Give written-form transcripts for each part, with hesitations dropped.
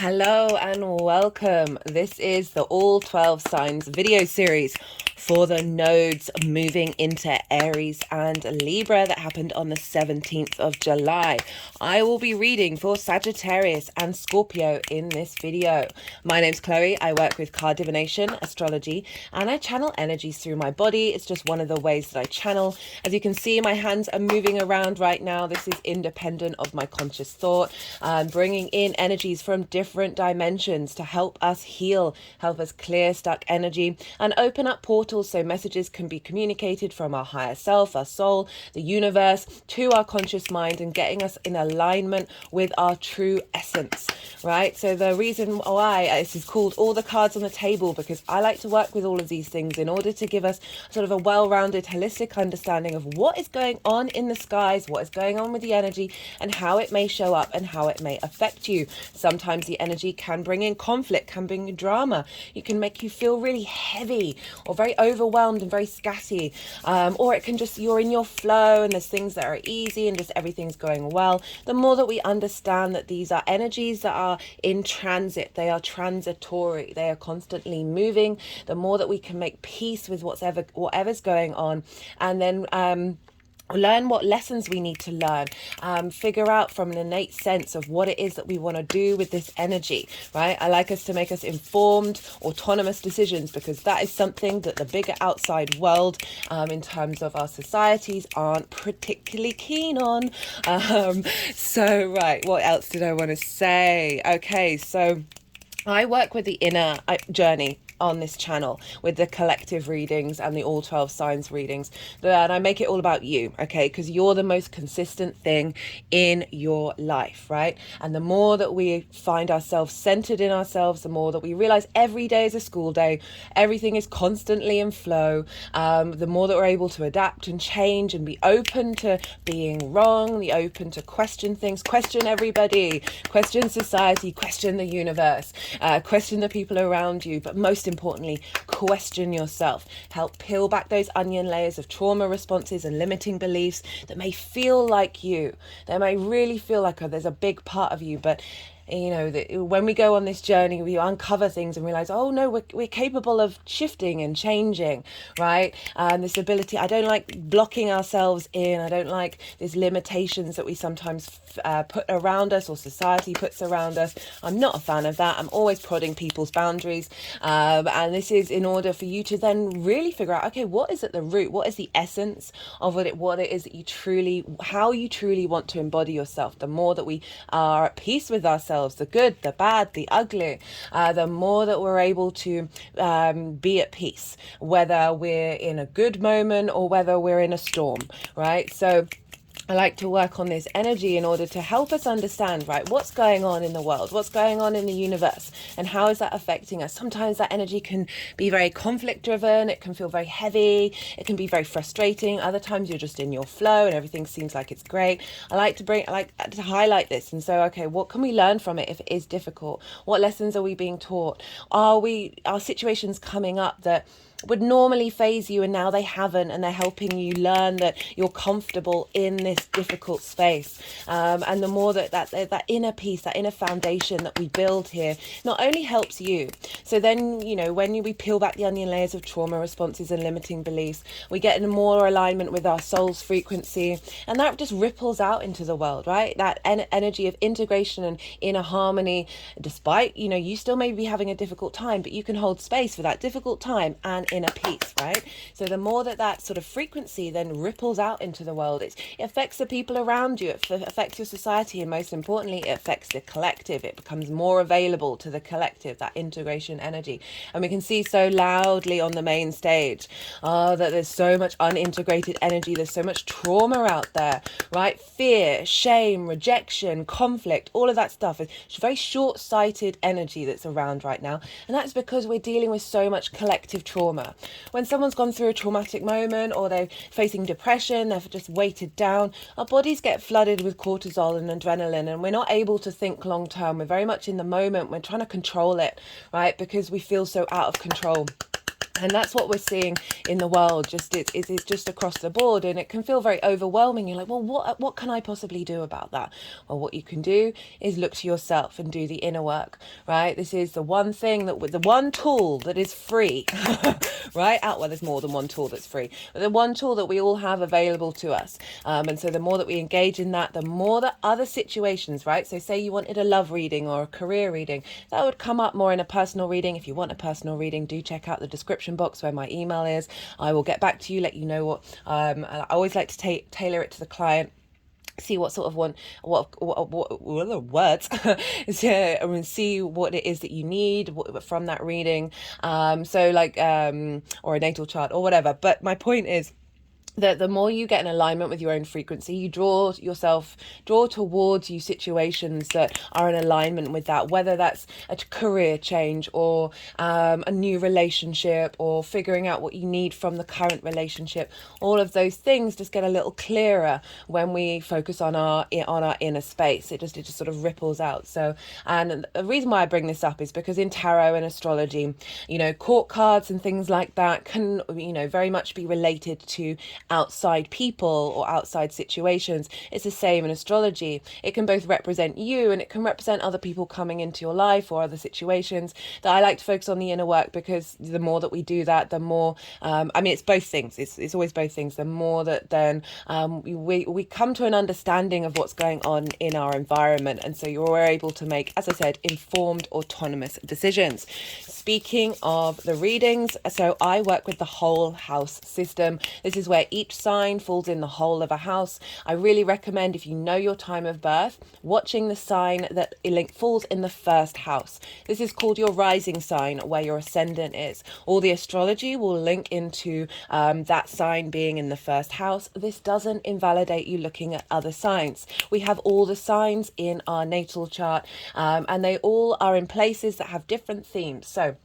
Hello and welcome. This is the All 12 Signs video series for the nodes moving into Aries and Libra that happened on the 17th of July. I will be reading for Sagittarius and Scorpio in this video. My name's Chloe. I work with card divination, astrology, and I channel energies through my body. It's just one of the ways that I channel. As you can see, my hands are moving around right now. This is independent of my conscious thought. I'm bringing in energies from different dimensions to help us heal, help us clear stuck energy, and open up portals so messages can be communicated from our higher self, our soul, the universe, to our conscious mind, and getting us in alignment with our true essence, right? So the reason why this is called All the Cards on the Table, because I like to work with all of these things in order to give us sort of a well-rounded, holistic understanding of what is going on in the skies, what is going on with the energy, and how it may show up and how it may affect you. Sometimes the energy can bring in conflict, can bring in drama. It can make you feel really heavy or very overwhelmed and very scatty, or it can just, you're in your flow and there's things that are easy and just everything's going well. The more that we understand that these are energies that are in transit, they are transitory, they are constantly moving, the more that we can make peace with whatever's going on, and then learn what lessons we need to learn, figure out from an innate sense of what it is that we want to do with this energy, right? I like us to make us informed, autonomous decisions, because that is something that the bigger outside world, in terms of our societies, aren't particularly keen on. Right, what else did I want to say? Okay, so I work with the inner journey on this channel with the collective readings and the all 12 signs readings, and I make it all about you, okay? Because you're the most consistent thing in your life, right? And the more that we find ourselves centered in ourselves, the more that we realize every day is a school day, everything is constantly in flow, the more that we're able to adapt and change and be open to being wrong, be open to question things, question everybody, question society, question the universe, question the people around you, but most importantly, question yourself. Help peel back those onion layers of trauma responses and limiting beliefs that may feel like you. They may really feel like there's a big part of you, but you know, when we go on this journey, we uncover things and realize, oh no, we're capable of shifting and changing, right? And this ability, I don't like blocking ourselves in. I don't like these limitations that we sometimes put around us or society puts around us. I'm not a fan of that. I'm always prodding people's boundaries. And this is in order for you to then really figure out, okay, what is at the root? What is the essence of what it is that you truly, how you truly want to embody yourself? The more that we are at peace with ourselves, the good, the bad, the ugly, the more that we're able to be at peace, whether we're in a good moment or whether we're in a storm, right? So I like to work on this energy in order to help us understand, right, what's going on in the world, what's going on in the universe, and how is that affecting us. Sometimes that energy can be very conflict driven, it can feel very heavy, it can be very frustrating. Other times you're just in your flow and everything seems like it's great. I like to highlight this and say, okay, what can we learn from it if it is difficult? What lessons are we being taught? Are situations coming up that would normally phase you and now they haven't, and they're helping you learn that you're comfortable in this difficult space, and the more that inner peace, that inner foundation that we build here not only helps you, so then, you know, when we peel back the onion layers of trauma responses and limiting beliefs, we get in more alignment with our soul's frequency, and that just ripples out into the world, right? That energy of integration and inner harmony, despite, you know, you still may be having a difficult time, but you can hold space for that difficult time and inner peace, right? So the more that sort of frequency then ripples out into the world, it affects the people around you, it affects your society, and most importantly, it affects the collective. It becomes more available to the collective, that integration energy. And we can see so loudly on the main stage that there's so much unintegrated energy, there's so much trauma out there, right? Fear, shame, rejection, conflict, all of that stuff is very short-sighted energy that's around right now, and that's because we're dealing with so much collective trauma. When someone's gone through a traumatic moment or they're facing depression, they're just weighted down, our bodies get flooded with cortisol and adrenaline, and we're not able to think long term. We're very much in the moment. We're trying to control it, right? Because we feel so out of control. And that's what we're seeing in the world. Just it's just across the board, and it can feel very overwhelming. You're like, well, what can I possibly do about that? Well, what you can do is look to yourself and do the inner work, right? This is the one thing that, with the one tool that is free, right? Well, there's more than one tool that's free, but the one tool that we all have available to us. And so the more that we engage in that, the more that other situations, right? So say you wanted a love reading or a career reading, that would come up more in a personal reading. If you want a personal reading, do check out the description box where my email is. I will get back to you, let you know what. I always like to tailor it to the client. See what sort of one, what words, and see what it is that you need from that reading. So like, or a natal chart or whatever. But my point is that the more you get in alignment with your own frequency, you draw towards you situations that are in alignment with that, whether that's a career change or a new relationship, or figuring out what you need from the current relationship. All of those things just get a little clearer when we focus on our inner space. It just sort of ripples out. So, and the reason why I bring this up is because in tarot and astrology, you know, court cards and things like that can, you know, very much be related to outside people or outside situations. It's the same in astrology. It can both represent you, and it can represent other people coming into your life or other situations. That I like to focus on the inner work, because the more that we do that, the more I mean, it's both things. It's always both things. The more that then we come to an understanding of what's going on in our environment, and so you're able to make, as I said, informed, autonomous decisions. Speaking of the readings, so I work with the whole house system. This is where each sign falls in the whole of a house. I really recommend, if you know your time of birth, watching the sign that falls in the first house. This is called your rising sign, where your ascendant is. All the astrology will link into that sign being in the first house. This doesn't invalidate you looking at other signs. We have all the signs in our natal chart, and they all are in places that have different themes. So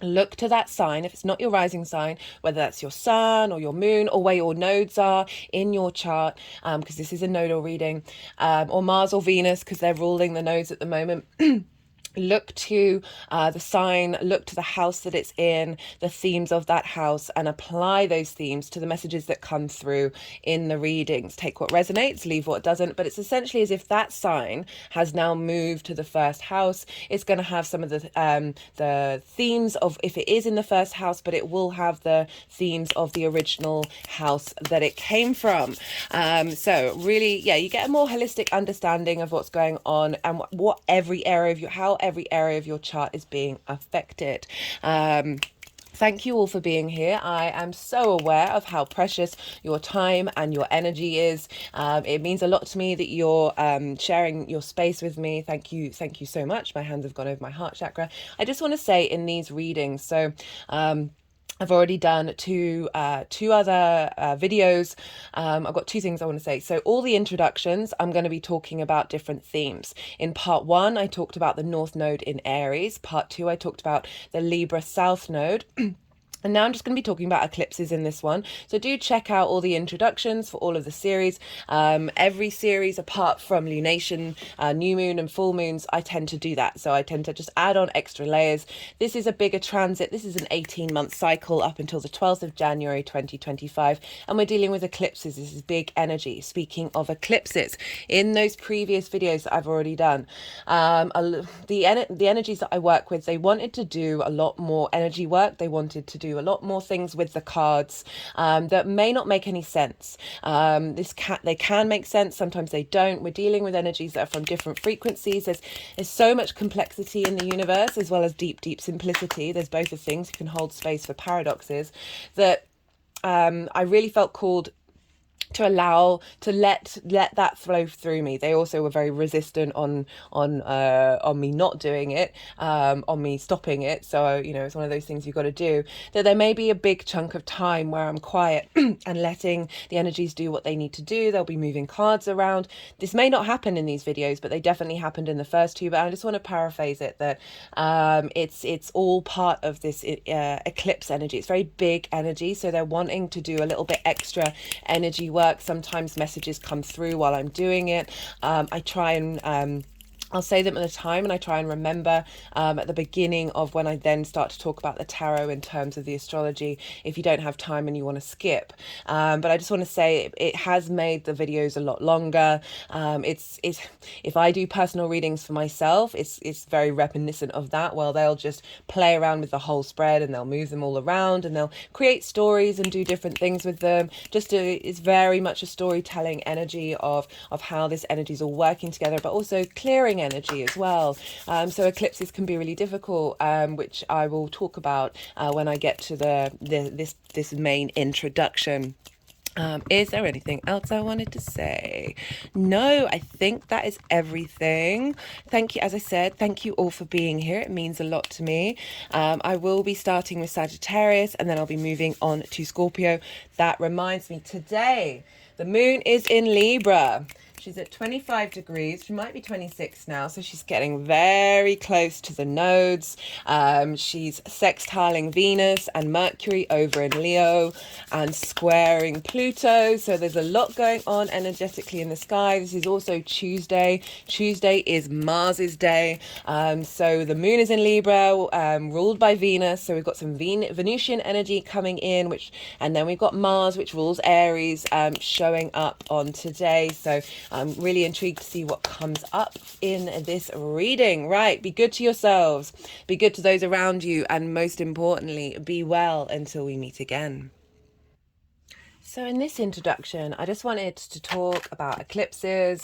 look to that sign. If it's not your rising sign, whether that's your sun or your moon, or where your nodes are in your chart, because this is a nodal reading, or Mars or Venus, because they're ruling the nodes at the moment. Look to the sign, look to the house that it's in, the themes of that house, and apply those themes to the messages that come through in the readings. Take what resonates, leave what doesn't. But it's essentially as if that sign has now moved to the first house. It's going to have some of the themes of, if it is in the first house, but it will have the themes of the original house that it came from. So really, yeah, you get a more holistic understanding of what's going on, and what every area of every area of your chart is being affected. Thank you all for being here. I am so aware of how precious your time and your energy is. It means a lot to me that you're sharing your space with me. Thank you so much. My hands have gone over my heart chakra. I just want to say in these readings, so I've already done two other videos. I've got two things I want to say. So all the introductions, I'm going to be talking about different themes. In part 1, I talked about the North Node in Aries. Part 2, I talked about the Libra South Node. And now I'm just going to be talking about eclipses in this one. So do check out all the introductions for all of the series. Every series, apart from lunation, new moon and full moons, I tend to do that. So I tend to just add on extra layers. This is a bigger transit. This is an 18-month cycle up until the 12th of January 2025. And we're dealing with eclipses. This is big energy. Speaking of eclipses, in those previous videos that I've already done, the energies that I work with, they wanted to do a lot more energy work. They wanted to do a lot more things with the cards that may not make any sense. They can make sense, sometimes they don't. We're dealing with energies that are from different frequencies. There's so much complexity in the universe, as well as deep simplicity. There's both of things. You can hold space for paradoxes. That I really felt called to let that flow through me. They also were very resistant on me not doing it, on me stopping it. So, you know, it's one of those things you've got to do. That there may be a big chunk of time where I'm quiet and letting the energies do what they need to do. They'll be moving cards around. This may not happen in these videos, but they definitely happened in the first two. But I just want to paraphrase it, that it's all part of this eclipse energy. It's very big energy, so they're wanting to do a little bit extra energy work. Sometimes messages come through while I'm doing it. I try and I'll say them at a time, and I try and remember at the beginning of when I then start to talk about the tarot in terms of the astrology, if you don't have time and you want to skip. But I just want to say it has made the videos a lot longer. It's if I do personal readings for myself, it's very reminiscent of that. Well, they'll just play around with the whole spread and they'll move them all around and they'll create stories and do different things with them. It's very much a storytelling energy of how this energy is all working together, but also clearing energy as well. So eclipses can be really difficult, which I will talk about when I get to this main introduction. Is there anything else I wanted to say? No, I think that is everything. Thank you. As I said, thank you all for being here. It means a lot to me. I will be starting with Sagittarius and then I'll be moving on to Scorpio. That reminds me, today the moon is in Libra. She's at 25 degrees. She might be 26 now, so she's getting very close to the nodes. She's sextiling Venus and Mercury over in Leo and squaring Pluto. So there's a lot going on energetically in the sky. This is also Tuesday. Tuesday is Mars's day. So the moon is in Libra, ruled by Venus. So we've got some Venusian energy coming in, and then we've got Mars, which rules Aries, showing up on today. So I'm really intrigued to see what comes up in this reading. Right, be good to yourselves, be good to those around you, and most importantly, be well until we meet again. So in this introduction, I just wanted to talk about eclipses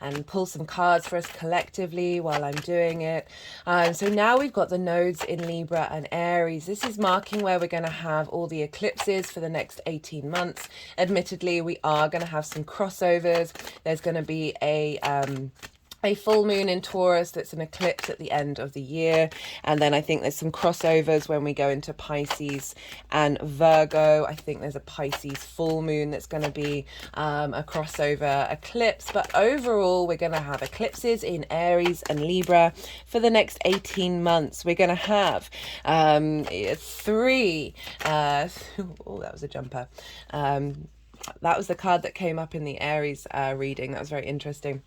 and pull some cards for us collectively while I'm doing it. So now we've got the nodes in Libra and Aries. This is marking where we're going to have all the eclipses for the next 18 months. Admittedly, we are going to have some crossovers. There's going to be a full moon in Taurus that's an eclipse at the end of the year. And then I think there's some crossovers when we go into Pisces and Virgo. I think there's a Pisces full moon that's going to be a crossover eclipse. But overall, we're going to have eclipses in Aries and Libra for the next 18 months. We're going to have three. Oh, that was a jumper. That was the card that came up in the Aries reading. That was very interesting.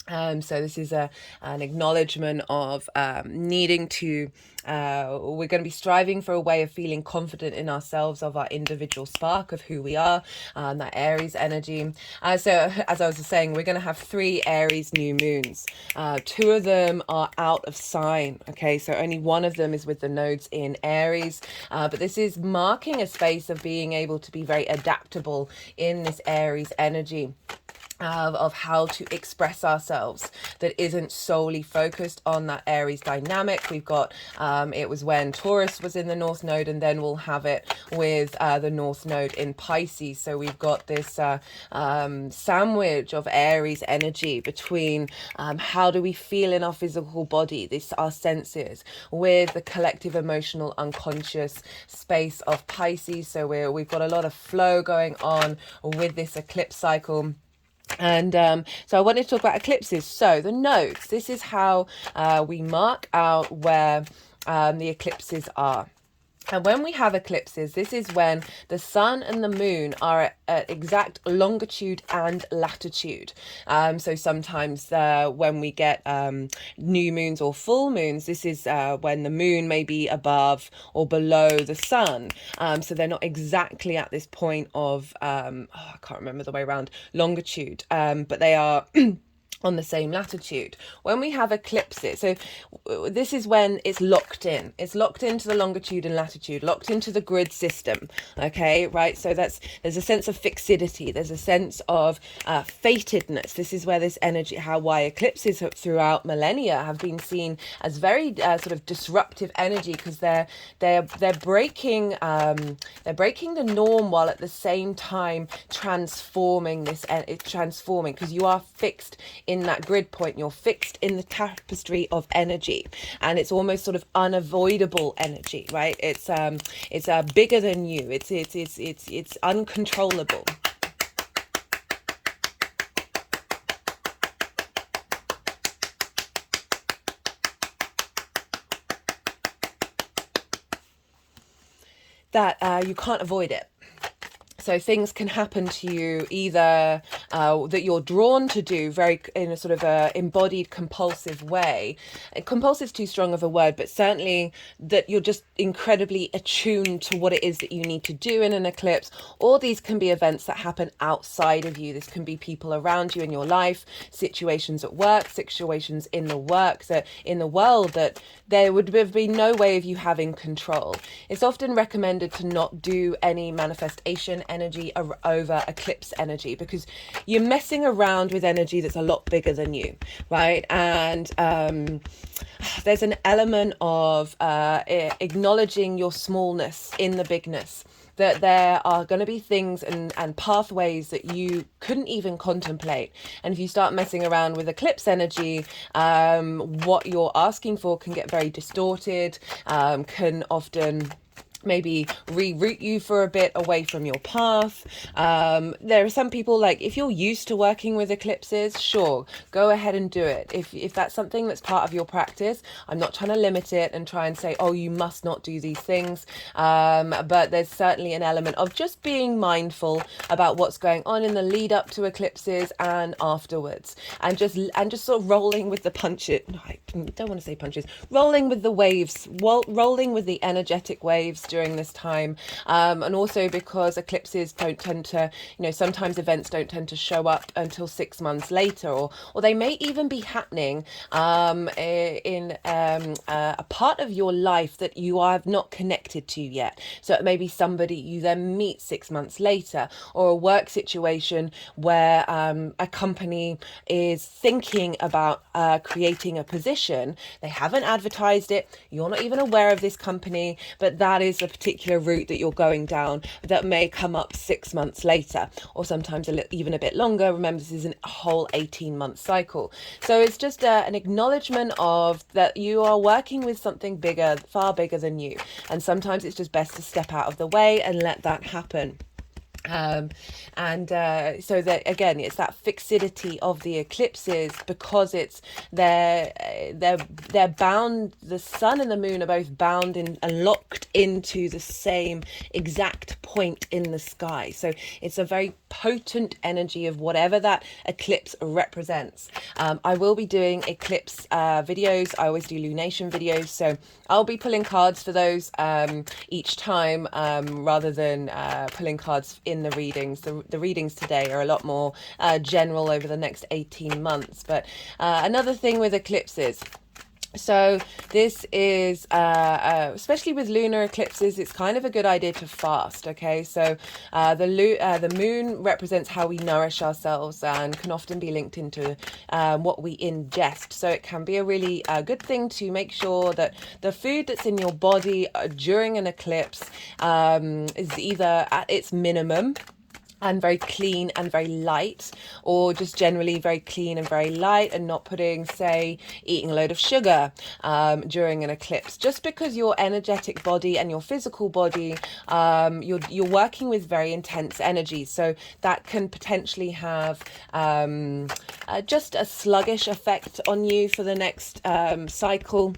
So this is an acknowledgement of needing to, we're going to be striving for a way of feeling confident in ourselves, of our individual spark, of who we are, that Aries energy. So as I was saying, we're going to have 3 Aries new moons. 2 of them are out of sign. Okay, so only one of them is with the nodes in Aries. But this is marking a space of being able to be very adaptable in this Aries energy. Of how to express ourselves that isn't solely focused on that Aries dynamic. We've got it was when Taurus was in the North Node, and then we'll have it with the North Node in Pisces. So we've got this sandwich of Aries energy between how do we feel in our physical body, our senses, with the collective emotional unconscious space of Pisces. So we've got a lot of flow going on with this eclipse cycle. And so I wanted to talk about eclipses. So the nodes, this is how we mark out where the eclipses are. And when we have eclipses, this is when the sun and the moon are at exact longitude and latitude. So sometimes when we get new moons or full moons, this is when the moon may be above or below the sun. So they're not exactly at this point of, I can't remember the way around, longitude, but they are on the same latitude. When we have eclipses, so this is when it's locked in. It's locked into the longitude and latitude, locked into the grid system. Okay, right? So there's a sense of fixity. There's a sense of fatedness. This is where this energy, why eclipses throughout millennia have been seen as very sort of disruptive energy, because they're breaking the norm while at the same time transforming transforming, because you are fixed in that grid point, you're fixed in the tapestry of energy, and it's almost sort of unavoidable energy, right? It's bigger than you. It's uncontrollable. That you can't avoid it. So things can happen to you either that you're drawn to do very in a sort of a embodied compulsive way. Compulsive is too strong of a word, but certainly that you're just incredibly attuned to what it is that you need to do in an eclipse. Or these can be events that happen outside of you. This can be people around you in your life, situations at work, situations in the world that there would have been no way of you having control. It's often recommended to not do any manifestation energy over eclipse energy, because you're messing around with energy that's a lot bigger than you, right? And there's an element of acknowledging your smallness in the bigness, that there are going to be things and pathways that you couldn't even contemplate. And if you start messing around with eclipse energy, what you're asking for can get very distorted, can often maybe reroute you for a bit away from your path. There are some people, like, if you're used to working with eclipses, sure, go ahead and do it. If that's something that's part of your practice, I'm not trying to limit it and try and say, oh, you must not do these things. But there's certainly an element of just being mindful about what's going on in the lead up to eclipses and afterwards, and just sort of rolling with the punches. No, I don't want to say punches. Rolling with the waves, rolling with the energetic waves during this time, and also because eclipses don't tend to, sometimes events don't tend to show up until 6 months later, or they may even be happening in a part of your life that you have not connected to yet. So it may be somebody you then meet 6 months later, or a work situation where a company is thinking about creating a position. They haven't advertised it, you're not even aware of this company, but that is a particular route that you're going down that may come up 6 months later, or sometimes even a bit longer. Remember, this is a whole 18-month cycle. So it's just an acknowledgement of that you are working with something bigger, far bigger than you. And sometimes it's just best to step out of the way and let that happen. So that, again, it's that fixity of the eclipses, because it's they're bound, the sun and the moon are both bound in and locked into the same exact point in the sky. So it's a very potent energy of whatever that eclipse represents. I will be doing eclipse videos. I always do lunation videos, so I'll be pulling cards for those each time, rather than pulling cards in the readings. The readings today are a lot more general over the next 18 months. But another thing with eclipses, so this is especially with lunar eclipses, it's kind of a good idea to fast. Okay, so the moon represents how we nourish ourselves and can often be linked into what we ingest. So it can be a really good thing to make sure that the food that's in your body during an eclipse is either at its minimum and very clean and very light, or just generally very clean and very light, and not eating a load of sugar during an eclipse, just because your energetic body and your physical body, you're working with very intense energy. So that can potentially have just a sluggish effect on you for the next cycle.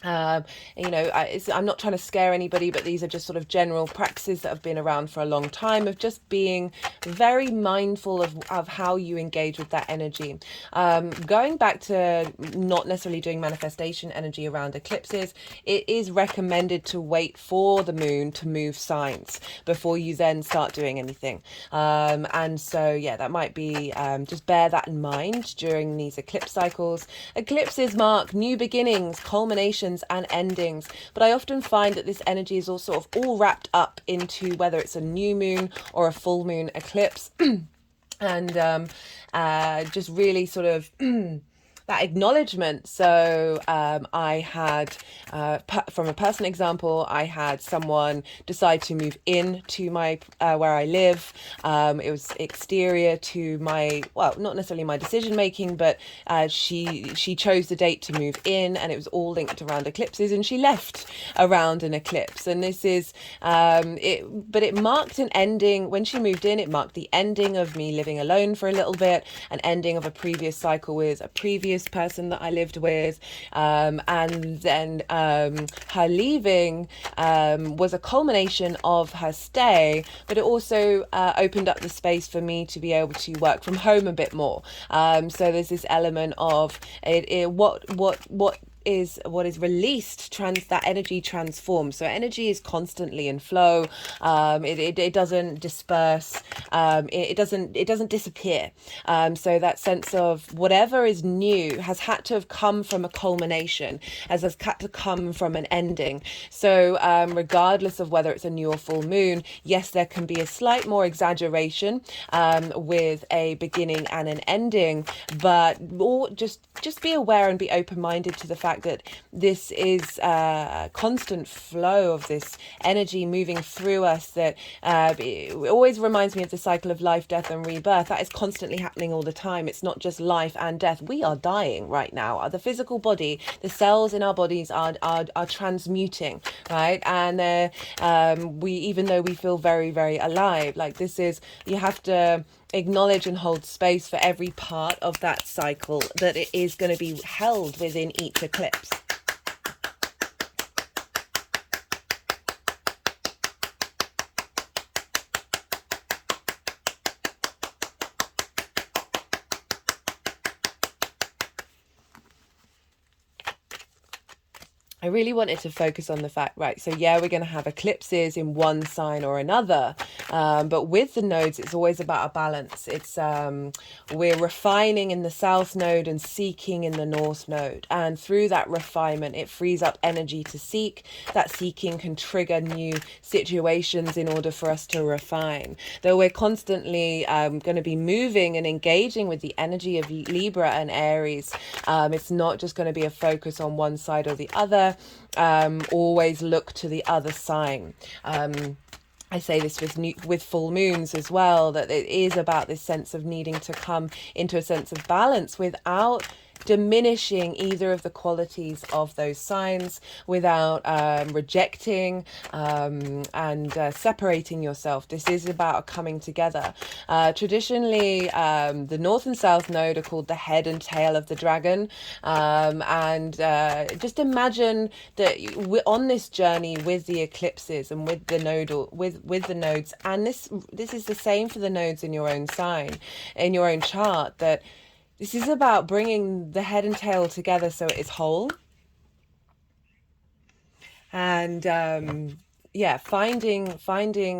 I'm not trying to scare anybody, but these are just sort of general practices that have been around for a long time, of just being very mindful of how you engage with that energy. Going back to not necessarily doing manifestation energy around eclipses, it is recommended to wait for the moon to move signs before you then start doing anything. And so, yeah, that might be, just bear that in mind during these eclipse cycles. Eclipses mark new beginnings, culminations, and endings, but I often find that this energy is all sort of all wrapped up into whether it's a new moon or a full moon eclipse. And just really sort of that acknowledgement. So I had, from a personal example, I had someone decide to move in to my where I live. It was exterior to my, well, not necessarily my decision making, but she chose the date to move in, and it was all linked around eclipses, and she left around an eclipse. And this is but it marked an ending. When she moved in, it marked the ending of me living alone for a little bit, an ending of a previous cycle with a previous this person that I lived with, and then her leaving was a culmination of her stay, but it also opened up the space for me to be able to work from home a bit more. So there's this element of what is released, that energy transforms. So energy is constantly in flow. It doesn't disperse. It doesn't disappear. So that sense of whatever is new has had to have come from a culmination, has had to come from an ending. So regardless of whether it's a new or full moon, yes, there can be a slight more exaggeration with a beginning and an ending, but just be aware and be open-minded to the fact that this is a constant flow of this energy moving through us that it always reminds me of the cycle of life, death and rebirth. That is constantly happening all the time. It's not just life and death. We are dying right now. The physical body, the cells in our bodies are transmuting, right? And we, even though we feel very, very alive, like this is, you have to acknowledge and hold space for every part of that cycle, that it is going to be held within each eclipse. I really wanted to focus on the fact, right, so yeah, we're going to have eclipses in one sign or another, but with the nodes, it's always about a balance. It's we're refining in the south node and seeking in the north node, and through that refinement, it frees up energy to seek. That seeking can trigger new situations in order for us to refine. Though we're constantly going to be moving and engaging with the energy of Libra and Aries, it's not just going to be a focus on one side or the other. Always look to the other sign. I say this with full moons as well, that it is about this sense of needing to come into a sense of balance without diminishing either of the qualities of those signs, without rejecting and separating yourself. This is about coming together. Traditionally, the north and south node are called the head and tail of the dragon, and just imagine that we're on this journey with the eclipses and with the nodal, with the nodes, and this is the same for the nodes in your own sign, in your own chart, that this is about bringing the head and tail together so it is whole. And yeah, finding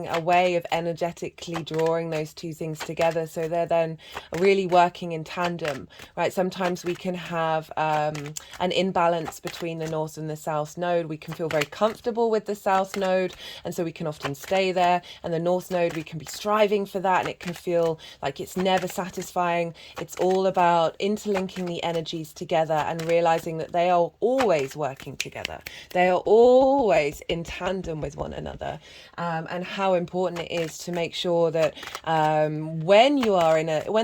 a way of energetically drawing those two things together so they're then really working in tandem, right? Sometimes we can have an imbalance between the north and the south node. We can feel very comfortable with the south node, and so we can often stay there. And the north node, we can be striving for that, and it can feel like it's never satisfying. It's all about interlinking the energies together and realizing that they are always working together. They are always in tandem with one another, and how important it is to make sure that when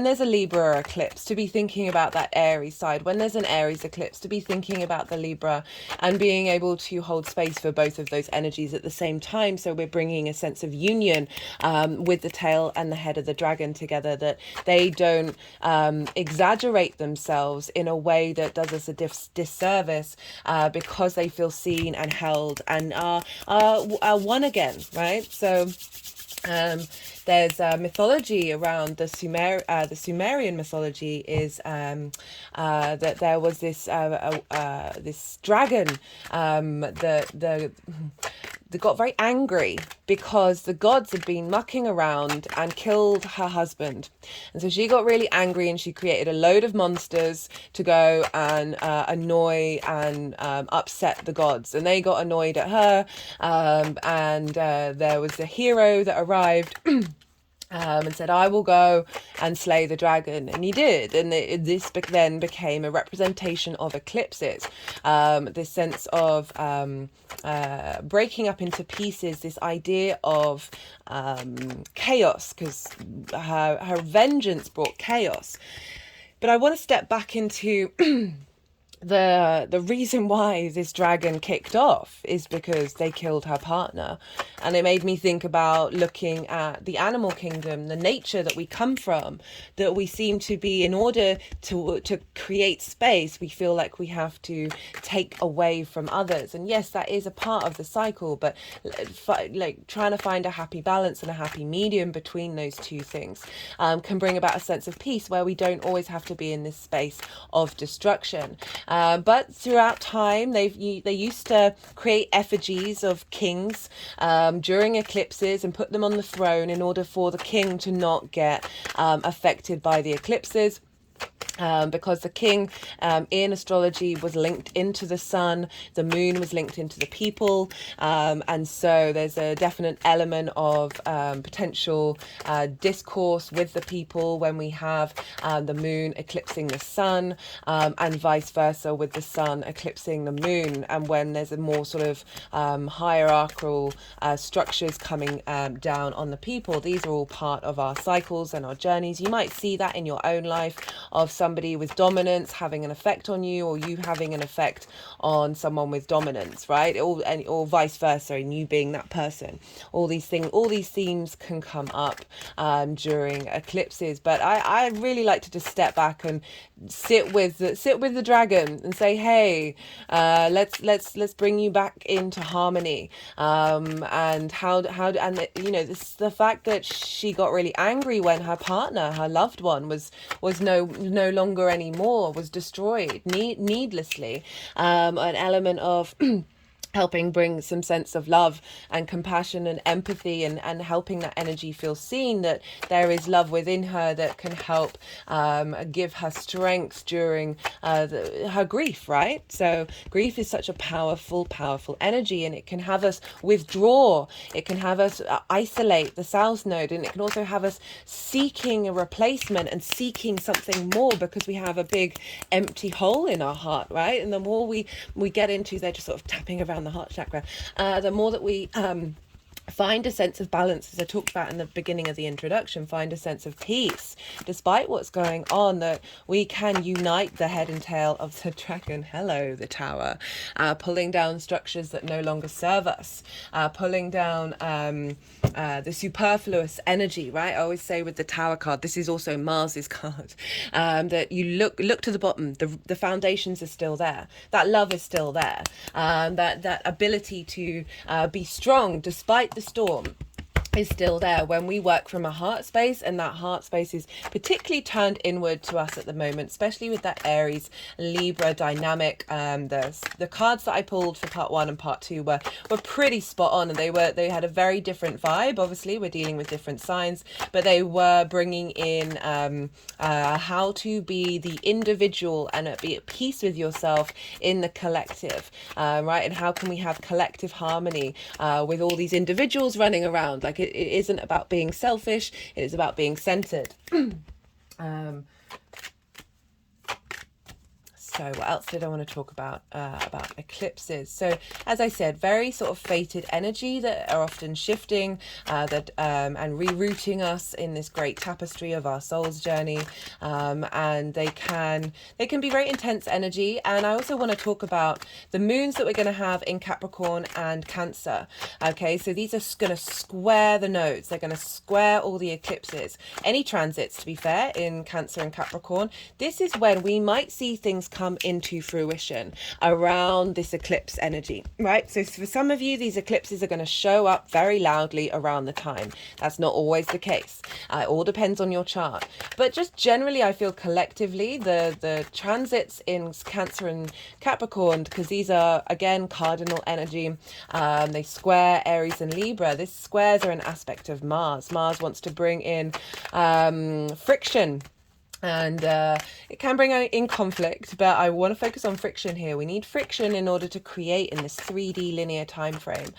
there's a Libra eclipse, to be thinking about that Aries side. When there's an Aries eclipse, to be thinking about the Libra, and being able to hold space for both of those energies at the same time. So we're bringing a sense of union with the tail and the head of the dragon together, that they don't exaggerate themselves in a way that does us a disservice, because they feel seen and held and are one again, right? So there's mythology around the Sumerian mythology is that there was this this dragon that got very angry because the gods had been mucking around and killed her husband. And so she got really angry, and she created a load of monsters to go and annoy and upset the gods. And they got annoyed at her, and there was a hero that arrived and said, I will go and slay the dragon. And he did. And this then became a representation of eclipses, this sense of breaking up into pieces, this idea of chaos, because her vengeance brought chaos. But I want to step back into the reason why this dragon kicked off is because they killed her partner, and it made me think about looking at the animal kingdom, the nature that we come from, that we seem to be, in order to create space, we feel like we have to take away from others. And yes, that is a part of the cycle, but like trying to find a happy balance and a happy medium between those two things can bring about a sense of peace, where we don't always have to be in this space of destruction. But throughout time, they used to create effigies of kings during eclipses and put them on the throne in order for the king to not get affected by the eclipses. Because the king in astrology was linked into the sun, the moon was linked into the people, and so there's a definite element of potential discourse with the people when we have the moon eclipsing the sun, and vice versa with the sun eclipsing the moon, and when there's a more sort of hierarchical structures coming down on the people. These are all part of our cycles and our journeys. You might see that in your own life, of somebody with dominance having an effect on you, or you having an effect on someone with dominance, right? Or vice versa, and you being that person. All these themes can come up during eclipses. But I really like to just step back and sit with the dragon and say, hey, let's bring you back into harmony. And how and you know, the fact that she got really angry when her partner, her loved one, was no longer anymore, was destroyed needlessly. An element of helping bring some sense of love and compassion and empathy, and helping that energy feel seen, that there is love within her that can help give her strength during her grief, right? So grief is such a powerful energy, and it can have us withdraw, it can have us isolate the south node, and it can also have us seeking a replacement and seeking something more, because we have a big empty hole in our heart, right? And the more we get into, they're just sort of tapping around the heart chakra, the more that we find a sense of balance, as I talked about in the beginning of the introduction, find a sense of peace despite what's going on, that we can unite the head and tail of the dragon, hello the tower, pulling down structures that no longer serve us, pulling down the superfluous energy, right? I always say with the tower card, this is also Mars's card, that you look to the bottom, the foundations are still there, that love is still there, that ability to be strong despite the storm is still there when we work from a heart space. And that heart space is particularly turned inward to us at the moment, especially with that Aries Libra dynamic. The cards that I pulled for part 1 and part 2 were pretty spot on, and they had a very different vibe. Obviously we're dealing with different signs, but they were bringing in how to be the individual and be at peace with yourself in the collective, right? And how can we have collective harmony with all these individuals running around? Like, it isn't about being selfish, it is about being centered. So what else did I want to talk about eclipses? So as I said, very sort of fated energy that are often shifting and rerouting us in this great tapestry of our soul's journey, and they can be very intense energy. And I also want to talk about the moons that we're going to have in Capricorn and Cancer. Okay, so these are going to square the nodes, they're going to square all the eclipses, any transits, to be fair, in Cancer and Capricorn. This is when we might see things come into fruition around this eclipse energy, right? So for some of you, these eclipses are going to show up very loudly around the time. That's not always the case. It all depends on your chart, but just generally I feel collectively the transits in Cancer and Capricorn, because these are again cardinal energy, they square Aries and Libra. These squares are an aspect of Mars. Mars wants to bring in friction, and it can bring in conflict, but I want to focus on friction here. We need friction in order to create in this 3D linear time frame.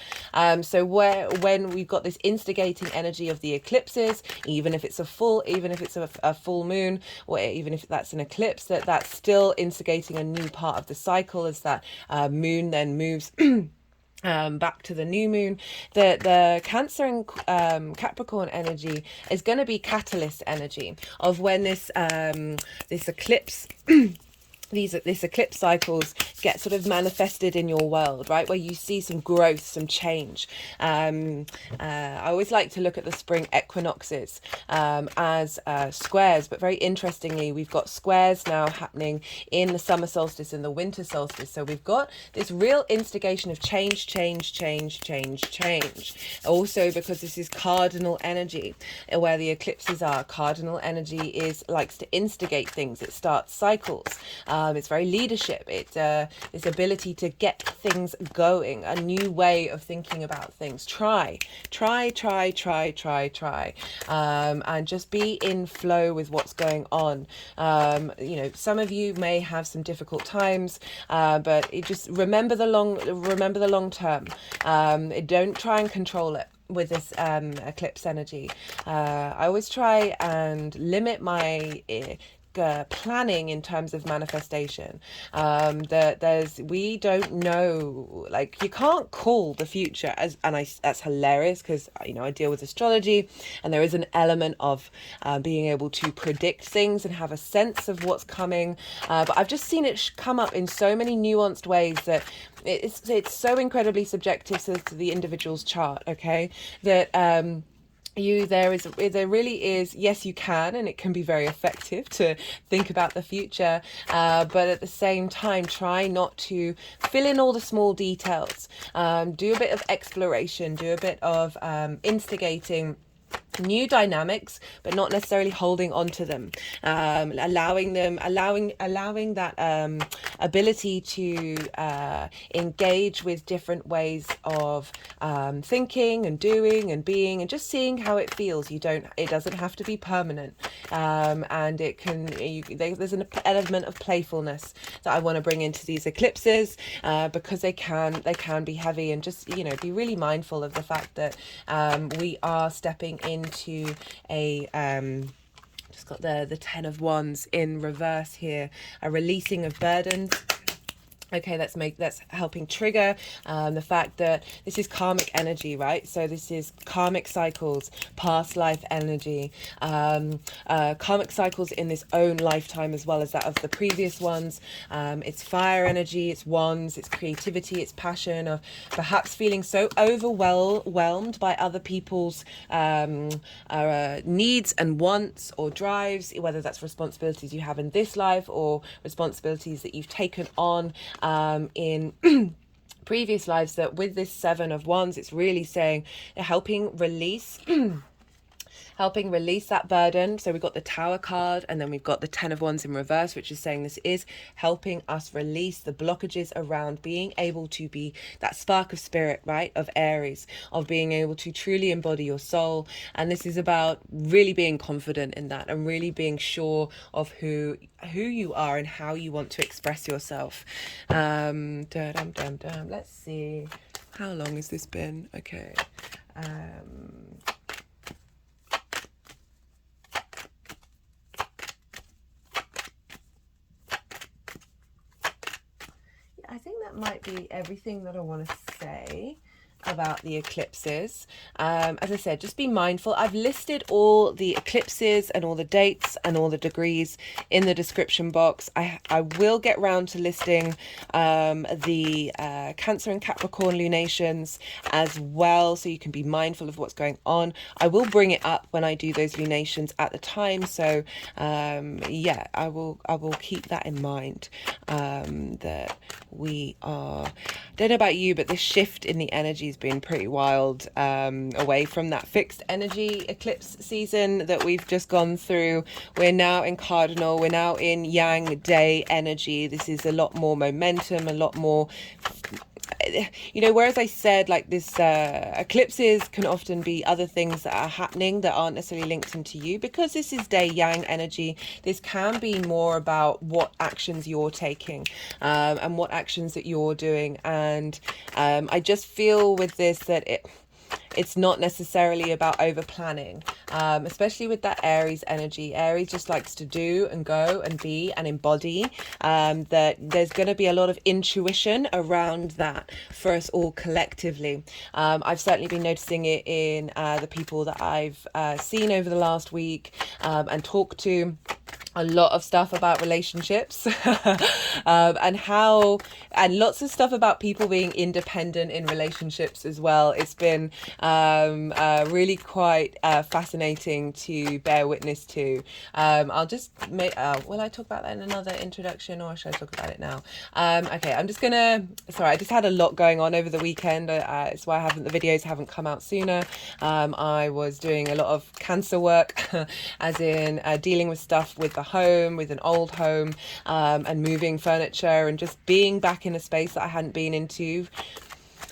So when we've got this instigating energy of the eclipses, even if it's a full moon, or even if that's an eclipse, that's still instigating a new part of the cycle, as that moon then moves back to the new moon. The Cancer and Capricorn energy is going to be catalyst energy of when this eclipse this eclipse cycles get sort of manifested in your world, right, where you see some growth, some change. I always like to look at the spring equinoxes as squares, but very interestingly, we've got squares now happening in the summer solstice and the winter solstice. So we've got this real instigation of change. Also, because this is cardinal energy, where the eclipses are, cardinal energy likes to instigate things. It starts cycles. It's very leadership. It's this ability to get things going, a new way of thinking about things. Try, and just be in flow with what's going on. You know, some of you may have some difficult times, but just remember the long term. Don't try and control it with this eclipse energy. I always try and limit my planning in terms of manifestation. We don't know, like, you can't call the future, that's hilarious, because you know I deal with astrology and there is an element of being able to predict things and have a sense of what's coming, but I've just seen it come up in so many nuanced ways that it's so incredibly subjective to the individual's chart, okay, that there really is, yes, you can, and it can be very effective to think about the future, but at the same time try not to fill in all the small details. Do a bit of exploration, do a bit of instigating new dynamics, but not necessarily holding on to them, allowing that ability to engage with different ways of thinking and doing and being, and just seeing how it feels. It doesn't have to be permanent, and it can, there's an element of playfulness that I want to bring into these eclipses, because they can be heavy, and just, you know, be really mindful of the fact that we are stepping into a just got the 10 of Wands in reverse here, a releasing of burdens. Okay, that's helping trigger the fact that this is karmic energy, right? So this is karmic cycles, past life energy, karmic cycles in this own lifetime as well as that of the previous ones. It's fire energy, it's wands, it's creativity, it's passion, of perhaps feeling so overwhelmed by other people's needs and wants or drives, whether that's responsibilities you have in this life or responsibilities that you've taken on in previous lives, that with this 7 of Wands, it's really saying, helping release that burden. So we've got the Tower card, and then we've got the 10 of Wands in reverse, which is saying this is helping us release the blockages around being able to be that spark of spirit, right, of Aries, of being able to truly embody your soul. And this is about really being confident in that, and really being sure of who you are and how you want to express yourself. Let's see, how long has this been? Okay. I think that might be everything that I want to say about the eclipses. As I said, just be mindful. I've listed all the eclipses and all the dates and all the degrees in the description box. I will get round to listing the Cancer and Capricorn lunations as well, so you can be mindful of what's going on. I will bring it up when I do those lunations at the time, so yeah, I will keep that in mind, that we are, I don't know about you, but this shift in the energy has been pretty wild, away from that fixed energy eclipse season that we've just gone through. We're now in cardinal, we're now in yang day energy. This is a lot more momentum, a lot more, you know, whereas I said, like, this eclipses can often be other things that are happening that aren't necessarily linked into you, because this is day yang energy. This can be more about what actions you're taking, and what actions that you're doing. And I just feel with this that it's not necessarily about over planning, especially with that Aries energy. Aries just likes to do and go and be and embody, that there's going to be a lot of intuition around that for us all collectively. I've certainly been noticing it in the people that I've seen over the last week, and talked to. a lot of stuff about relationships and lots of stuff about people being independent in relationships as well. It's been really quite fascinating to bear witness to. I'll just make will I talk about that in another introduction, or should I talk about it now? Okay, I'm just gonna, sorry, I just had a lot going on over the weekend. It's why the videos haven't come out sooner. I was doing a lot of cancer work as in dealing with stuff with the home, with an old home, and moving furniture and just being back in a space that I hadn't been into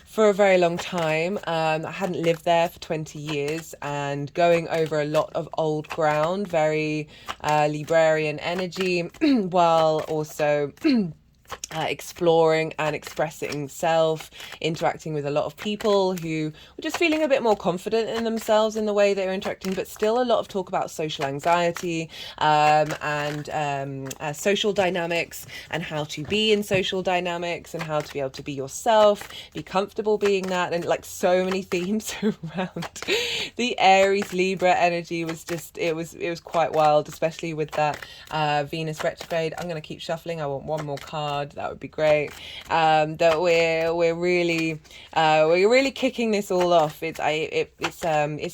for a very long time. I hadn't lived there for 20 years and going over a lot of old ground, very Librarian energy, while also exploring and expressing self, interacting with a lot of people who were just feeling a bit more confident in themselves in the way they're interacting, but still a lot of talk about social anxiety and social dynamics, and how to be in social dynamics, and how to be able to be yourself, be comfortable being that, and like so many themes around the Aries Libra energy was just, it was quite wild, especially with that Venus retrograde. I'm going to keep shuffling. I want one more card. That would be great. That we're really kicking this all off. It's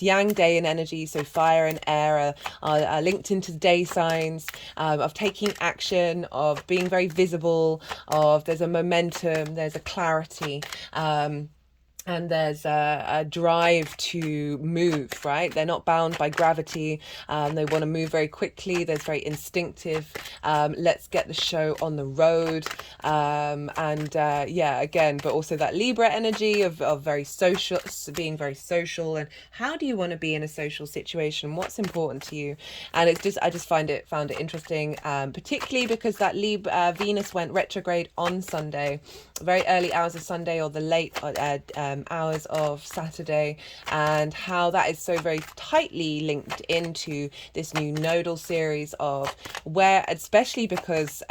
Yang day and energy, so fire and air are linked into day signs, of taking action, of being very visible, of there's a momentum, there's a clarity. And there's a drive to move, right? They're not bound by gravity. They want to move very quickly. There's very instinctive, let's get the show on the road. Yeah, again, but also that Libra energy of very social, being very social. And how do you want to be in a social situation? What's important to you? And it's just, I just found it interesting, particularly because that Venus went retrograde on Sunday, very early hours of Sunday, or the late hours of Saturday, and how that is so very tightly linked into this new nodal series of where, especially because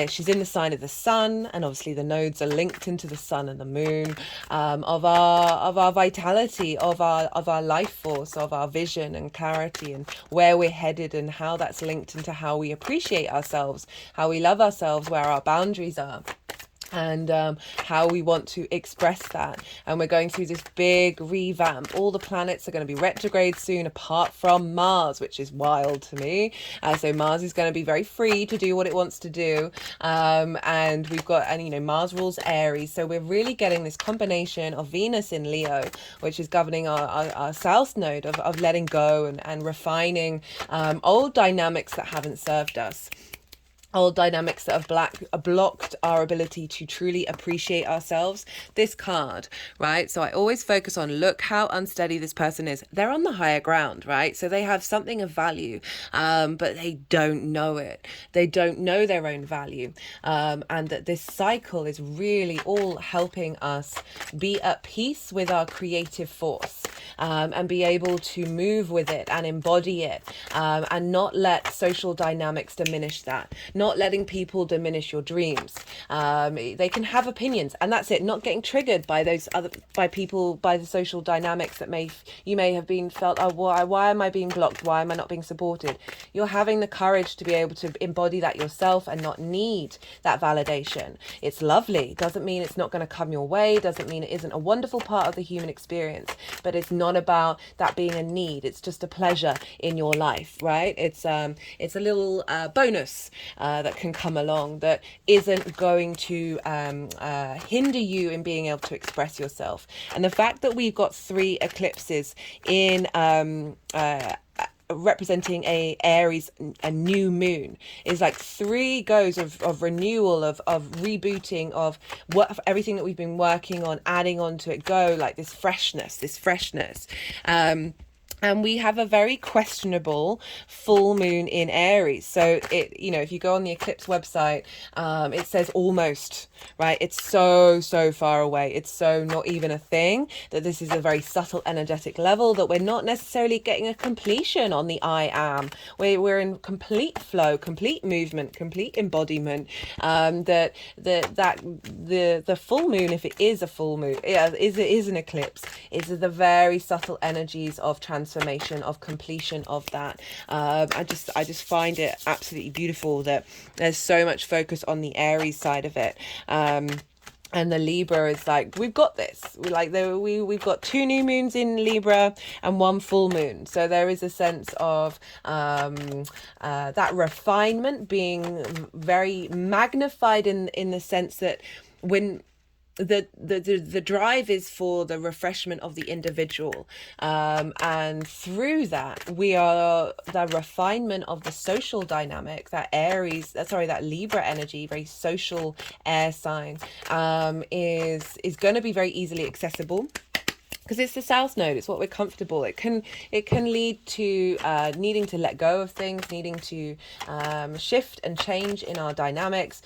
she's in the sign of the sun, and obviously the nodes are linked into the sun and the moon, of our vitality, of our life force, of our vision and clarity, and where we're headed, and how that's linked into how we appreciate ourselves, how we love ourselves, where our boundaries are, and how we want to express that. And we're going through this big revamp. All the planets are going to be retrograde soon, apart from Mars, which is wild to me. So Mars is going to be very free to do what it wants to do, and we've got, and you know, Mars rules Aries, so we're really getting this combination of Venus in Leo, which is governing our south node, of letting go and refining old dynamics that haven't served us, old dynamics that have blocked our ability to truly appreciate ourselves. This card, right? So I always focus on, look how unsteady this person is. They're on the higher ground, right? So they have something of value, but they don't know it. They don't know their own value. And that this cycle is really all helping us be at peace with our creative force, and be able to move with it and embody it, and not let social dynamics diminish that. Not letting people diminish your dreams. They can have opinions, and that's it. Not getting triggered by people, by the social dynamics that you may have been felt, oh, why am I being blocked? Why am I not being supported? You're having the courage to be able to embody that yourself and not need that validation. It's lovely. Doesn't mean it's not going to come your way. Doesn't mean it isn't a wonderful part of the human experience, but it's not about that being a need. It's just a pleasure in your life, right? It's a little bonus that can come along that isn't going to hinder you in being able to express yourself. And the fact that we've got 3 eclipses in representing a Aries, a new moon, is like 3 goes of renewal, of rebooting, of everything that we've been working on, adding on to it, like this freshness. And we have a very questionable full moon in Aries. So it, you know, if you go on the Eclipse website, it says almost, right? It's so far away. It's so not even a thing, that this is a very subtle energetic level, that we're not necessarily getting a completion on the I am. We're in complete flow, complete movement, complete embodiment. The full moon, if it is a full moon, is an eclipse, is the very subtle energies of transformation, consummation, of completion of that. I just find it absolutely beautiful that there's so much focus on the Aries side of it. And the Libra is like, we've got this. We've got 2 new moons in Libra and 1 full moon. So there is a sense of that refinement being very magnified in the sense that when the drive is for the refreshment of the individual, and through that we are the refinement of the social dynamic. That that Libra energy, very social air sign, is going to be very easily accessible, because it's the South Node. It's what we're comfortable. It can lead to needing to let go of things, needing to shift and change in our dynamics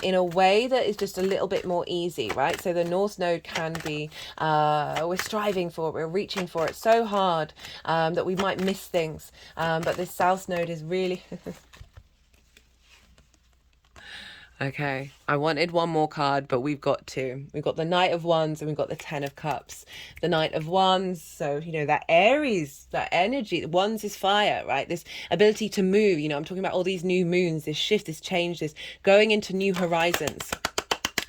in a way that is just a little bit more easy, right? So the North Node can be, we're striving for it, we're reaching for it so hard that we might miss things. But this South Node is really... Okay, I wanted one more card, but we've got 2. We've got the Knight of Wands and we've got the 10 of Cups. The Knight of Wands, so, that Aries, that energy. Wands is fire, right? This ability to move, I'm talking about all these new moons, this shift, this change, this going into new horizons.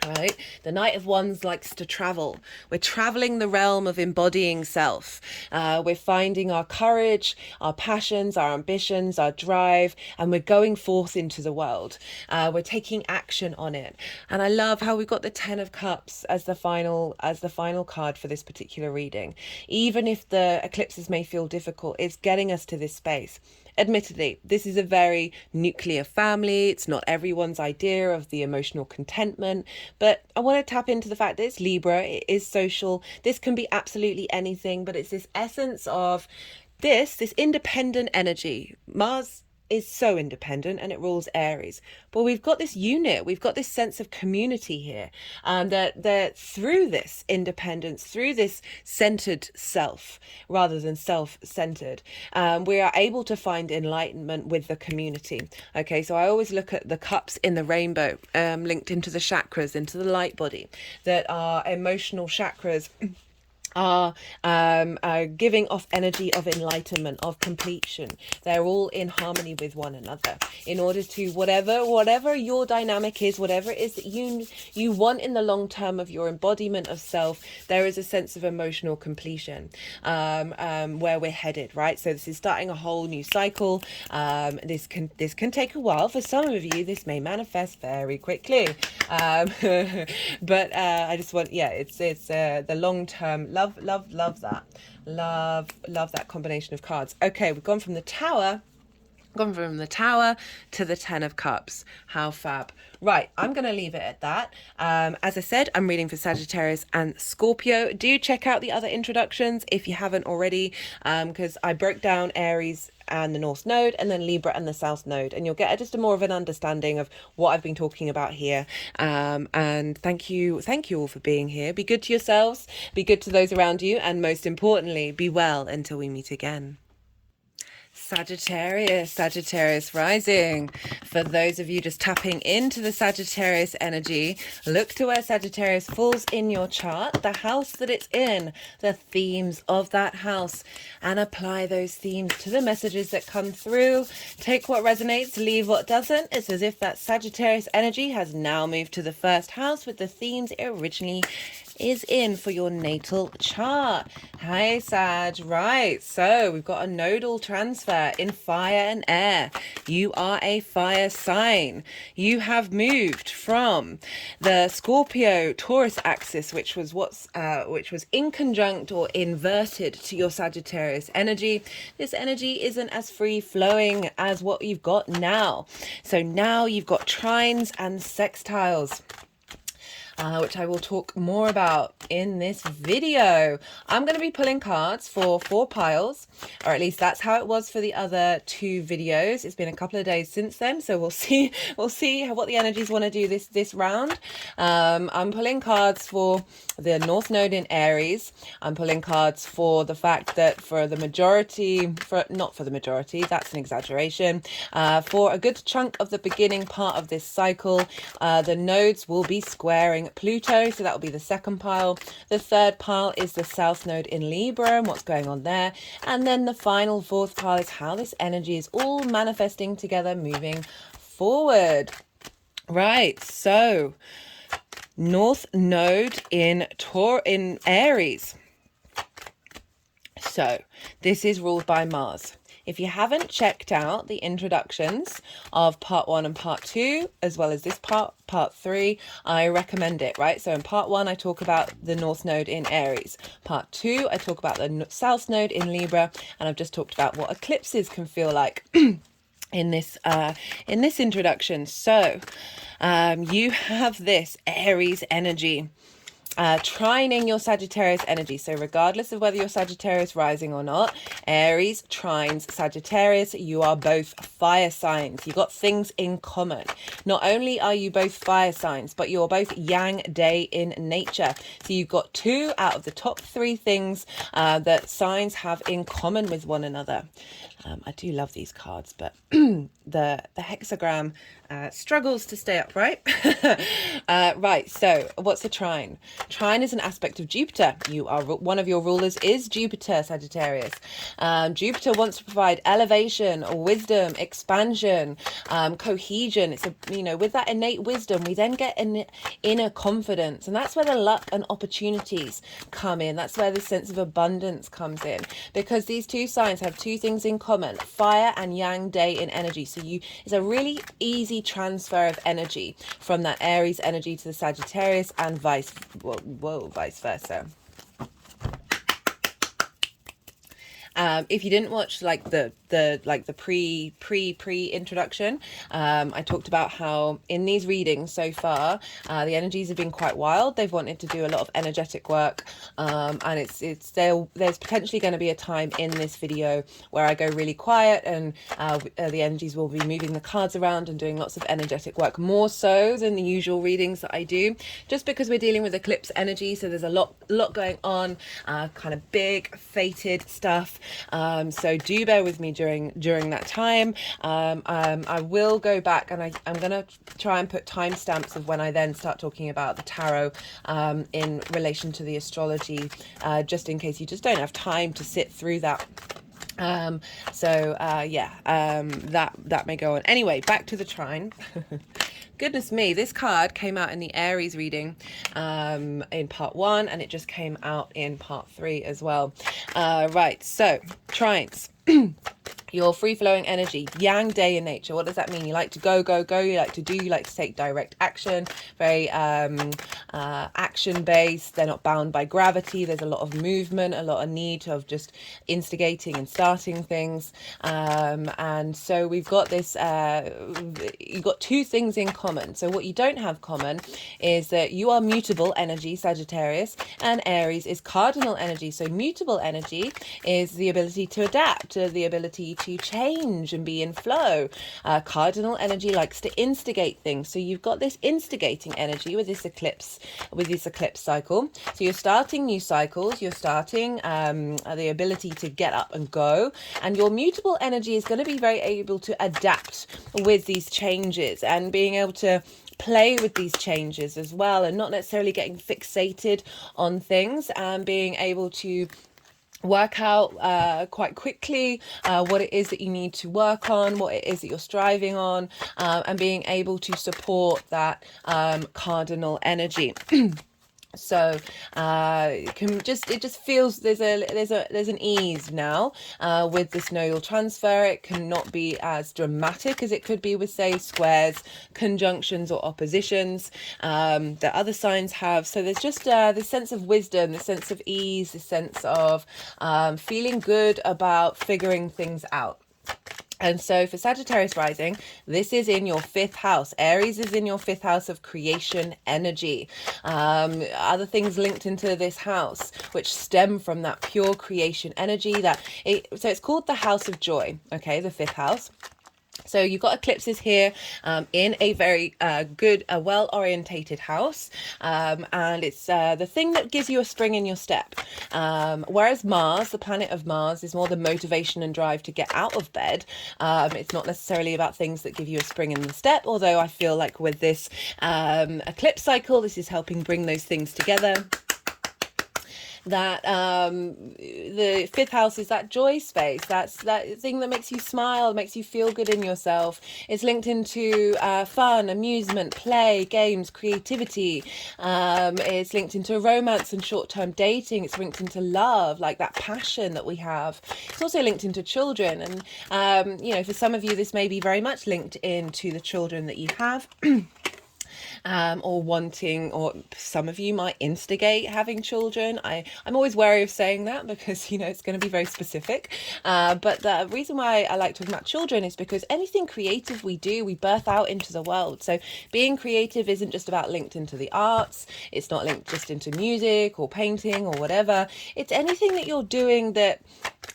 Right? The Knight of Wands likes to travel. We're traveling the realm of embodying self. We're finding our courage, our passions, our ambitions, our drive, and we're going forth into the world. We're taking action on it. And I love how we've got the 10 of Cups as the final card for this particular reading. Even if the eclipses may feel difficult, it's getting us to this space. Admittedly, this is a very nuclear family. It's not everyone's idea of the emotional contentment, but I want to tap into the fact that it's Libra, it is social. This can be absolutely anything, but it's this essence of this independent energy. Mars is so independent and it rules Aries, but we've got this unit, we've got this sense of community here, that through this independence, through this centered self rather than self-centered, we are able to find enlightenment with the community. Okay, so I always look at the cups in the rainbow, linked into the chakras, into the light body, that are emotional chakras are giving off energy of enlightenment, of completion. They're all in harmony with one another in order to whatever your dynamic is, whatever it is that you want in the long term of your embodiment of self. There is a sense of emotional completion where we're headed, right? So this is starting a whole new cycle. This can take a while. For some of you, this may manifest very quickly, but I just want, it's the long term. Love that. Love that combination of cards. Okay, we've gone from the Tower to the 10 of Cups. How fab. Right, I'm going to leave it at that. As I said, I'm reading for Sagittarius and Scorpio. Do check out the other introductions if you haven't already, because I broke down Aries and the North Node, and then Libra and the South Node, and you'll get just a more of an understanding of what I've been talking about here. And thank you all for being here. Be good to yourselves, be good to those around you, and most importantly, be well until we meet again. Sagittarius rising. For those of you just tapping into the Sagittarius energy, look to where Sagittarius falls in your chart, the house that it's in, the themes of that house, and apply those themes to the messages that come through. Take what resonates, leave what doesn't. It's as if that Sagittarius energy has now moved to the first house with the themes it originally is in for your natal chart. Hi Sag. Right, so we've got a nodal transfer in fire and air. You are a fire sign. You have moved from the Scorpio Taurus axis, which was inconjunct or inverted to your Sagittarius energy. This energy isn't as free flowing as what you've got now. So now you've got trines and sextiles, which I will talk more about in this video. I'm going to be pulling cards for 4 piles, or at least that's how it was for the other 2 videos. It's been a couple of days since then, so we'll see what the energies want to do this round. I'm pulling cards for the North Node in Aries. I'm pulling cards for the fact that for the majority, not for the majority, that's an exaggeration, for a good chunk of the beginning part of this cycle, the nodes will be squaring free-flowing Pluto, so that will be the second pile. The third pile is the South Node in Libra and what's going on there. And then the final fourth pile is how this energy is all manifesting together, moving forward. Right, so North Node in Aries. So this is ruled by Mars. If you haven't checked out the introductions of part 1 and part 2, as well as this part 3, I recommend it, right? So in part 1, I talk about the North Node in Aries. Part 2, I talk about the South Node in Libra, and I've just talked about what eclipses can feel like in this introduction. So you have this Aries energy trining your Sagittarius energy. So regardless of whether you're Sagittarius rising or not, Aries trines Sagittarius, you are both fire signs. You've got things in common. Not only are you both fire signs, but you're both yang day in nature. So you've got 2 out of the top 3 things that signs have in common with one another. I do love these cards, but the hexagram struggles to stay upright. Right, so what's a trine? Trine is an aspect of Jupiter. One of your rulers is Jupiter, Sagittarius. Jupiter wants to provide elevation, wisdom, expansion, cohesion. It's with that innate wisdom, we then get an inner confidence, and that's where the luck and opportunities come in. That's where the sense of abundance comes in, because these 2 signs have 2 things in common: fire and yang day in energy. So it's a really easy transfer of energy from that Aries energy to the Sagittarius, and vice versa. If you didn't watch like the pre introduction, I talked about how in these readings so far, the energies have been quite wild. They've wanted to do a lot of energetic work, and there's potentially going to be a time in this video where I go really quiet, and the energies will be moving the cards around and doing lots of energetic work, more so than the usual readings that I do, just because we're dealing with eclipse energy. So there's a lot going on, kind of big fated stuff. So do bear with me during that time. I will go back, and I'm going to try and put timestamps of when I then start talking about the tarot in relation to the astrology, just in case you just don't have time to sit through that. That may go on. Anyway, back to the trine. Goodness me, this card came out in the Aries reading in part 1, and it just came out in part 3 as well. Right, so trines. Your free-flowing energy, yang day in nature. What does that mean? You like to go, you like to do, you like to take direct action, very action-based. They're not bound by gravity. There's a lot of movement, a lot of need of just instigating and starting things. And so we've got this, you've got 2 things in common. So what you don't have common is that you are mutable energy, Sagittarius, and Aries is cardinal energy. So mutable energy is the ability to adapt, the ability to change and be in flow. Cardinal energy likes to instigate things. So you've got this instigating energy with this eclipse cycle. So you're starting new cycles, you're starting the ability to get up and go, and your mutable energy is going to be very able to adapt with these changes and being able to play with these changes as well, and not necessarily getting fixated on things, and being able to work out quite quickly what it is that you need to work on, what it is that you're striving on, and being able to support that cardinal energy. So it just feels there's an ease now with this nodal transfer. It cannot be as dramatic as it could be with, say, squares, conjunctions, or oppositions that other signs have. So there's just this sense of wisdom, this sense of ease, this sense of feeling good about figuring things out. And so for Sagittarius rising, this is in your 5th house. Aries is in your 5th house of creation energy. Other things linked into this house, which stem from that pure creation energy. So it's called the house of joy, okay, the 5th house. So you've got eclipses here in a very good, well-orientated house, and it's the thing that gives you a spring in your step. Whereas Mars, the planet of Mars, is more the motivation and drive to get out of bed. It's not necessarily about things that give you a spring in the step, although I feel like with this eclipse cycle, this is helping bring those things together. That the fifth house is that joy space. That's that thing that makes you smile, makes you feel good in yourself. It's linked into fun, amusement, play, games, creativity. It's linked into romance and short-term dating. It's linked into love, like that passion that we have. It's also linked into children, and you know, for some of you this may be very much linked into the children that you have. Or wanting, or some of you might instigate having children. I'm always wary of saying that because, you know, it's going to be very specific. But the reason why I like talking about children is because anything creative we do, we birth out into the world. So being creative isn't just about linked into the arts. It's not linked just into music or painting or whatever. It's anything that you're doing that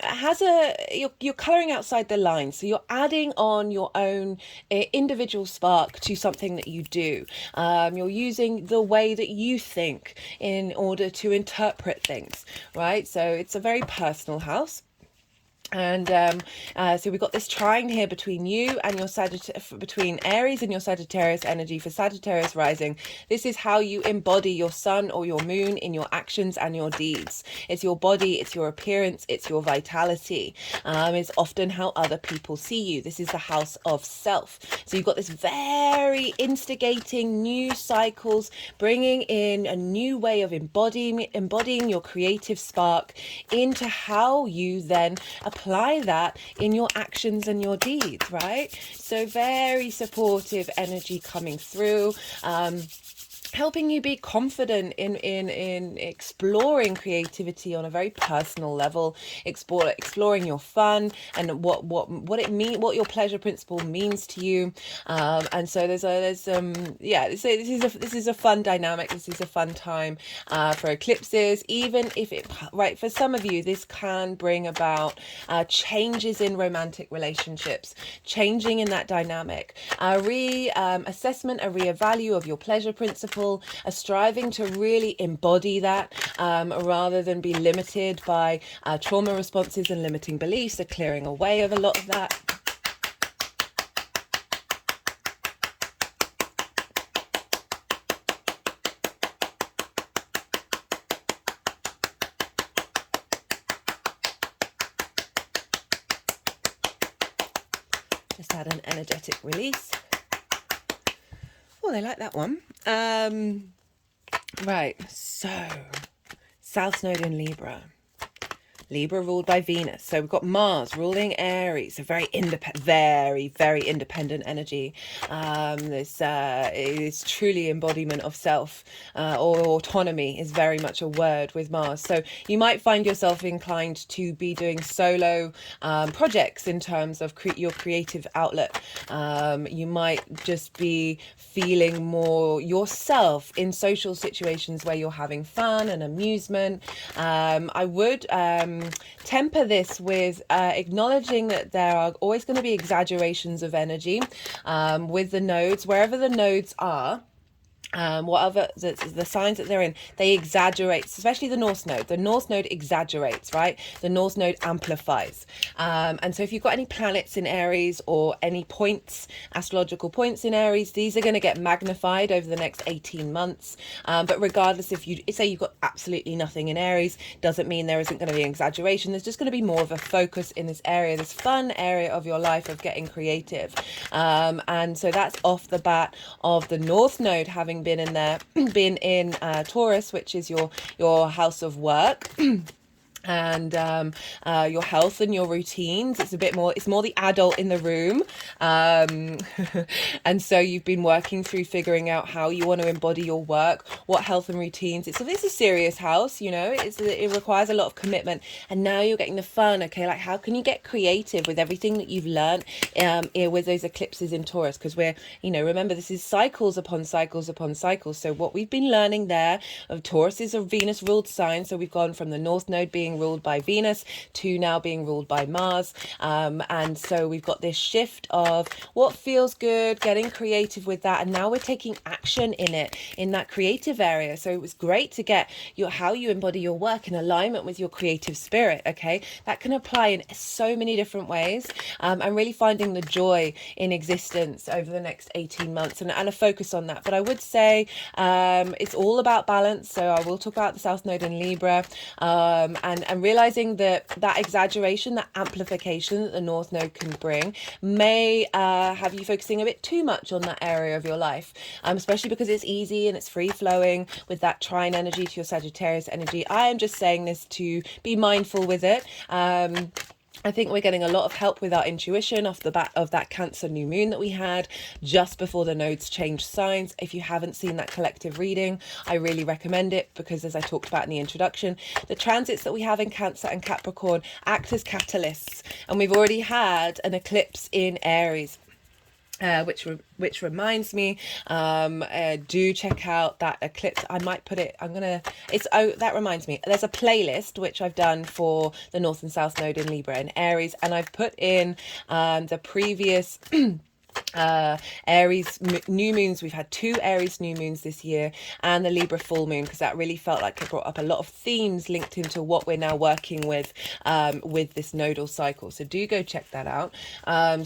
has you're coloring outside the lines, so you're adding on your own individual spark to something that you do. You're using the way that you think in order to interpret things, right? So it's a very personal house. And so we've got this trine here between you and your between Aries and your Sagittarius energy for Sagittarius rising. This is how you embody your sun or your moon in your actions and your deeds. It's your body, it's your appearance, it's your vitality. It's often how other people see you. This is the house of self. So you've got this very instigating new cycles, bringing in a new way of embodying your creative spark into how you then apply that in your actions and your deeds, right? So very supportive energy coming through, helping you be confident in exploring creativity on a very personal level, exploring your fun and what your pleasure principle means to you. And so this is a fun dynamic. This is a fun time for eclipses, even if for some of you this can bring about changes in romantic relationships, changing in that dynamic, a reassessment, a reevaluate of your pleasure principle, a striving to really embody that rather than be limited by trauma responses and limiting beliefs, a clearing away of a lot of that. Just had an energetic release. Oh, they like that one. Right, so South Node in Libra. Libra ruled by Venus. So we've got Mars ruling Aries, a very very independent energy. This is truly embodiment of self, or autonomy is very much a word with Mars. So you might find yourself inclined to be doing solo projects in terms of your creative outlet. You might just be feeling more yourself in social situations where you're having fun and amusement. I would temper this with acknowledging that there are always going to be exaggerations of energy with the nodes, wherever the nodes are. Whatever the signs that they're in, they exaggerate, especially the North Node. The North Node exaggerates, right? The North Node amplifies. And so if you've got any planets in Aries or any points, astrological points in Aries, these are going to get magnified over the next 18 months. But regardless, if you say you've got absolutely nothing in Aries, doesn't mean there isn't going to be an exaggeration. There's just going to be more of a focus in this area, this fun area of your life of getting creative. And so that's off the bat of the North Node having been in Taurus, which is your house of work. And your health and your routines. It's more the adult in the room. And so you've been working through figuring out how you want to embody your work, what health and routines. It's a serious house, you know, it requires a lot of commitment. And now you're getting the fun, okay, like how can you get creative with everything that you've learned with those eclipses in Taurus? Because remember, this is cycles upon cycles upon cycles. So what we've been learning there, Taurus is a Venus ruled sign. So we've gone from the North Node being being ruled by Venus, 2 now being ruled by Mars. And so we've got this shift of what feels good, getting creative with that, and now we're taking action in it, in that creative area. So it was great to get how you embody your work in alignment with your creative spirit. Okay, that can apply in so many different ways, and really finding the joy in existence over the next 18 months and a focus on that. But I would say it's all about balance. So I will talk about the South Node in Libra, and realizing that exaggeration, that amplification that the North Node can bring may have you focusing a bit too much on that area of your life, especially because it's easy and it's free flowing with that trine energy to your Sagittarius energy. I am just saying this to be mindful with it. I think we're getting a lot of help with our intuition off the back of that Cancer new moon that we had just before the nodes changed signs. If you haven't seen that collective reading, I really recommend it, because as I talked about in the introduction, the transits that we have in Cancer and Capricorn act as catalysts, and we've already had an eclipse in Aries. Which reminds me, do check out that eclipse. I might put it, that reminds me, there's a playlist which I've done for the North and South Node in Libra and Aries, and I've put in the previous Aries new moons. We've had 2 Aries new moons this year, and the Libra full moon, because that really felt like it brought up a lot of themes linked into what we're now working with this nodal cycle. So do go check that out.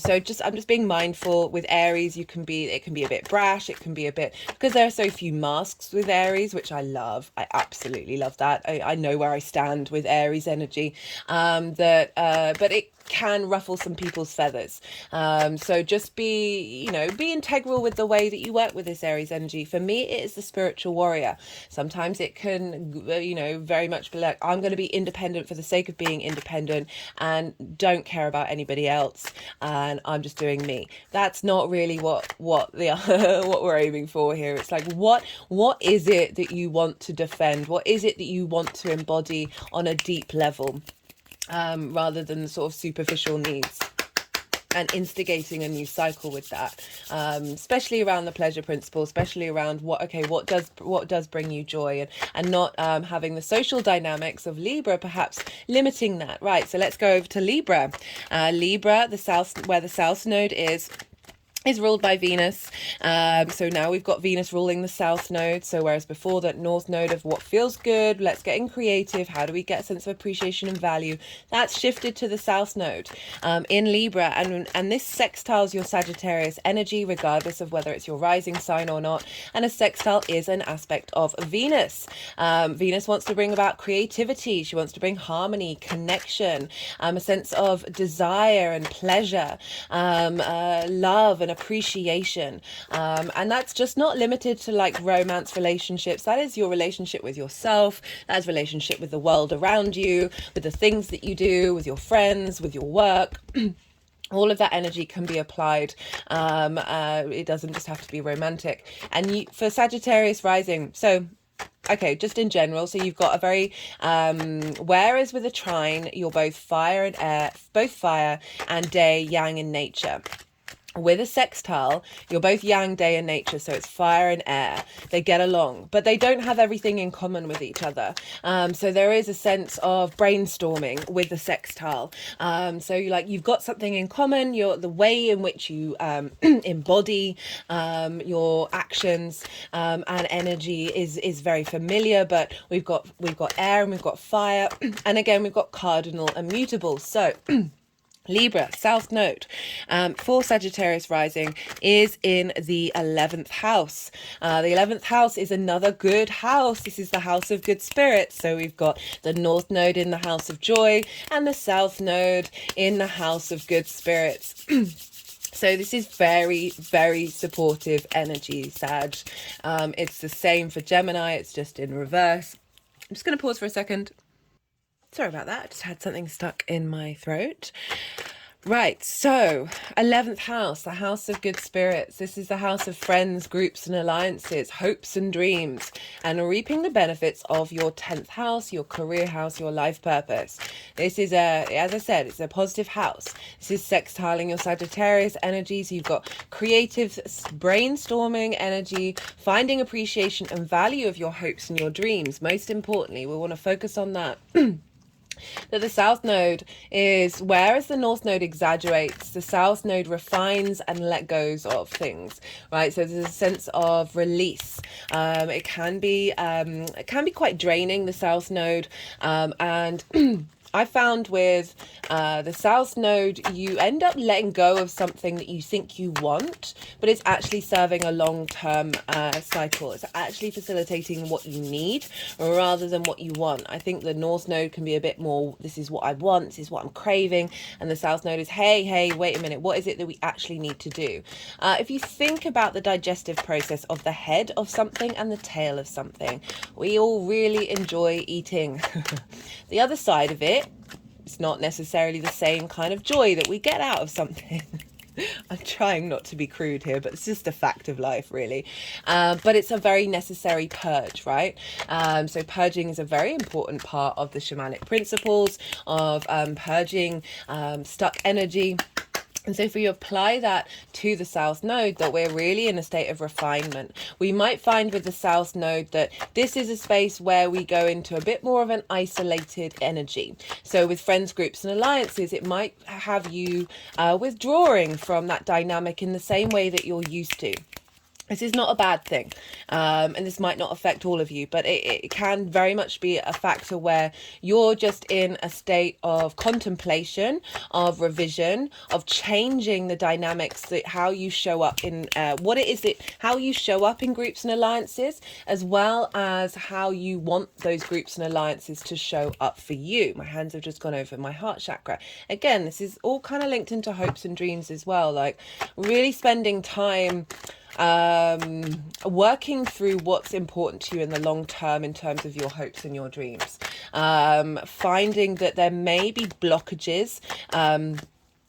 So I'm just being mindful with Aries. It can be a bit brash. It can be a bit, because there are so few masks with Aries, which I love. I absolutely love that. I know where I stand with Aries energy. But it can ruffle some people's feathers. So just be integral with the way that you work with this Aries energy. For me, it is the spiritual warrior. Sometimes it can, very much be like, I'm going to be independent for the sake of being independent and don't care about anybody else, and I'm just doing me. That's not really what what we're aiming for here. It's like, what is it that you want to defend? What is it that you want to embody on a deep level? Rather than the sort of superficial needs, and instigating a new cycle with that, especially around the pleasure principle, especially around what does bring you joy, and not having the social dynamics of Libra perhaps limiting that. Right, so let's go over to Libra. Libra, where the South Node is ruled by Venus. So now we've got Venus ruling the South Node. So whereas before that North Node of what feels good, let's get in creative, how do we get a sense of appreciation and value, that's shifted to the South Node in Libra, and this sextiles your Sagittarius energy regardless of whether it's your rising sign or not. And a sextile is an aspect of Venus. Venus wants to bring about creativity. She wants to bring harmony, connection, a sense of desire and pleasure, love and appreciation, and that's just not limited to like romance relationships. That is your relationship with yourself, that is relationship with the world around you, with the things that you do, with your friends, with your work. All of that energy can be applied. It doesn't just have to be romantic. And for Sagittarius rising, so okay, just in general, so you've got a very whereas with a trine you're both fire and air, both fire and day, yang in nature. With a sextile, you're both yang, day and nature, so it's fire and air. They get along, but they don't have everything in common with each other. So there is a sense of brainstorming with the sextile. So you've got something in common. The way in which you embody your actions and energy is very familiar, but we've got air and we've got fire, and again we've got cardinal and mutable. So Libra, South Node, for Sagittarius rising is in the 11th house. The 11th house is another good house. This is the house of good spirits. So we've got the North Node in the house of joy and the South Node in the house of good spirits. So this is very, very supportive energy, Sag. It's the same for Gemini. It's just in reverse. I'm just going to pause for a second. Sorry about that. I just had something stuck in my throat. Right, so 11th house, the house of good spirits. This is the house of friends, groups and alliances, hopes and dreams, and reaping the benefits of your 10th house, your career house, your life purpose. This is as I said, it's a positive house. This is sextiling your Sagittarius energies. You've got creative brainstorming energy, finding appreciation and value of your hopes and your dreams. Most importantly, we want to focus on that. that the South Node is, whereas the North Node exaggerates, the South Node refines and let goes of things, right? So there's a sense of release. It can be quite draining, the South Node, and I found with the South Node, you end up letting go of something that you think you want, but it's actually serving a long-term cycle. It's actually facilitating what you need rather than what you want. I think the North Node can be a bit more, this is what I want, this is what I'm craving, and the South Node is, hey, wait a minute, what is it that we actually need to do? If you think about the digestive process of the head of something and the tail of something, we all really enjoy eating. The other side of it, it's not necessarily the same kind of joy that we get out of something. I'm trying not to be crude here, but it's just a fact of life, really. But it's a very necessary purge, right? So purging is a very important part of the shamanic principles of purging stuck energy. And so if we apply that to the South Node, that we're really in a state of refinement. We might find with the South Node that this is a space where we go into a bit more of an isolated energy. So with friends, groups and alliances, it might have you withdrawing from that dynamic in the same way that you're used to. This is not a bad thing, and this might not affect all of you, but it can very much be a factor where you're just in a state of contemplation, of revision, of changing the dynamics, that how you show up in how you show up in groups and alliances, as well as how you want those groups and alliances to show up for you. My hands have just gone over my heart chakra. Again, this is all kind of linked into hopes and dreams as well, like really spending time working through what's important to you in the long term in terms of your hopes and your dreams, finding that there may be blockages,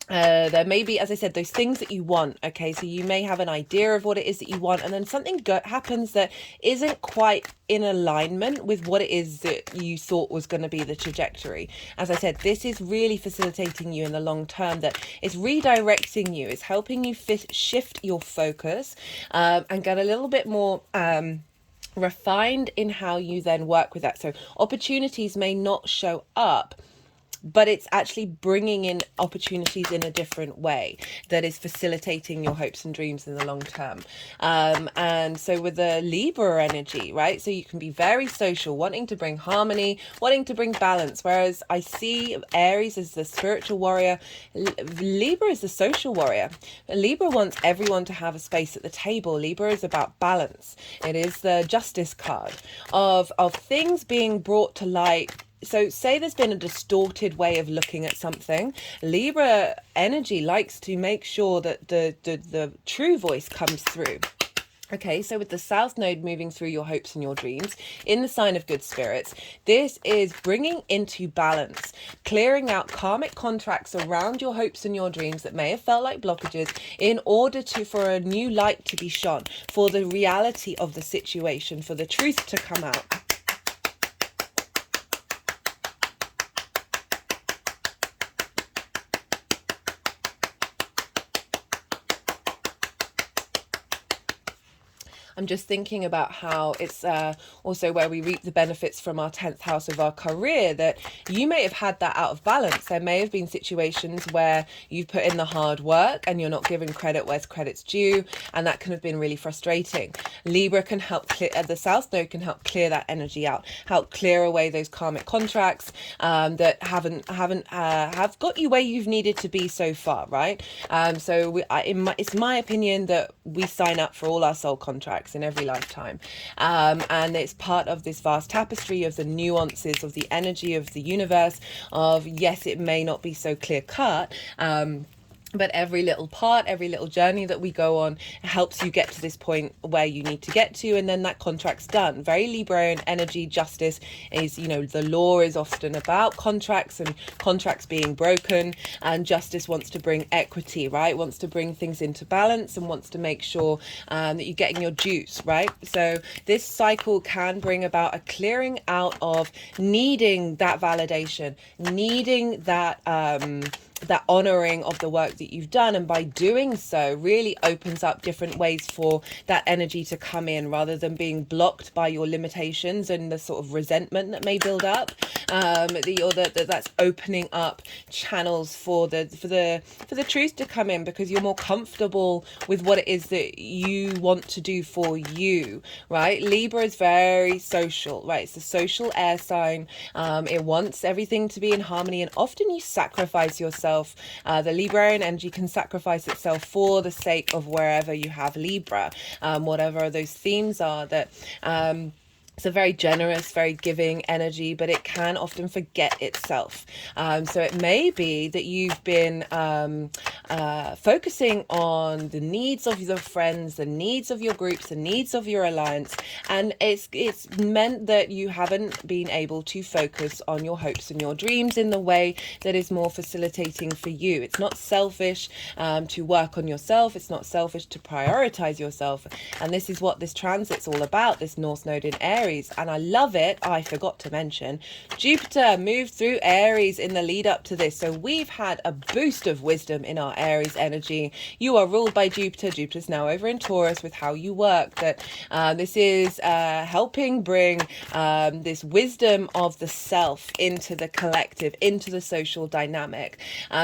there may be, as I said, those things that you want. Okay, so you may have an idea of what it is that you want, and then something happens that isn't quite in alignment with what it is that you thought was going to be the trajectory. As I said, this is really facilitating you in the long term, that it's redirecting you, it's helping you shift your focus, and get a little bit more refined in how you then work with that. So opportunities may not show up, but it's actually bringing in opportunities in a different way that is facilitating your hopes and dreams in the long term. And so with the Libra energy, right? So you can be very social, wanting to bring harmony, wanting to bring balance. Whereas I see Aries as the spiritual warrior, Libra is the social warrior. Libra wants everyone to have a space at the table. Libra is about balance. It is the justice card of things being brought to light. So say there's been a distorted way of looking at something, Libra energy likes to make sure that the true voice comes through. Okay, so with the South Node moving through your hopes and your dreams in the sign of good spirits, this is bringing into balance, clearing out karmic contracts around your hopes and your dreams that may have felt like blockages, in order for a new light to be shone, for the reality of the situation, for the truth to come out. I'm just thinking about how it's also where we reap the benefits from our 10th house of our career, that you may have had that out of balance. There may have been situations where you've put in the hard work and you're not given credit where credit's due, and that can have been really frustrating. Libra can help clear, the South Node can help clear that energy out, help clear away those karmic contracts that have got you where you've needed to be so far, right? So it's my opinion that we sign up for all our soul contracts in every lifetime, and it's part of this vast tapestry of the nuances of the energy of the universe, of yes, it may not be so clear cut, but every little part, every little journey that we go on helps you get to this point where you need to get to, and then that contract's done. Very Librarian energy. Justice is, the law is often about contracts and contracts being broken, and justice wants to bring equity, right? Wants to bring things into balance and wants to make sure that you're getting your dues, right? So this cycle can bring about a clearing out of needing that validation, needing that honoring of the work that you've done, and by doing so really opens up different ways for that energy to come in, rather than being blocked by your limitations and the sort of resentment that may build up. That's opening up channels for the truth to come in, because you're more comfortable with what it is that you want to do for you, right? Libra is very social, right? It's a social air sign. It wants everything to be in harmony, and often you sacrifice yourself. The Librarian energy can sacrifice itself for the sake of wherever you have Libra, whatever those themes are that it's a very generous, very giving energy, but it can often forget itself. So it may be that you've been focusing on the needs of your friends, the needs of your groups, the needs of your alliance, and it's meant that you haven't been able to focus on your hopes and your dreams in the way that is more facilitating for you. It's not selfish to work on yourself. It's not selfish to prioritize yourself. And this is what this transit's all about, this North Node in Aries. And I love it. I forgot to mention Jupiter moved through Aries in the lead up to this. So we've had a boost of wisdom in our Aries energy. You are ruled by Jupiter. Jupiter's now over in Taurus with how you work. That this is helping bring this wisdom of the self into the collective, into the social dynamic.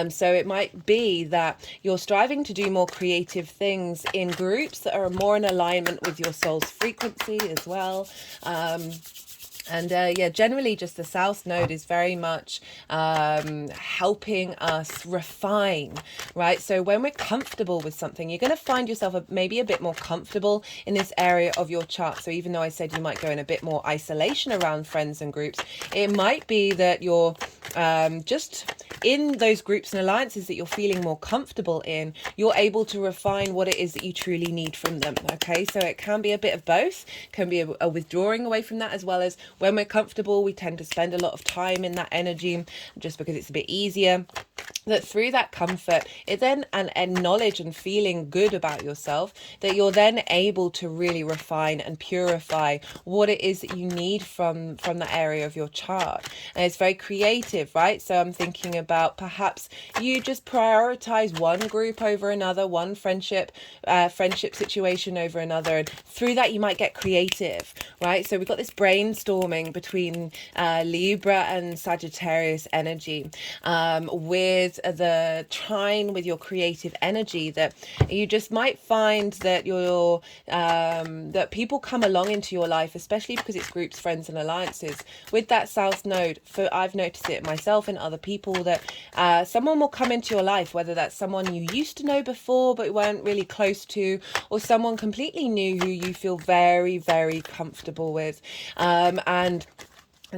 So it might be that you're striving to do more creative things in groups that are more in alignment with your soul's frequency as well. Yeah, generally just the South Node is very much helping us refine, right? So when we're comfortable with something, you're going to find yourself maybe a bit more comfortable in this area of your chart. So even though I said you might go in a bit more isolation around friends and groups, it might be that you're just in those groups and alliances that you're feeling more comfortable in, you're able to refine what it is that you truly need from them. Okay, so it can be a bit of both, can be a withdrawing away from that, as well as when we're comfortable, we tend to spend a lot of time in that energy just because it's a bit easier. That through that comfort, it then and knowledge and feeling good about yourself, that you're then able to really refine and purify what it is that you need from that area of your chart. And it's very creative, right? So I'm thinking about perhaps you just prioritize one group over another, one friendship situation over another, and through that you might get creative, right? So we've got this brainstorming between Libra and Sagittarius energy, with the trine with your creative energy, that you just might find that that people come along into your life, especially because it's groups, friends and alliances with that South Node. I've noticed it myself and other people, that someone will come into your life, whether that's someone you used to know before but weren't really close to, or someone completely new who you feel very, very comfortable with. And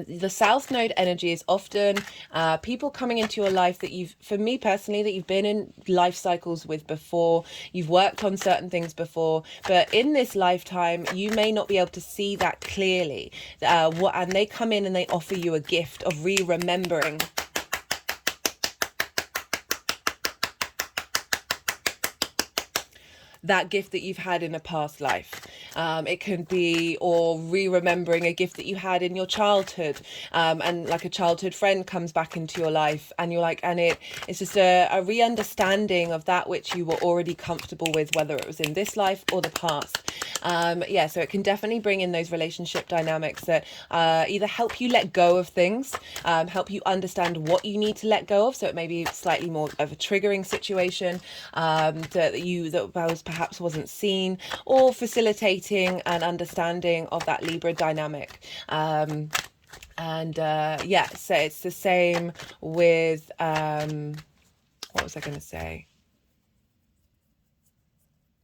the South Node energy is often people coming into your life that for me personally, that you've been in life cycles with before, you've worked on certain things before, but in this lifetime, you may not be able to see that clearly. And they come in and they offer you a gift of remembering that gift that you've had in a past life. It can be, or remembering a gift that you had in your childhood, and like a childhood friend comes back into your life, and you're like, and it's just a re-understanding of that which you were already comfortable with, whether it was in this life or the past. Yeah, so it can definitely bring in those relationship dynamics that either help you let go of things, help you understand what you need to let go of. So it may be slightly more of a triggering situation that perhaps wasn't seen, or facilitating an understanding of that Libra dynamic. Yeah, so it's the same with what was I going to say?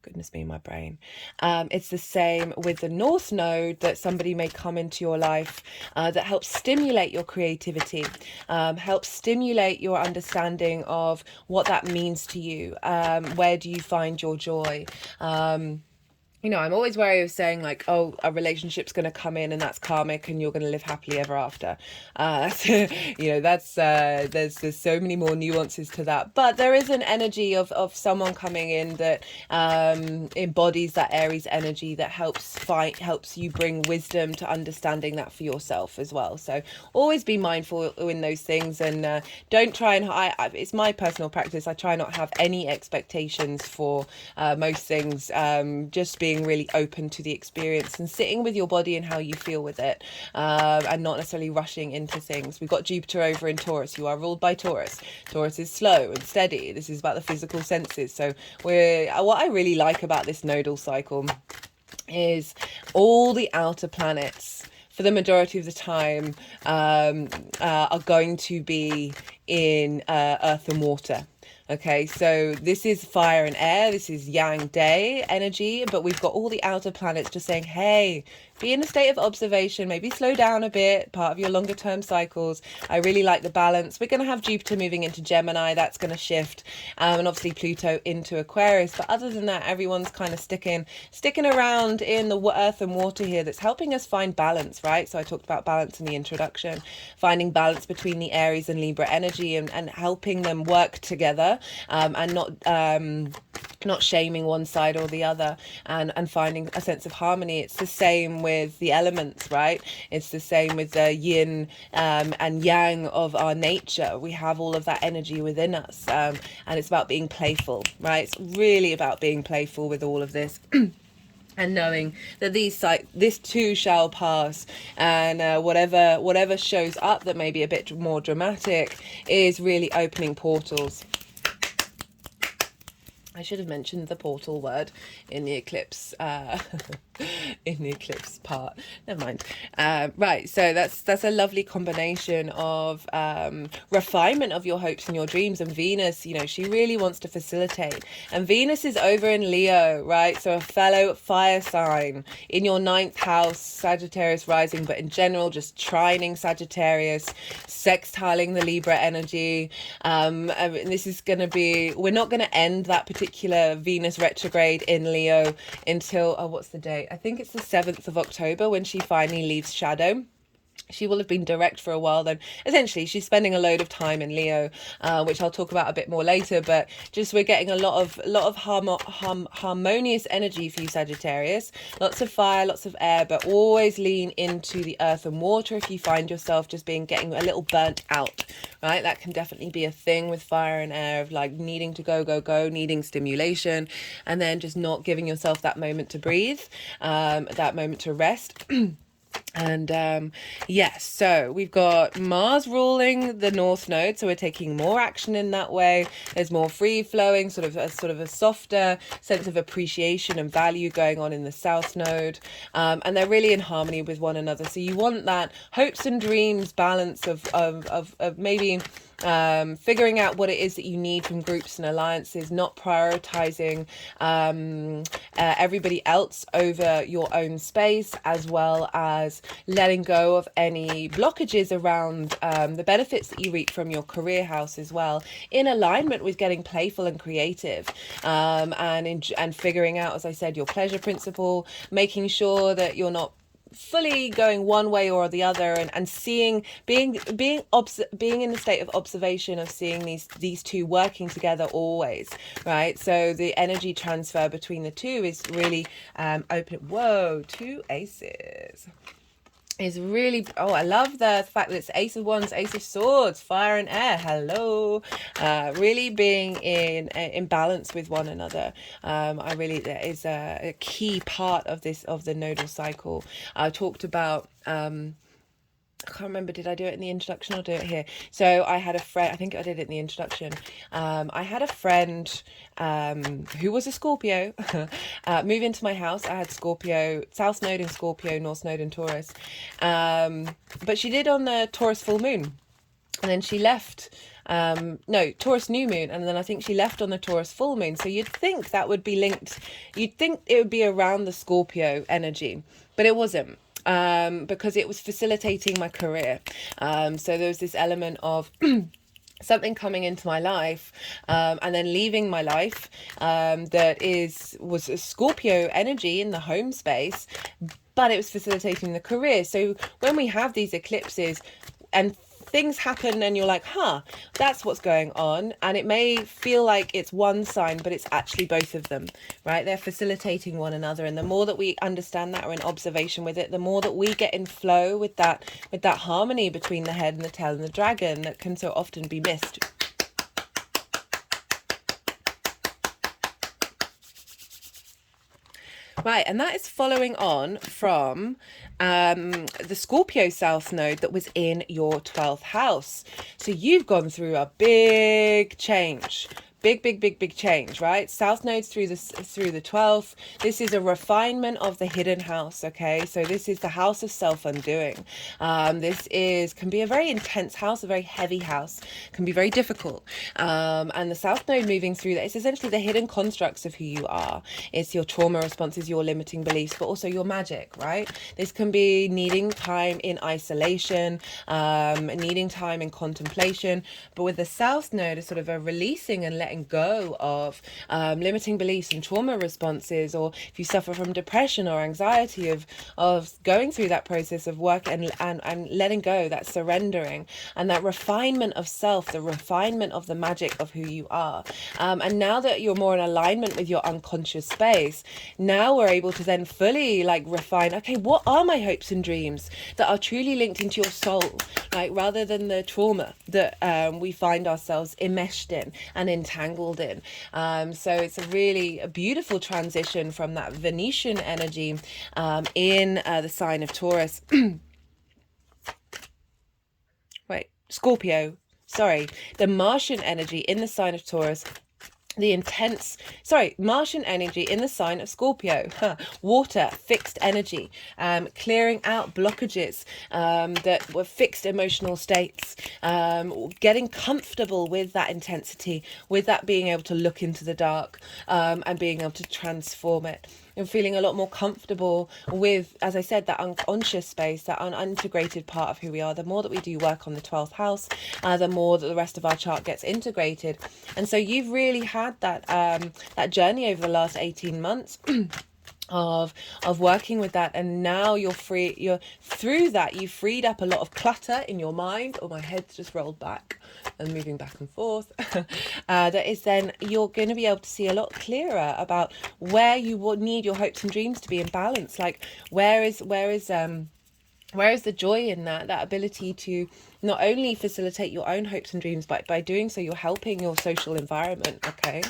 Goodness me, my brain. It's the same with the North Node, that somebody may come into your life that helps stimulate your creativity, helps stimulate your understanding of what that means to you. Where do you find your joy? I'm always wary of saying like, oh, a relationship's going to come in and that's karmic and you're going to live happily ever after. There's so many more nuances to that. But there is an energy of someone coming in that embodies that Aries energy, that helps you bring wisdom to understanding that for yourself as well. So always be mindful in those things, and don't try and it's my personal practice. I try not have any expectations for most things. Just being being really open to the experience and sitting with your body and how you feel with it, and not necessarily rushing into things. We've got Jupiter over in Taurus. You are ruled by Taurus. Taurus is slow and steady. This is about the physical senses. So what I really like about this nodal cycle is all the outer planets, for the majority of the time, are going to be in earth and water. Okay, so this is fire and air, this is yang day energy, but we've got all the outer planets just saying, hey, be in a state of observation, maybe slow down a bit, part of your longer term cycles. I really like the balance. We're going to have Jupiter moving into Gemini, that's going to shift, and obviously Pluto into Aquarius. But other than that, everyone's kind of sticking around in the earth and water here. That's helping us find balance, right? So I talked about balance in the introduction, finding balance between the Aries and Libra energy, and helping them work together, and not shaming one side or the other, and finding a sense of harmony. It's the same with the elements, right? It's the same with the yin and yang of our nature. We have all of that energy within us, and it's about being playful, right? It's really about being playful with all of this. And knowing that this too shall pass, and whatever shows up that may be a bit more dramatic is really opening portals. I should have mentioned the portal word in the eclipse, in the eclipse part. Never mind. Right, so that's a lovely combination of refinement of your hopes and your dreams. And Venus, you know, she really wants to facilitate. And Venus is over in Leo, right? So a fellow fire sign in your 9th house, Sagittarius rising, but in general, just trining Sagittarius, sextiling the Libra energy. And this is going to be, we're not going to end that particular Venus retrograde in Leo until, what's the date? I think it's the 7th of October when she finally leaves shadow. She will have been direct for a while then. Essentially, she's spending a load of time in Leo, which I'll talk about a bit more later. But just we're getting a lot of harmonious energy for you, Sagittarius. Lots of fire, lots of air, but always lean into the earth and water if you find yourself just getting a little burnt out, right? That can definitely be a thing with fire and air, of like needing to go, needing stimulation, and then just not giving yourself that moment to breathe, that moment to rest. And yes, so we've got Mars ruling the North Node, so we're taking more action in that way. There's more free flowing, sort of a softer sense of appreciation and value going on in the South Node, and they're really in harmony with one another. So you want that hopes and dreams balance of maybe figuring out what it is that you need from groups and alliances, not prioritizing everybody else over your own space, as well as letting go of any blockages around the benefits that you reap from your career house as well, in alignment with getting playful and creative, and figuring out, as I said, your pleasure principle, making sure that you're not fully going one way or the other, and seeing, being in the state of observation of seeing these two working together always, right? So the energy transfer between the two is really open. Whoa, 2 aces is really, I love the fact that it's Ace of Wands, Ace of Swords, fire and air. Hello. Really being in balance with one another. That is a key part of the nodal cycle. I talked about, I can't remember, did I do it in the introduction or do it here? So I had a friend, I think I did it in the introduction. I had a friend who was a Scorpio move into my house. I had Scorpio, South Node in Scorpio, North Node in Taurus. But she did on the Taurus full moon. And then she left, Taurus new moon. And then I think she left on the Taurus full moon. So you'd think that would be linked. You'd think it would be around the Scorpio energy, but it wasn't. Because it was facilitating my career. So there was this element of something coming into my life, and then leaving my life, that was a Scorpio energy in the home space, but it was facilitating the career. So when we have these eclipses and things happen and you're like, that's what's going on, and it may feel like it's one sign, but it's actually both of them, right? They're facilitating one another. And the more that we understand that, or in observation with it, the more that we get in flow with that harmony between the head and the tail and the dragon that can so often be missed. Right, and that is following on from the Scorpio South Node that was in your 12th house. So you've gone through a big change. Big change, right? South nodes through the 12th. This is a refinement of the hidden house, okay? So this is the house of self-undoing. Can be a very intense house, a very heavy house, can be very difficult. And the South node moving through that, it's essentially the hidden constructs of who you are. It's your trauma responses, your limiting beliefs, but also your magic, right? This can be needing time in isolation, needing time in contemplation. But with the South node, it's sort of a releasing and letting go of limiting beliefs and trauma responses, or if you suffer from depression or anxiety, of going through that process of work and letting go, that surrendering and that refinement of self, the refinement of the magic of who you are. And now that you're more in alignment with your unconscious space, now we're able to then fully like refine, okay, what are my hopes and dreams that are truly linked into your soul, like rather than the trauma that we find ourselves enmeshed in and entangled in. So it's a beautiful transition from that Venetian energy in the sign of Taurus. Wait, Scorpio. Sorry, the Martian energy in the sign of Taurus, Martian energy in the sign of Scorpio. Water, fixed energy, clearing out blockages that were fixed emotional states, getting comfortable with that intensity, with that being able to look into the dark, and being able to transform it. And feeling a lot more comfortable with, as I said, that unconscious space, that unintegrated part of who we are. The more that we do work on the 12th house, the more that the rest of our chart gets integrated. And so you've really had that journey over the last 18 months of working with that, and now you're through that. You freed up a lot of clutter in your mind. Oh, my head's just rolled back and moving back and forth. That is, then you're going to be able to see a lot clearer about where you would need your hopes and dreams to be in balance. Like where is the joy in that ability to not only facilitate your own hopes and dreams, but by doing so you're helping your social environment. Okay,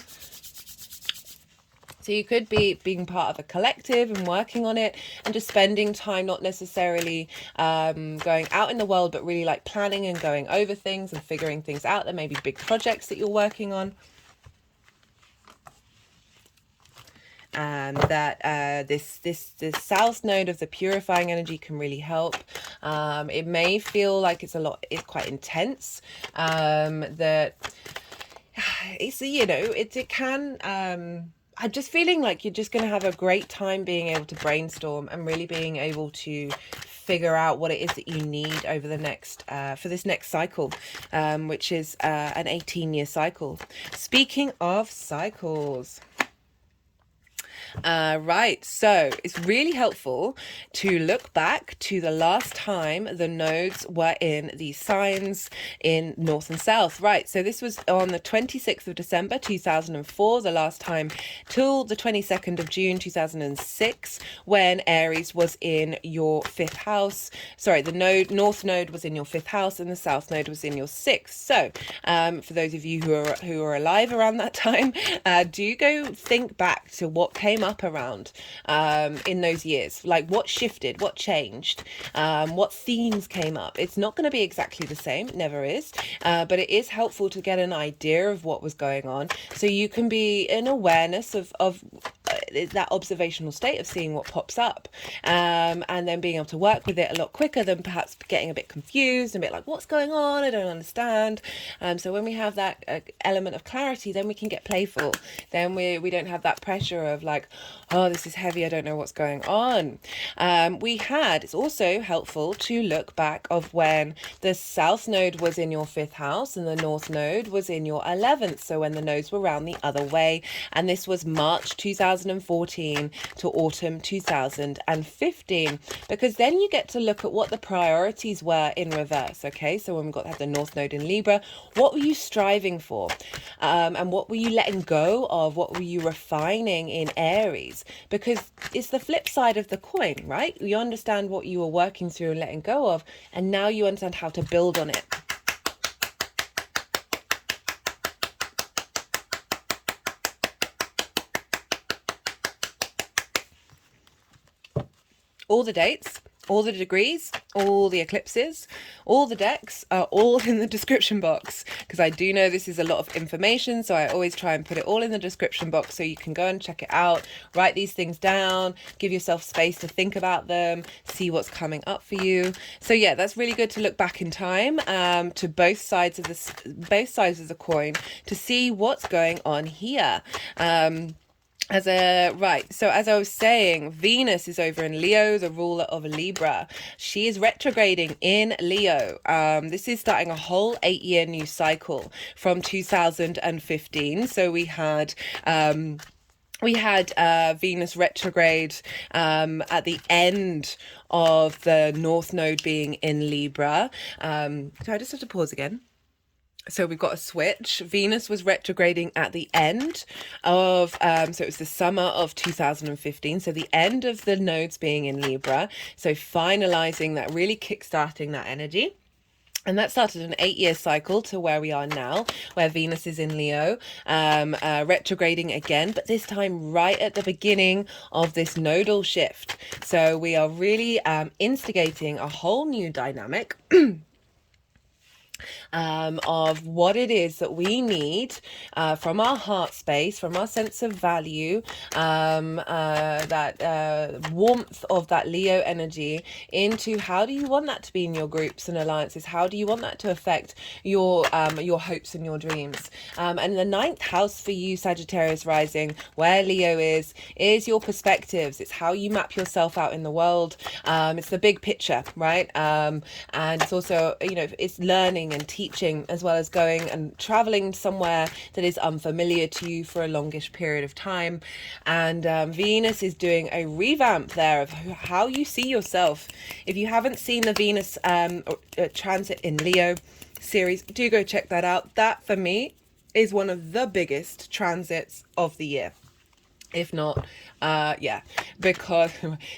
so you could be being part of a collective and working on it, and just spending time not necessarily going out in the world, but really like planning and going over things and figuring things out. There may be big projects that you're working on. And that this south node of the purifying energy can really help. It may feel like it's quite intense. That it's, it can. I'm just feeling like you're just going to have a great time being able to brainstorm and really being able to figure out what it is that you need over the next for this next cycle, which is an 18-year cycle. Speaking of cycles, right, so it's really helpful to look back to the last time the nodes were in these signs in north and south. Right, so this was on the 26th of December 2004, the last time, till the 22nd of June 2006, when Aries was in your 5th house. Sorry, the north node was in your 5th house and the south node was in your 6th. So for those of you who are alive around that time, do go think back to what came up around in those years, like what shifted, what changed, what themes came up. It's not going to be exactly the same, it never is, but it is helpful to get an idea of what was going on, so you can be in awareness of that observational state of seeing what pops up, and then being able to work with it a lot quicker than perhaps getting a bit confused and a bit like, what's going on, I don't understand. So when we have that element of clarity, then we can get playful. Then we don't have that pressure of like, oh, this is heavy, I don't know what's going on. It's also helpful to look back of when the south node was in your 5th house and the north node was in your 11th, so when the nodes were round the other way, and this was March 2014 to autumn 2015, because then you get to look at what the priorities were in reverse. Okay, so when we had the north node in Libra, what were you striving for, and what were you letting go of, what were you refining in Aries? Because it's the flip side of the coin, right? You understand what you were working through and letting go of, and now you understand how to build on it. all the dates, all the degrees, all the eclipses, all the decks are all in the description box, because I do know this is a lot of information, so I always try and put it all in the description box so you can go and check it out, write these things down, give yourself space to think about them, see what's coming up for you. So yeah, that's really good to look back in time, to both sides of the coin, to see what's going on here. So as I was saying, Venus is over in Leo, the ruler of Libra. She is retrograding in Leo. This is starting a whole 8-year new cycle from 2015. So we had Venus retrograde at the end of the North Node being in Libra. So I just have to pause again. So we've got a switch. Venus was retrograding at the end of, so it was the summer of 2015. So the end of the nodes being in Libra. So finalizing that, really kickstarting that energy. And that started an 8-year cycle to where we are now, where Venus is in Leo, retrograding again, but this time right at the beginning of this nodal shift. So we are really instigating a whole new dynamic of what it is that we need from our heart space, from our sense of value, that warmth of that Leo energy, into how do you want that to be in your groups and alliances? How do you want that to affect your hopes and your dreams? And the 9th house for you, Sagittarius rising, where Leo is your perspectives. It's how you map yourself out in the world. It's the big picture, right? And it's also, it's learning and teaching, as well as going and traveling somewhere that is unfamiliar to you for a longish period of time. And Venus is doing a revamp there of how you see yourself. If you haven't seen the Venus transit in Leo series, do go check that out. That for me is one of the biggest transits of the year, if not because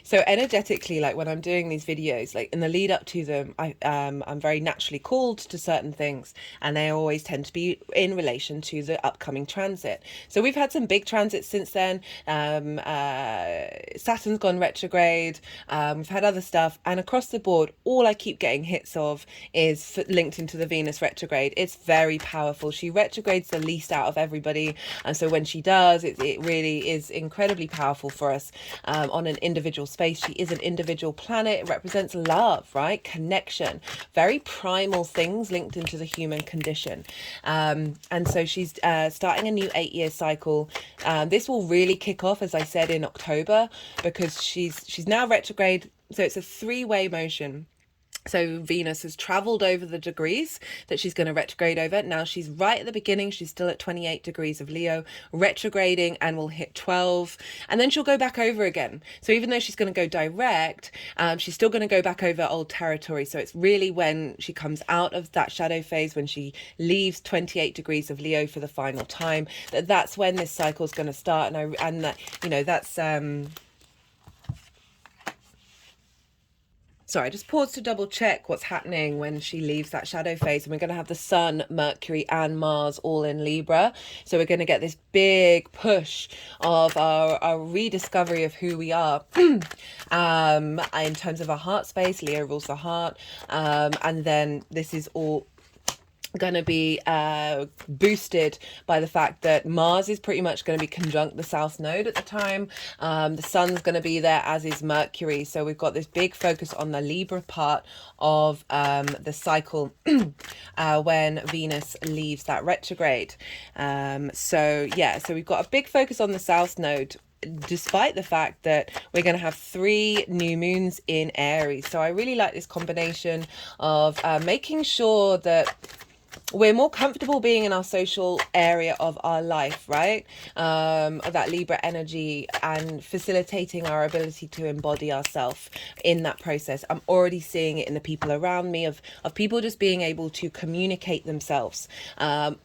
so energetically, like when I'm doing these videos, like in the lead up to them, I'm very naturally called to certain things, and they always tend to be in relation to the upcoming transit. So we've had some big transits since then. Saturn's gone retrograde, we've had other stuff, and across the board all I keep getting hits of is linked into the Venus retrograde. It's very powerful. She retrogrades the least out of everybody, and so when she does, it really is incredibly powerful for us on an individual space. She is an individual planet. It represents love, right? Connection, very primal things linked into the human condition. And so she's starting a new 8-year cycle. This will really kick off, as I said, in October, because she's now retrograde. So it's a 3-way motion. So Venus has traveled over the degrees that she's going to retrograde over. Now she's right at the beginning. She's still at 28 degrees of Leo, retrograding, and will hit 12. And then she'll go back over again. So even though she's going to go direct, she's still going to go back over old territory. So it's really when she comes out of that shadow phase, when she leaves 28 degrees of Leo for the final time, that's when this cycle is going to start. And that's... Sorry, I just paused to double check what's happening when she leaves that shadow phase. And we're going to have the Sun, Mercury and Mars all in Libra. So we're going to get this big push of our rediscovery of who we are. In terms of our heart space, Leo rules the heart. And then this is all going to be boosted by the fact that Mars is pretty much going to be conjunct the South Node at the time. The Sun's going to be there, as is Mercury. So we've got this big focus on the Libra part of the cycle when Venus leaves that retrograde. So we've got a big focus on the South Node, despite the fact that we're going to have 3 new moons in Aries. So I really like this combination of making sure that we're more comfortable being in our social area of our life, right? Of that Libra energy, and facilitating our ability to embody ourselves in that process. I'm already seeing it in the people around me, of people just being able to communicate themselves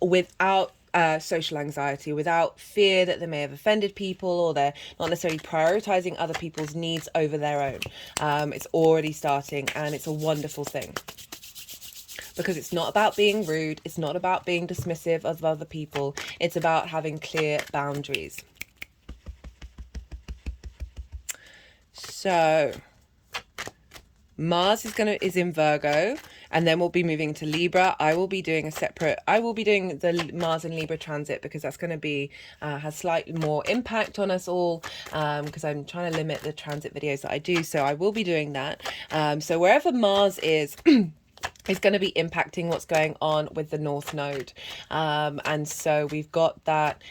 without social anxiety, without fear that they may have offended people, or they're not necessarily prioritizing other people's needs over their own. It's already starting, and it's a wonderful thing. Because it's not about being rude, it's not about being dismissive of other people, it's about having clear boundaries. So Mars is in Virgo, and then we'll be moving to Libra. I will be doing the Mars and Libra transit because that's going to be has slightly more impact on us all, because I'm trying to limit the transit videos that I do. So I will be doing that. So wherever Mars is going to be impacting what's going on with the North Node. And so we've got that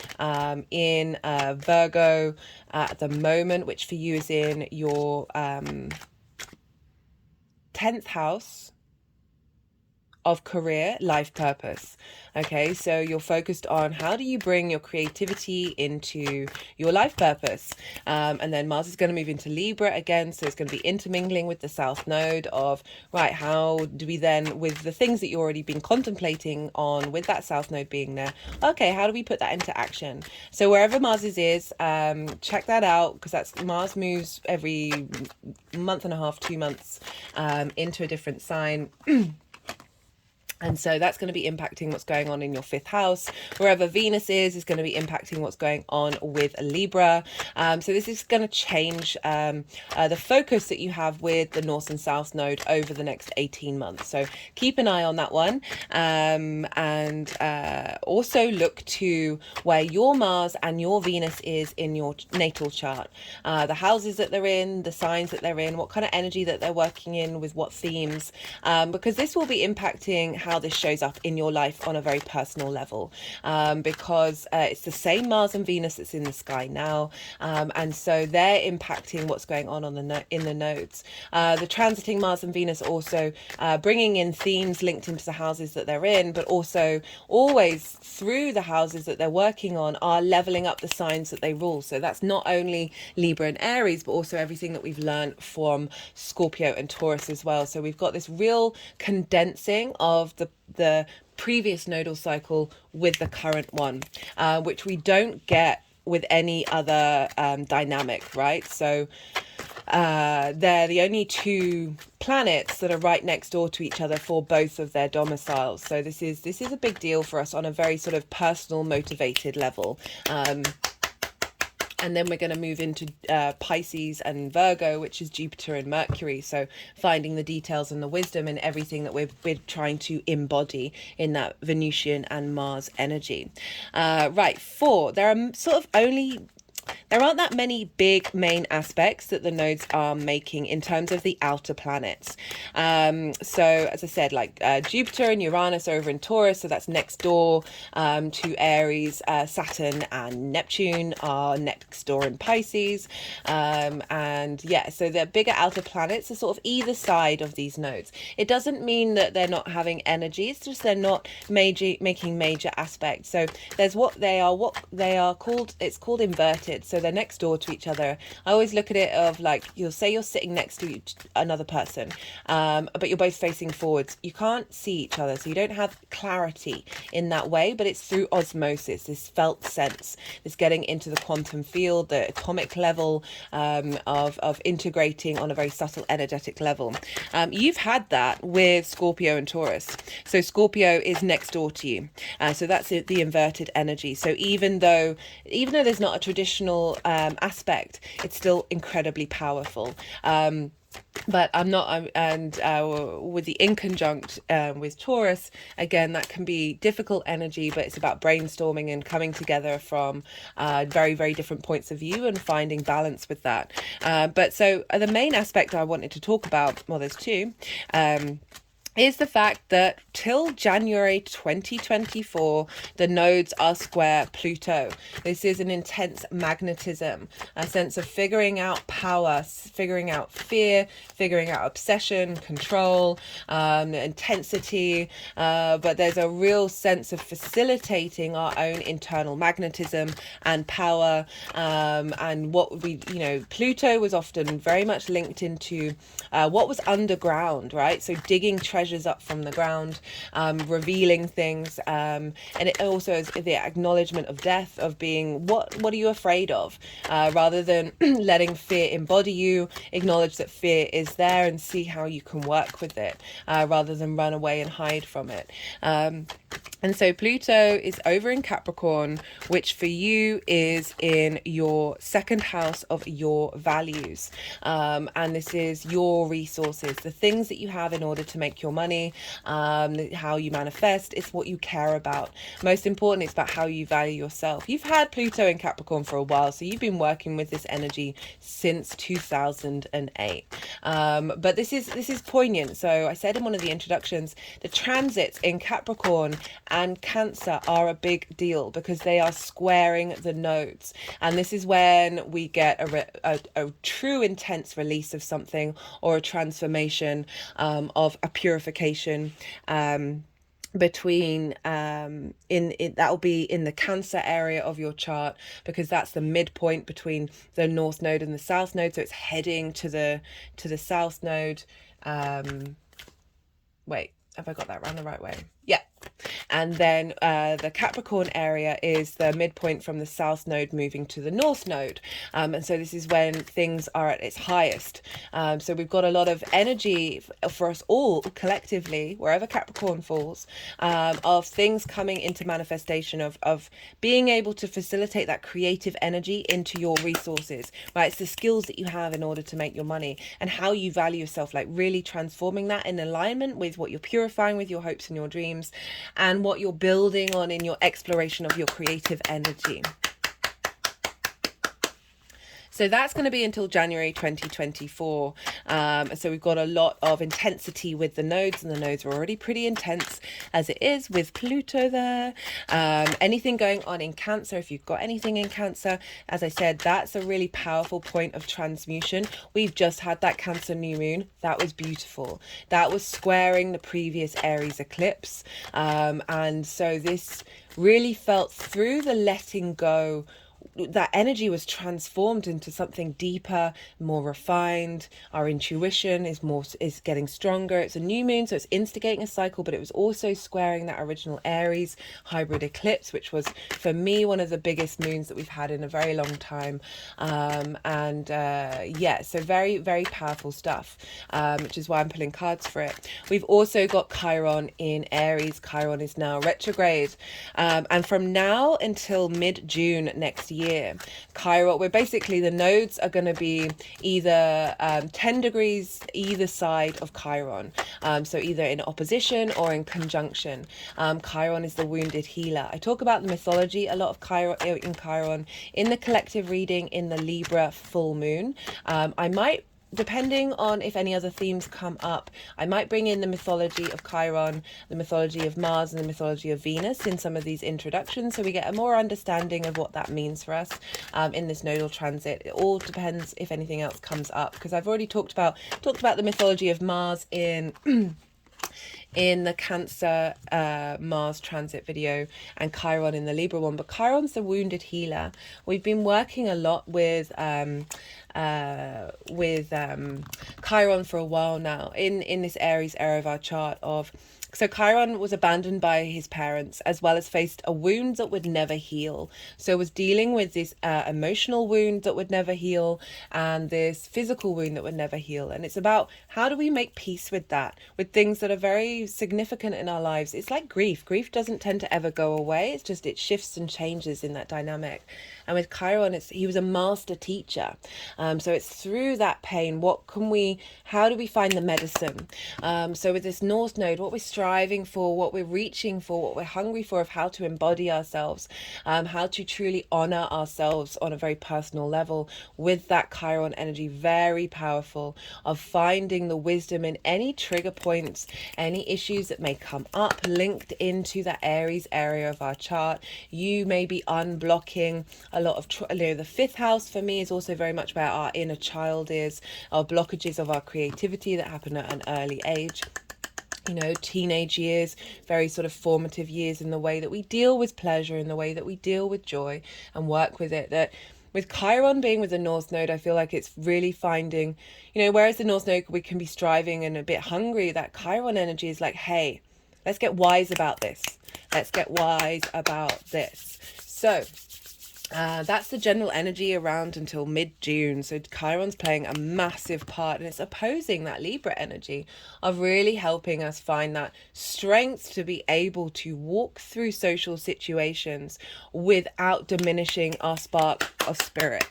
in Virgo at the moment, which for you is in your 10th house of career, life purpose. Okay, so you're focused on how do you bring your creativity into your life purpose. And then Mars is going to move into Libra again, so it's going to be intermingling with the South Node of, right, how do we then, with the things that you've already been contemplating on with that South Node being there, okay, how do we put that into action? So wherever Mars is, check that out, because that's Mars moves every month and a half, 2 months into a different sign. And so that's going to be impacting what's going on in your 5th house. Wherever Venus is going to be impacting what's going on with Libra. So this is going to change the focus that you have with the North and South Node over the next 18 months. So keep an eye on that one. And also look to where your Mars and your Venus is in your natal chart. The houses that they're in, the signs that they're in, what kind of energy that they're working in with what themes. Because this will be impacting how this shows up in your life on a very personal level, because it's the same Mars and Venus that's in the sky now, and so they're impacting what's going on in the nodes. The transiting Mars and Venus also bringing in themes linked into the houses that they're in, but also always through the houses that they're working on are leveling up the signs that they rule. So that's not only Libra and Aries, but also everything that we've learned from Scorpio and Taurus as well. So we've got this real condensing of the previous nodal cycle with the current one, which we don't get with any other dynamic, right? So they're the only 2 planets that are right next door to each other for both of their domiciles. So this is a big deal for us on a very sort of personal, motivated level. And then we're going to move into Pisces and Virgo, which is Jupiter and Mercury. So finding the details and the wisdom in everything that we're trying to embody in that Venusian and Mars energy. Right, 4. There are sort of there aren't that many big main aspects that the nodes are making in terms of the outer planets. So as I said, like Jupiter and Uranus are over in Taurus, so that's next door to Aries. Saturn and Neptune are next door in Pisces. And yeah, so the bigger outer planets are sort of either side of these nodes. It doesn't mean that they're not having energy, it's just they're not making major aspects. So there's what they are called, it's called inverted. So they're next door to each other. I always look at it of like, you'll say you're sitting next to another person, but you're both facing forwards. You can't see each other, so you don't have clarity in that way, but it's through osmosis, this felt sense, this getting into the quantum field, the atomic level, of integrating on a very subtle energetic level. You've had that with Scorpio and Taurus. So Scorpio is next door to you. So that's the inverted energy. So even though there's not a traditional aspect, it's still incredibly powerful. But with the inconjunct with Taurus, again, that can be difficult energy, but it's about brainstorming and coming together from very, very different points of view and finding balance with that. But so the main aspect I wanted to talk about, well, there's 2, is the fact that till January 2024, the nodes are square Pluto. This is an intense magnetism, a sense of figuring out power, figuring out fear, figuring out obsession, control, intensity, but there's a real sense of facilitating our own internal magnetism and power, and what Pluto was often very much linked into what was underground, right? So digging treasures up from the ground, revealing things, and it also is the acknowledgement of death, of being what are you afraid of, rather than letting fear embody you. Acknowledge that fear is there and see how you can work with it, rather than run away and hide from it. And so Pluto is over in Capricorn, which for you is in your second house of your values. And this is your resources, the things that you have in order to make your money, how you manifest. It's what you care about. Most important, it's about how you value yourself. You've had Pluto in Capricorn for a while, so you've been working with this energy since 2008. But this is poignant. So I said in one of the introductions, the transits in Capricorn and Cancer are a big deal because they are squaring the nodes, and this is when we get a true intense release of something, or a transformation, of a purification, between that will be in the Cancer area of your chart, because that's the midpoint between the North Node and the South Node, so it's heading to the South Node. Wait, have I got that round the right way? Yeah. And then the Capricorn area is the midpoint from the South Node moving to the North Node. And so this is when things are at its highest. So we've got a lot of energy for us all collectively, wherever Capricorn falls, of things coming into manifestation, of being able to facilitate that creative energy into your resources, right? It's the skills that you have in order to make your money, and how you value yourself, like really transforming that in alignment with what you're purifying with your hopes and your dreams, and what you're building on in your exploration of your creative energy. So that's going to be until January 2024. So we've got a lot of intensity with the nodes, and the nodes are already pretty intense as it is with Pluto there. Anything going on in Cancer, if you've got anything in Cancer, as I said, that's a really powerful point of transmutation. We've just had that Cancer new moon. That was beautiful. That was squaring the previous Aries eclipse. And so this really felt through the letting go, that energy was transformed into something deeper, more refined. Our intuition is getting stronger. It's a new moon, so it's instigating a cycle, but it was also squaring that original Aries hybrid eclipse, which was for me one of the biggest moons that we've had in a very long time. Yeah, so very, very powerful stuff, which is why I'm pulling cards for it. We've also got Chiron in Aries. Chiron is now retrograde, and from now until mid-June next year, Chiron, where basically the nodes are going to be either 10 degrees either side of Chiron, so either in opposition or in conjunction. Chiron is the wounded healer. I talk about the mythology a lot of Chiron in the collective reading in the Libra full moon. I might, depending on if any other themes come up, I might bring in the mythology of Chiron, the mythology of Mars, and the mythology of Venus in some of these introductions, so we get a more understanding of what that means for us in this nodal transit. It all depends if anything else comes up, because I've already talked about the mythology of Mars in in the Cancer Mars transit video, and Chiron in the Libra one. But Chiron's the wounded healer. We've been working a lot with Chiron for a while now in this Aries area of our chart. So Chiron was abandoned by his parents, as well as faced a wound that would never heal. So was dealing with this emotional wound that would never heal, and this physical wound that would never heal. And it's about, how do we make peace with that, with things that are very significant in our lives? It's like grief. Grief doesn't tend to ever go away. It's just, it shifts and changes in that dynamic. And with Chiron, he was a master teacher. So it's through that pain, how do we find the medicine? So with this North Node, what we're striving for, what we're reaching for, what we're hungry for, of how to embody ourselves, how to truly honor ourselves on a very personal level with that Chiron energy, very powerful, of finding the wisdom in any trigger points, any issues that may come up linked into that Aries area of our chart. You may be unblocking a lot of the fifth house for me is also very much about our inner child, our blockages of our creativity that happen at an early age. Teenage years, very sort of formative years in the way that we deal with pleasure, in the way that we deal with joy and work with it. That with Chiron being with the North Node, I feel like it's really finding, whereas the North Node, we can be striving and a bit hungry, that Chiron energy is like, hey, let's get wise about this. Let's get wise about this. So That's the general energy around until mid-June. So Chiron's playing a massive part, and it's opposing that Libra energy of really helping us find that strength to be able to walk through social situations without diminishing our spark of spirit.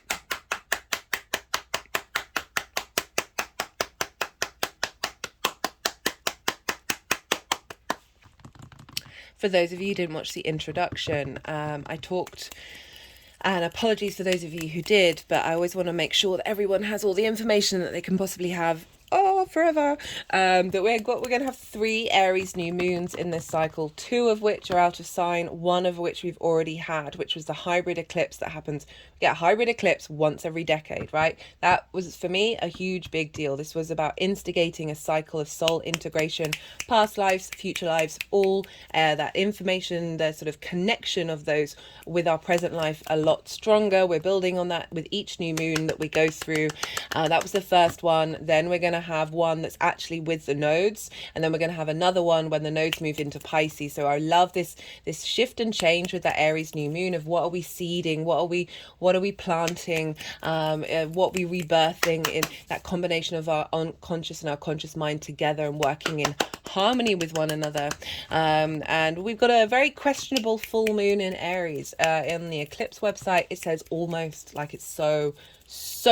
For those of you who didn't watch the introduction, I talked, and apologies for those of you who did, but I always want to make sure that everyone has all the information that they can possibly have forever. That we're going to have 3 Aries new moons in this cycle, 2 of which are out of sign, 1 of which we've already had, which was the hybrid eclipse that happens. Yeah, hybrid eclipse once every decade, right? That was, for me, a huge big deal. This was about instigating a cycle of soul integration, past lives, future lives, all that information, the sort of connection of those with our present life a lot stronger. We're building on that with each new moon that we go through. That was the first one. Then we're going to have one that's actually with the nodes, and then we're going to have another one when the nodes move into Pisces. So I love this shift and change with that Aries new moon of what are we seeding, what are we planting, what are we rebirthing, in that combination of our unconscious and our conscious mind together and working in harmony with one another. And we've got a very questionable full moon in Aries. In the Eclipse website it says almost, like it's so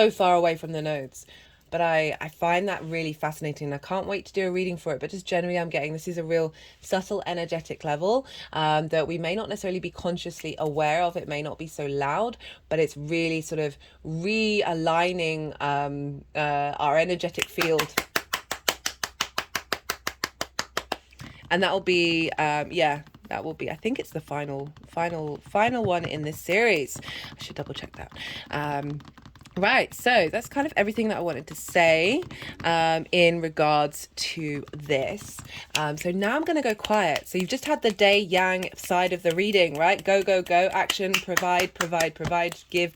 far away from the nodes. But I find that really fascinating. I can't wait to do a reading for it. But just generally, I'm getting this is a real subtle energetic level that we may not necessarily be consciously aware of. It may not be so loud, but it's really sort of realigning our energetic field. And that will be, that will be, I think it's the final one in this series. I should double check that. Right, so that's kind of everything that I wanted to say in regards to this. So now I'm going to go quiet. So you've just had the day yang side of the reading, right? Go, go, go, action, provide, give.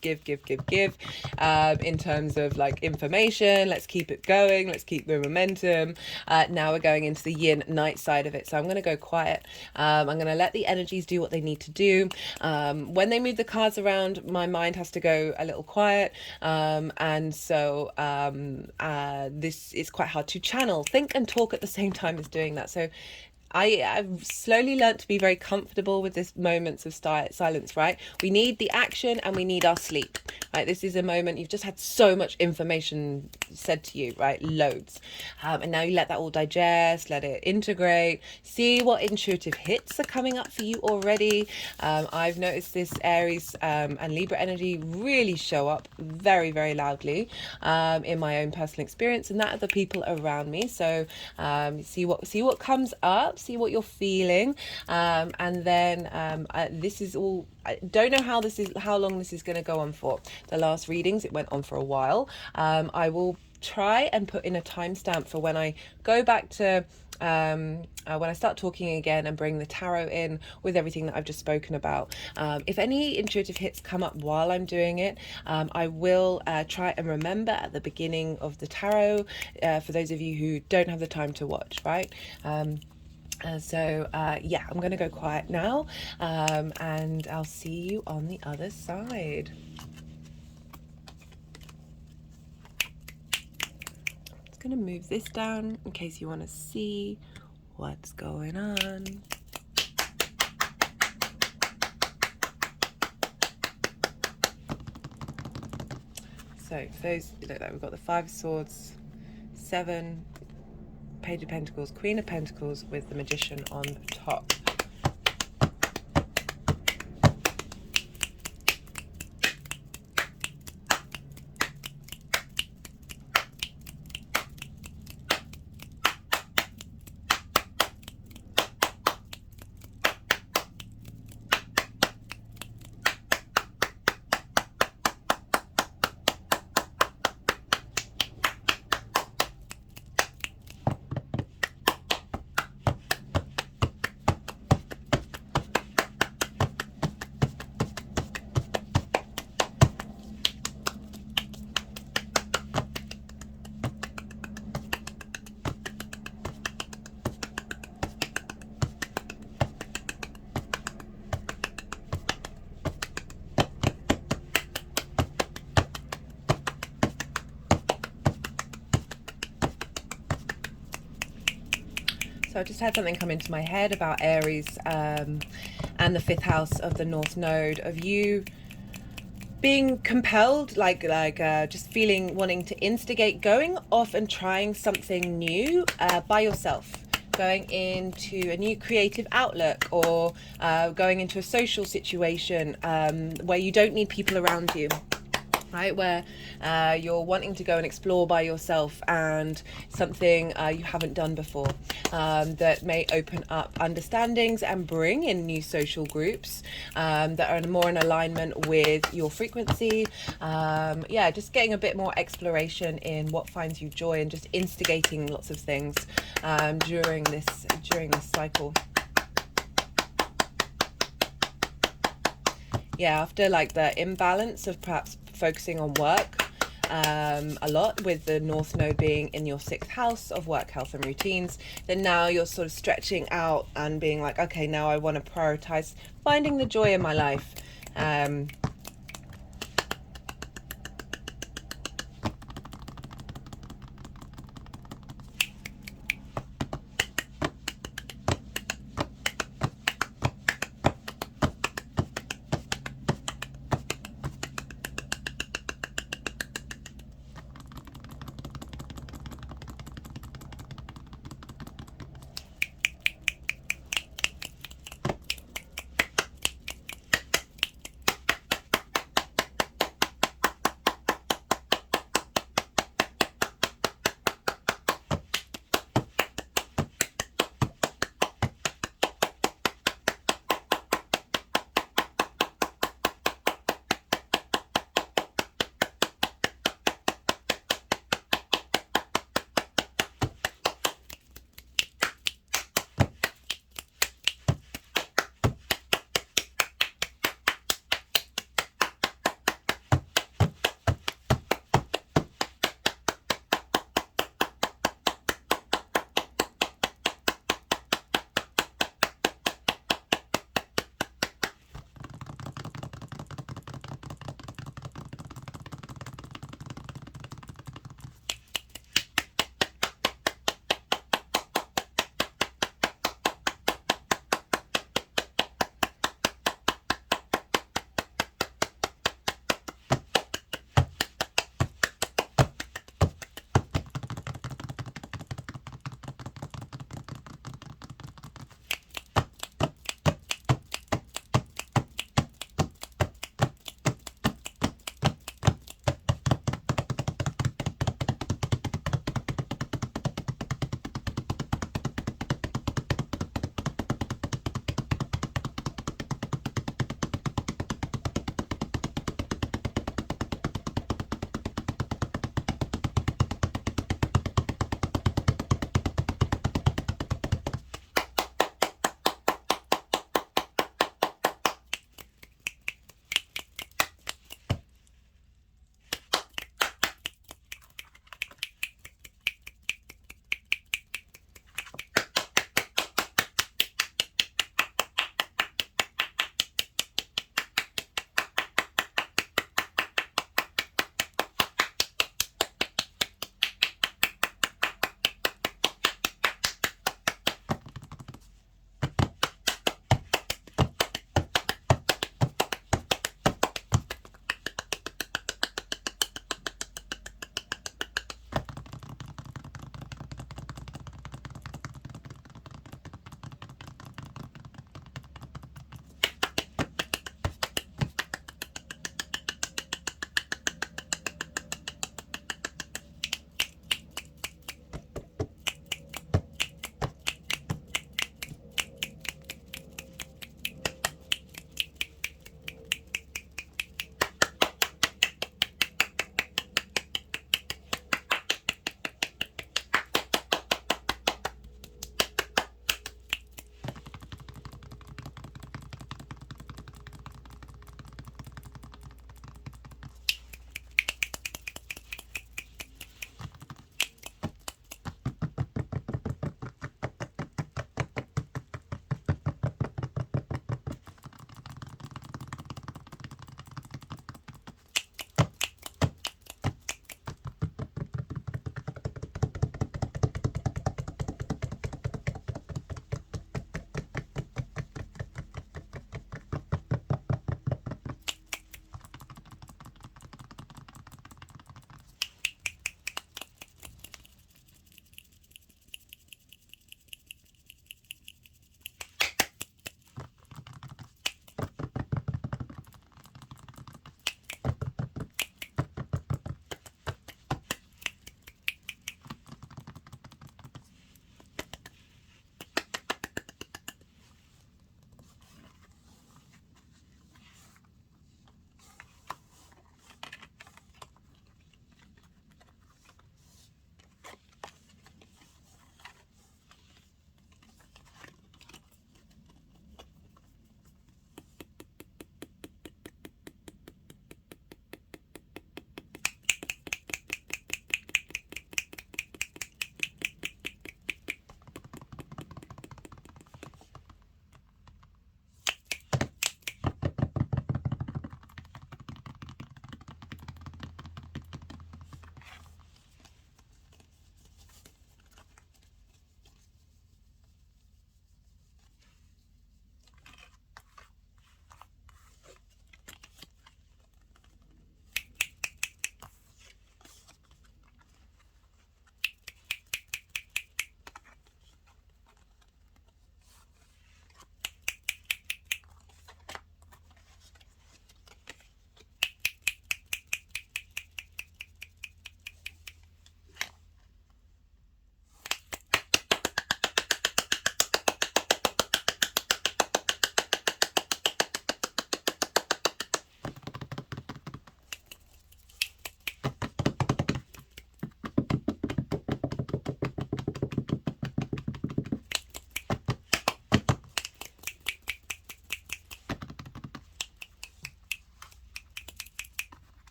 In terms of like information, let's keep it going. Let's keep the momentum. Now we're going into the yin night side of it. So I'm going to go quiet. I'm going to let the energies do what they need to do. When they move the cards around, my mind has to go a little quiet. And so this is quite hard to channel, think and talk at the same time as doing that. So I've slowly learned to be very comfortable with this moments of silence, right? We need the action and we need our sleep, right? This is a moment, you've just had so much information said to you, right? Loads. And now you let that all digest, let it integrate, see what intuitive hits are coming up for you already. I've noticed this Aries and Libra energy really show up very, very loudly in my own personal experience and that of the people around me. So see what comes up, see what you're feeling, and then this is all, I don't know how long this is going to go on for. The last readings, it went on for a while. I will try and put in a timestamp for when I go back to when I start talking again and bring the tarot in with everything that I've just spoken about. If any intuitive hits come up while I'm doing it, I will try and remember at the beginning of the tarot, for those of you who don't have the time to watch, right? So I'm going to go quiet now, and I'll see you on the other side. Just going to move this down in case you want to see what's going on. So for those, look, like we've got the 5 of Swords, 7, Page of Pentacles, Queen of Pentacles with the Magician on top. So I just had something come into my head about Aries and the 5th house of the North Node, of you being compelled, just feeling, wanting to instigate, going off and trying something new by yourself, going into a new creative outlook, or going into a social situation where you don't need people around you. Right, where you're wanting to go and explore by yourself, and something you haven't done before, that may open up understandings and bring in new social groups that are more in alignment with your frequency. Yeah, just getting a bit more exploration in what finds you joy, and just instigating lots of things during this cycle. Yeah, after like the imbalance of perhaps focusing on work a lot, with the North Node being in your 6th house of work, health and routines, then now you're sort of stretching out and being like, okay, now I want to prioritize finding the joy in my life.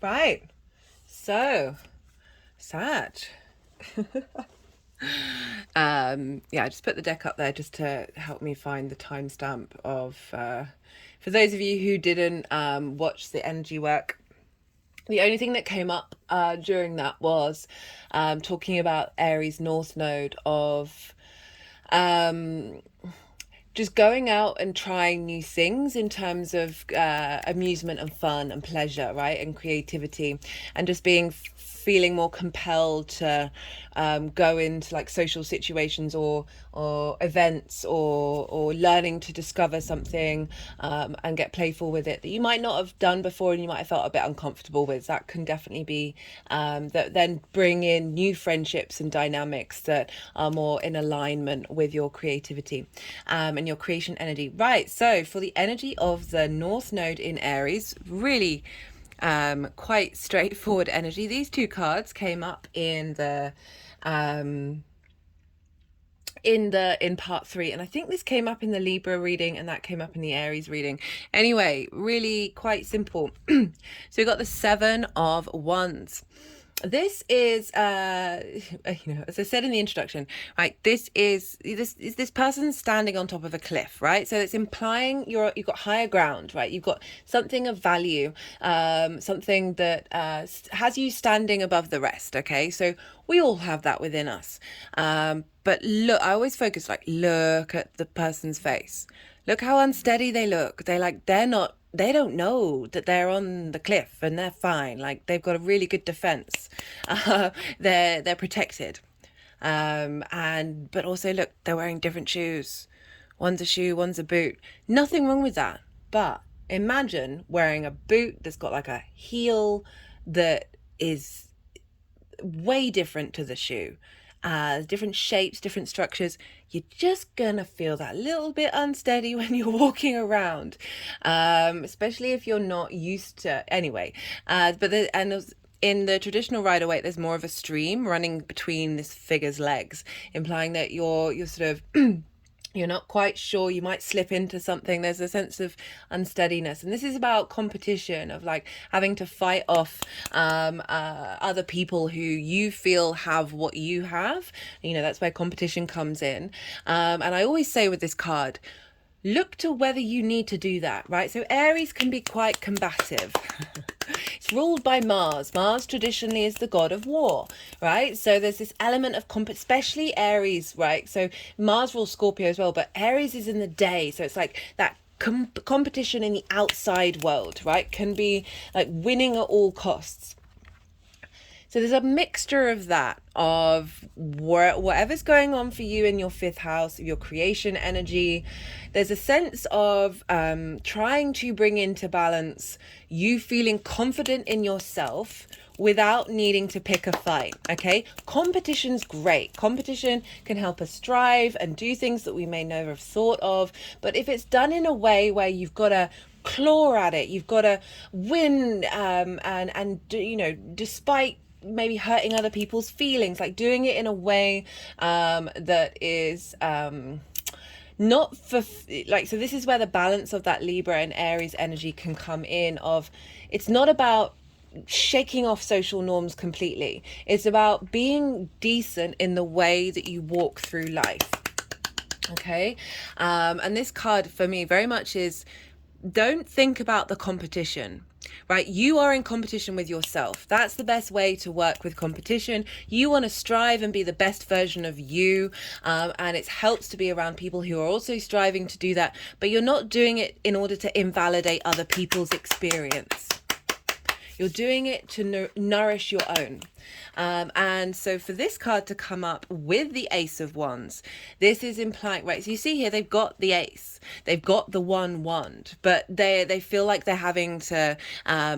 Right. So, Sag. Yeah, I just put the deck up there just to help me find the timestamp of, for those of you who didn't watch the energy work, the only thing that came up during that was talking about Aries North Node of just going out and trying new things in terms of amusement and fun and pleasure, right? And creativity, and just feeling more compelled to go into like social situations or events or learning to discover something and get playful with it that you might not have done before and you might have felt a bit uncomfortable with. That can definitely be that then bring in new friendships and dynamics that are more in alignment with your creativity and your creation energy. Right, so for the energy of the North Node in Aries, really quite straightforward energy. These two cards came up in the in part 3, and I think this came up in the Libra reading and that came up in the Aries reading. Anyway, really quite simple. So we got the 7 of Wands. This is as I said in the introduction, right, this person standing on top of a cliff, right? So it's implying you've got higher ground, right? You've got something of value, something that has you standing above the rest. Okay, so we all have that within us, but look, I always focus, like, look at the person's face. Look how unsteady they look. They don't know that they're on the cliff and they're fine. Like, they've got a really good defense. They're protected. But also, look, they're wearing different shoes. One's a shoe, one's a boot. Nothing wrong with that. But imagine wearing a boot that's got like a heel that is way different to the shoe. Different shapes, different structures. You're just gonna feel that little bit unsteady when you're walking around, especially if you're not used to. Anyway, in the traditional Rider-Waite, there's more of a stream running between this figure's legs, implying that you're sort of you're not quite sure, you might slip into something. There's a sense of unsteadiness, and this is about competition, of like having to fight off other people who you feel have what you have. That's where competition comes in, and I always say with this card, look to whether you need to do that, right? So Aries can be quite combative. It's ruled by Mars. Mars traditionally is the god of war, right? So there's this element of especially Aries, right? So Mars rules Scorpio as well, but Aries is in the day. So it's like that competition in the outside world, right? Can be like winning at all costs. So there's a mixture of that, of whatever's going on for you in your 5th house, your creation energy. There's a sense of trying to bring into balance you feeling confident in yourself without needing to pick a fight. Okay, competition's great. Competition can help us strive and do things that we may never have thought of. But if it's done in a way where you've got to claw at it, you've got to win, and despite maybe hurting other people's feelings, like doing it in a way that is not for like, so this is where the balance of that Libra and Aries energy can come in, of it's not about shaking off social norms completely. It's about being decent in the way that you walk through life. Okay, and this card for me very much is, don't think about the competition, right? You are in competition with yourself. That's the best way to work with competition. You want to strive and be the best version of you, and it helps to be around people who are also striving to do that, but you're not doing it in order to invalidate other people's experience. You're doing it to nourish your own. And so for this card to come up with the Ace of Wands, this is implying, right, so you see here, they've got the ace, they've got the one wand, but they feel like they're having to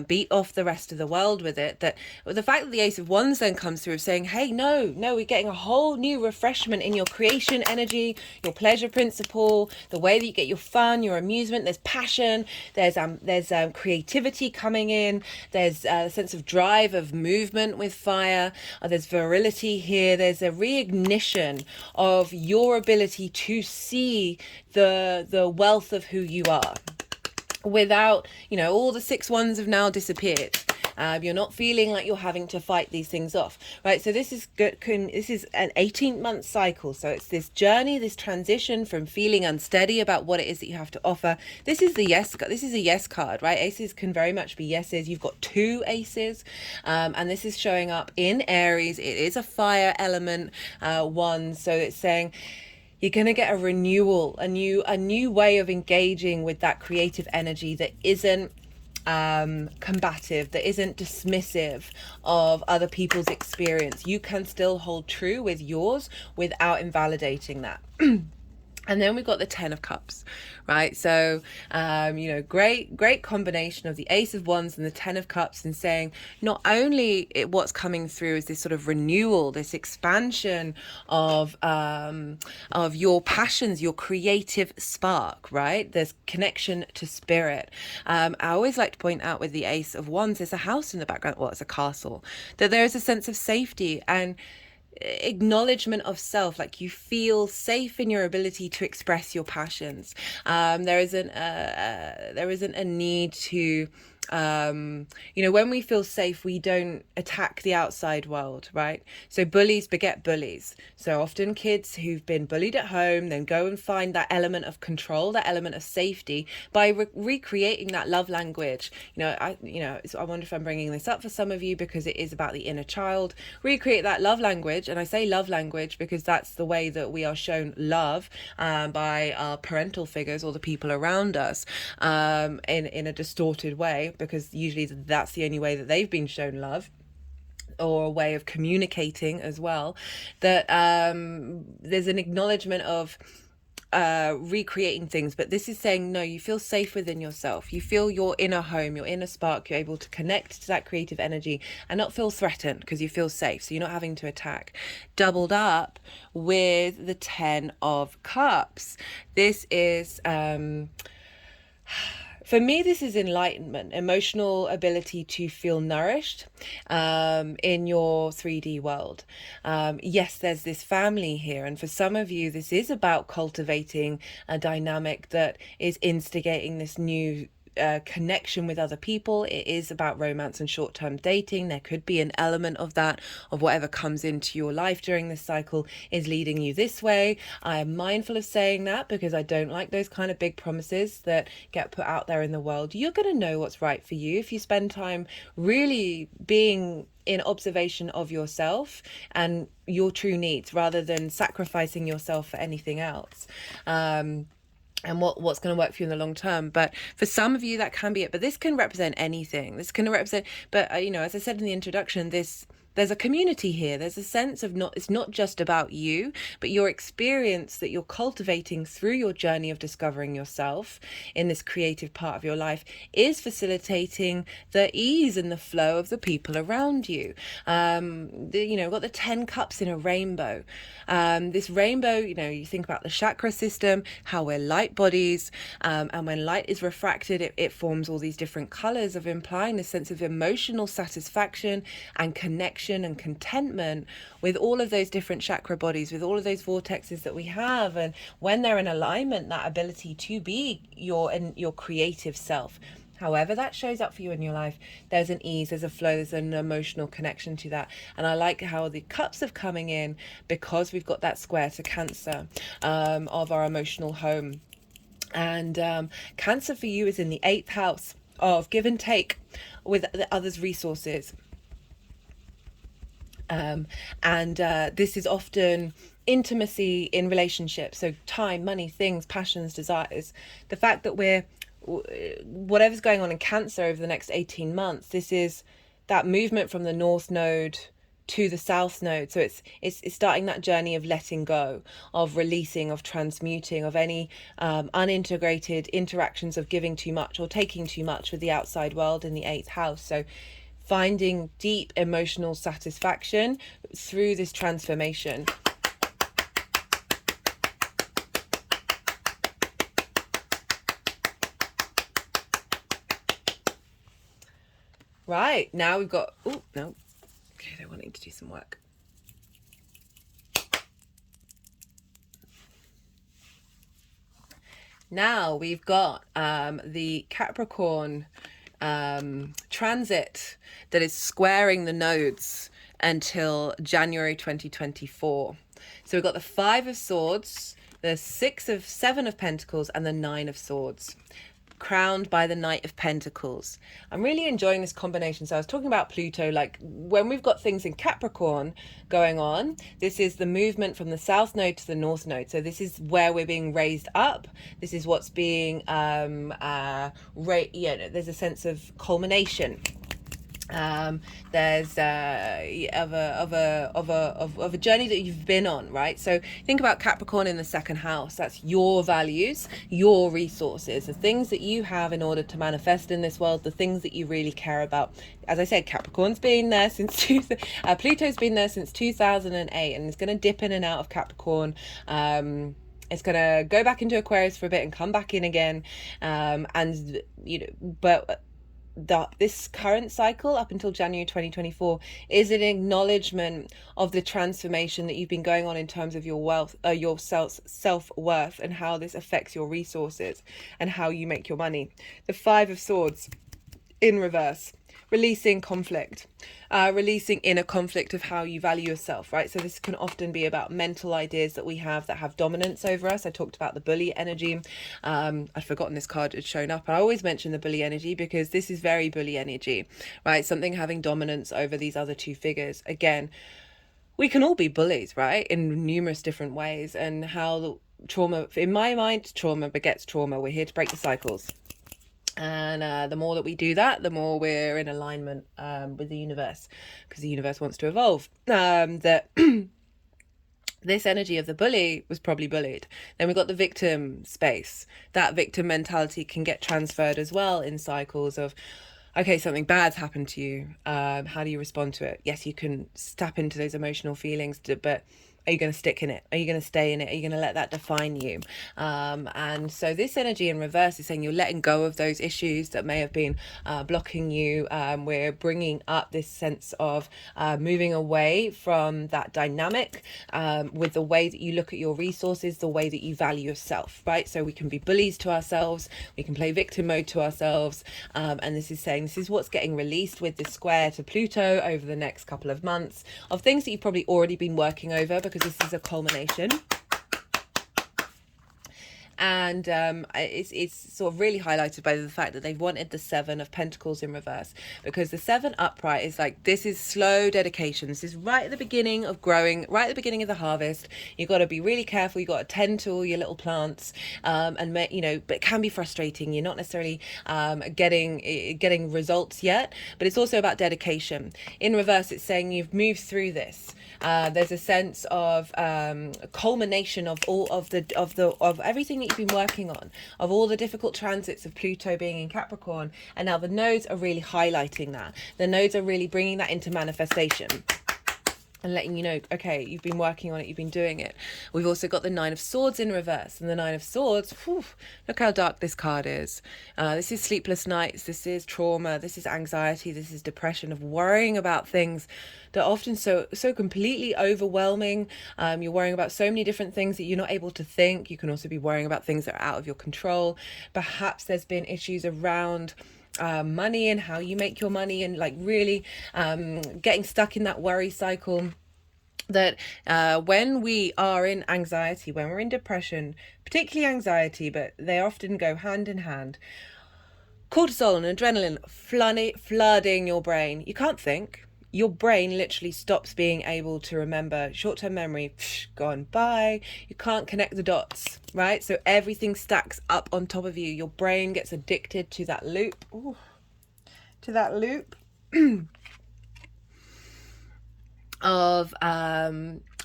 beat off the rest of the world with it. That the fact that the Ace of Wands then comes through, saying, hey, no, we're getting a whole new refreshment in your creation energy, your pleasure principle, the way that you get your fun, your amusement. There's passion, there's creativity coming in, there's a sense of drive, of movement with fire. There's virility here. There's a reignition of your ability to see the wealth of who you are, without, all the 6 wands have now disappeared. You're not feeling like you're having to fight these things off, right? So this is good. This is an 18-month cycle. So it's this journey, this transition from feeling unsteady about what it is that you have to offer. This is the yes. This is a yes card, right? Aces can very much be yeses. You've got 2 aces, and this is showing up in Aries. It is a fire element one, so it's saying you're going to get a renewal, a new way of engaging with that creative energy that isn't combative, that isn't dismissive of other people's experience. You can still hold true with yours without invalidating that. And then we've got the 10 of Cups, right? So, you know, great combination of the Ace of Wands and the 10 of Cups, and saying not only what's coming through is this sort of renewal, this expansion of your passions, your creative spark, right? There's connection to spirit. I always like to point out with the Ace of Wands, there's a house in the background, well, it's a castle, that there is a sense of safety and acknowledgement of self, like you feel safe in your ability to express your passions. There isn't a need to you know, when we feel safe, we don't attack the outside world, right? So bullies beget bullies. So often kids who've been bullied at home then go and find that element of control, that element of safety by recreating that love language. I wonder if I'm bringing this up for some of you because it is about the inner child. Recreate that love language, and I say love language because that's the way that we are shown love by our parental figures or the people around us in a distorted way, because usually that's the only way that they've been shown love, or a way of communicating as well. That there's an acknowledgement of recreating things, but this is saying no, you feel safe within yourself, you feel your inner home, your inner spark, you're able to connect to that creative energy and not feel threatened because you feel safe, so you're not having to attack. Doubled up with the 10 of Cups, this is for me, this is enlightenment, emotional ability to feel nourished in your 3D world. Yes, there's this family here. And for some of you, this is about cultivating a dynamic that is instigating this new connection with other people. It is about romance and short-term dating. There could be an element of that, of whatever comes into your life during this cycle is leading you this way. I am mindful of saying that because I don't like those kind of big promises that get put out there in the world. You're going to know what's right for you if you spend time really being in observation of yourself and your true needs rather than sacrificing yourself for anything else. And what's going to work for you in the long term. But for some of you, that can be it. But this can represent anything. This can represent, but as I said in the introduction, there's a community here. There's a sense of it's not just about you, but your experience that you're cultivating through your journey of discovering yourself in this creative part of your life is facilitating the ease and the flow of the people around you. We've got the 10 cups in a rainbow. This rainbow, you think about the chakra system, how we're light bodies, and when light is refracted, it forms all these different colors, of implying this sense of emotional satisfaction and connection and contentment with all of those different chakra bodies, with all of those vortexes that we have. And when they're in alignment, that ability to be your creative self, however that shows up for you in your life, there's an ease, there's a flow, there's an emotional connection to that. And I like how the cups are coming in because we've got that square to Cancer of our emotional home. And Cancer for you is in the 8th house of give and take with the others' resources. This is often intimacy in relationships, so time, money, things, passions, desires. The fact that whatever's going on in Cancer over the next 18 months, this is that movement from the North Node to the South Node. So it's starting that journey of letting go, of releasing, of transmuting, of any unintegrated interactions of giving too much or taking too much with the outside world in the 8th house. So finding deep emotional satisfaction through this transformation. Right, now we've got, oh, no. Okay, they're wanting to do some work. Now we've got the Capricorn transit that is squaring the nodes until January 2024. So we've got the Five of Swords, the Seven of Pentacles, and the Nine of Swords, crowned by the Knight of Pentacles. I'm really enjoying this combination. So I was talking about Pluto, like when we've got things in Capricorn going on, this is the movement from the South Node to the North Node. So this is where we're being raised up. This is what's being, there's a sense of culmination. There's of a journey that you've been on, right? So think about Capricorn in the second house. That's your values, your resources, the things that you have in order to manifest in this world, the things that you really care about. As I said, Capricorn's been there since Pluto's been there since 2008, and it's going to dip in and out of Capricorn. It's going to go back into Aquarius for a bit and come back in again. And you know, but this current cycle up until January 2024 is an acknowledgement of the transformation that you've been going on in terms of your wealth, your self-worth, and how this affects your resources and how you make your money. The Five of Swords in reverse, releasing conflict, releasing inner conflict of how you value yourself, right? So this can often be about mental ideas that we have that have dominance over us. I talked about the bully energy. I'd forgotten this card had shown up. I always mention the bully energy because this is very bully energy, right? Something having dominance over these other two figures. Again, we can all be bullies, right? In numerous different ways, and how trauma, in my mind, trauma begets trauma. We're here to break the cycles. And the more that we do that, the more we're in alignment with the universe, because the universe wants to evolve. That this energy of the bully was probably bullied. Then we've got the victim space. That victim mentality can get transferred as well in cycles of, okay, something bad's happened to you. How do you respond to it? Yes, you can tap into those emotional feelings, but are you going to stick in it? Are you going to stay in it? Are you going to let that define you? And so this energy in reverse is saying you're letting go of those issues that may have been blocking you. We're bringing up this sense of moving away from that dynamic with the way that you look at your resources, the way that you value yourself, right? So we can be bullies to ourselves. We can play victim mode to ourselves. And this is saying this is what's getting released with this square to Pluto over the next couple of months of things that you've probably already been working over, because this is a culmination. And it's sort of really highlighted by the fact that they've wanted the Seven of Pentacles in reverse, because the Seven upright is like, this is slow dedication. This is right at the beginning of growing, right at the beginning of the harvest. You've got to be really careful. You've got to tend to all your little plants, and you know, but it can be frustrating. You're not necessarily getting results yet, but it's also about dedication. In reverse, it's saying you've moved through this. There's a sense of culmination of all of everything that you've been working on, of all the difficult transits of Pluto being in Capricorn, and now the nodes are really highlighting that. The nodes are really bringing that into manifestation and letting you know, okay, you've been working on it, you've been doing it. We've also got the Nine of Swords in reverse, and the Nine of Swords, whew, look how dark this card is. This is sleepless nights, this is trauma, this is anxiety, this is depression, of worrying about things that are often so completely overwhelming. You're worrying about so many different things that you're not able to think. You can also be worrying about things that are out of your control. Perhaps there's been issues around money and how you make your money, and like really getting stuck in that worry cycle. That when we are in anxiety, when we're in depression, particularly anxiety, but they often go hand in hand, cortisol and adrenaline flooding your brain. You can't think. Your brain literally stops being able to remember. Short-term memory, gone, bye. You can't connect the dots, right? So everything stacks up on top of you. Your brain gets addicted to that loop. Ooh, to that loop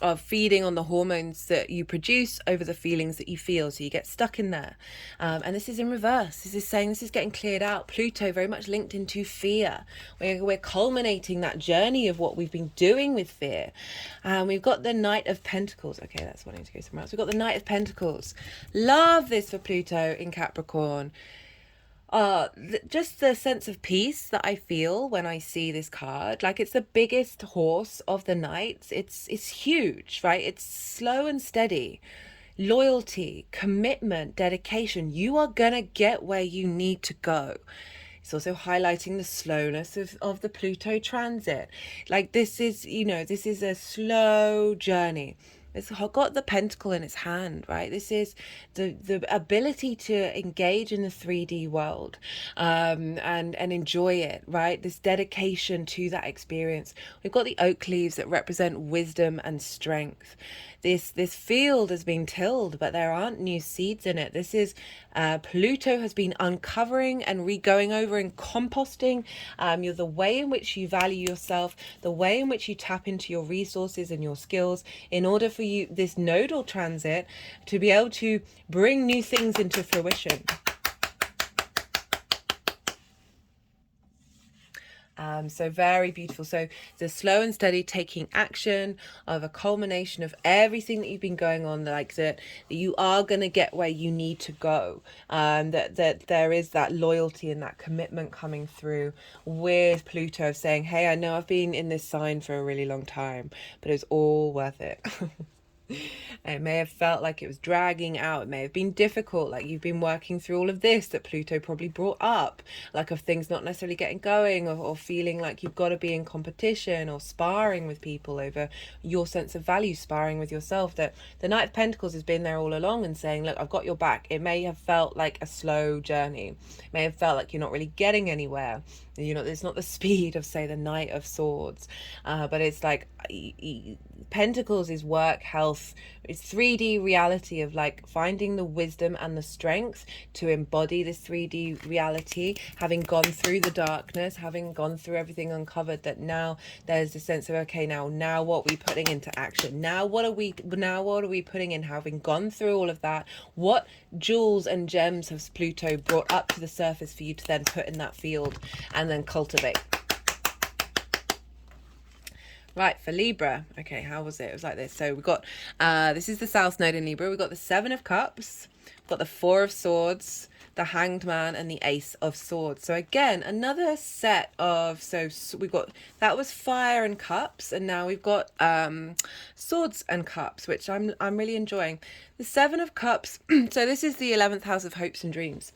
of feeding on the hormones that you produce over the feelings that you feel. So you get stuck in there. And this is in reverse. This is saying this is getting cleared out. Pluto very much linked into fear. We're culminating that journey of what we've been doing with fear. We've got the Knight of Pentacles. Okay, that's wanting to go somewhere else. We've got the Knight of Pentacles. Love this for Pluto in Capricorn. Just the sense of peace that I feel when I see this card, like it's the biggest horse of the night. It's huge, right? It's slow and steady. Loyalty, commitment, dedication. You are gonna get where you need to go. It's also highlighting the slowness of the Pluto transit. Like this is, you know, this is a slow journey. It's got the pentacle in its hand, right? This is the ability to engage in the 3D world, and enjoy it, right? This dedication to that experience. We've got the oak leaves that represent wisdom and strength. This field has been tilled, but there aren't new seeds in it. This is Pluto has been uncovering and going over and composting you're the way in which you value yourself, the way in which you tap into your resources and your skills in order for you, this nodal transit, to be able to bring new things into fruition. So very beautiful. So the slow and steady taking action of a culmination of everything that you've been going on, like that you are going to get where you need to go. That there is that loyalty and that commitment coming through with Pluto, saying, hey, I know I've been in this sign for a really long time, but it's all worth it. It may have felt like it was dragging out. It may have been difficult, like you've been working through all of this that Pluto probably brought up, like of things not necessarily getting going, or feeling like you've got to be in competition or sparring with people over your sense of value, sparring with yourself. That the Knight of Pentacles has been there all along and saying, look, I've got your back. It may have felt like a slow journey. It may have felt like you're not really getting anywhere. You know, it's not the speed of, say, the Knight of Swords, but it's like Pentacles is work, health. It's 3D reality of like finding the wisdom and the strength to embody this 3D reality, having gone through the darkness, having gone through everything uncovered, that now there's a sense of, okay, now what are we putting into action? Now what are we putting in? Having gone through all of that, what jewels and gems has Pluto brought up to the surface for you to then put in that field and then cultivate? Right, for Libra, okay, how was it? It was like this. So we've got, this is the South Node in Libra. We've got the Seven of Cups, we've got the Four of Swords, the Hanged Man, and the Ace of Swords. So again, another set of, so we've got, that was Fire and Cups, and now we've got Swords and Cups, which I'm really enjoying. The Seven of Cups, so this is the 11th house of hopes and dreams.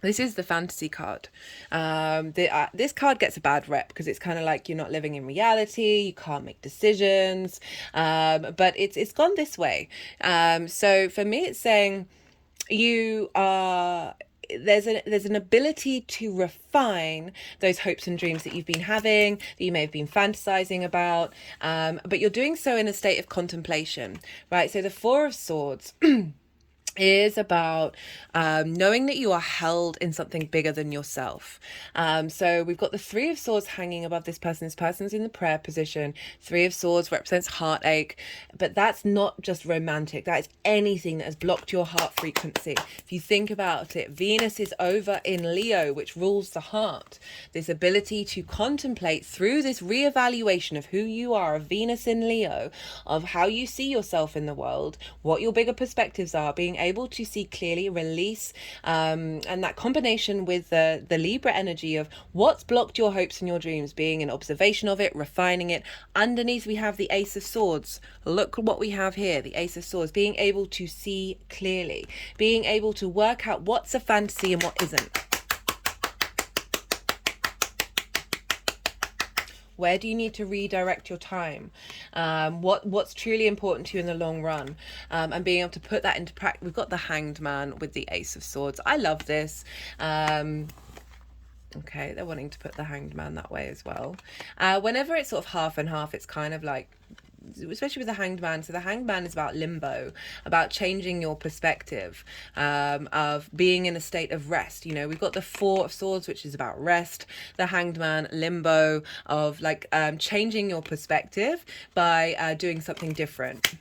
This is the fantasy card. This card gets a bad rep because it's kind of like you're not living in reality, you can't make decisions, but it's gone this way. So for me, it's saying you are... There's an ability to refine those hopes and dreams that you've been having, that you may have been fantasizing about, but you're doing so in a state of contemplation, right? So the Four of Swords is about knowing that you are held in something bigger than yourself. So we've got the Three of Swords hanging above this person. This person's in the prayer position. Three of Swords represents heartache, but that's not just romantic. That is anything that has blocked your heart frequency. If you think about it, Venus is over in Leo, which rules the heart. This ability to contemplate through this reevaluation of who you are, of Venus in Leo, of how you see yourself in the world, what your bigger perspectives are, being able to see clearly, release, and that combination with the Libra energy of what's blocked your hopes and your dreams, being an observation of it, refining it. Underneath we have the Ace of Swords. Look what we have here, the Ace of Swords, being able to see clearly, being able to work out what's a fantasy and what isn't. Where do you need to redirect your time? What's truly important to you in the long run? And being able to put that into practice. We've got the Hanged Man with the Ace of Swords. I love this. Okay, they're wanting to put the Hanged Man that way as well. Whenever it's sort of half and half, it's kind of like, especially with the Hanged Man. So the Hanged Man is about limbo, about changing your perspective, of being in a state of rest. You know, we've got the Four of Swords, which is about rest. The Hanged Man, limbo, of like changing your perspective by doing something different.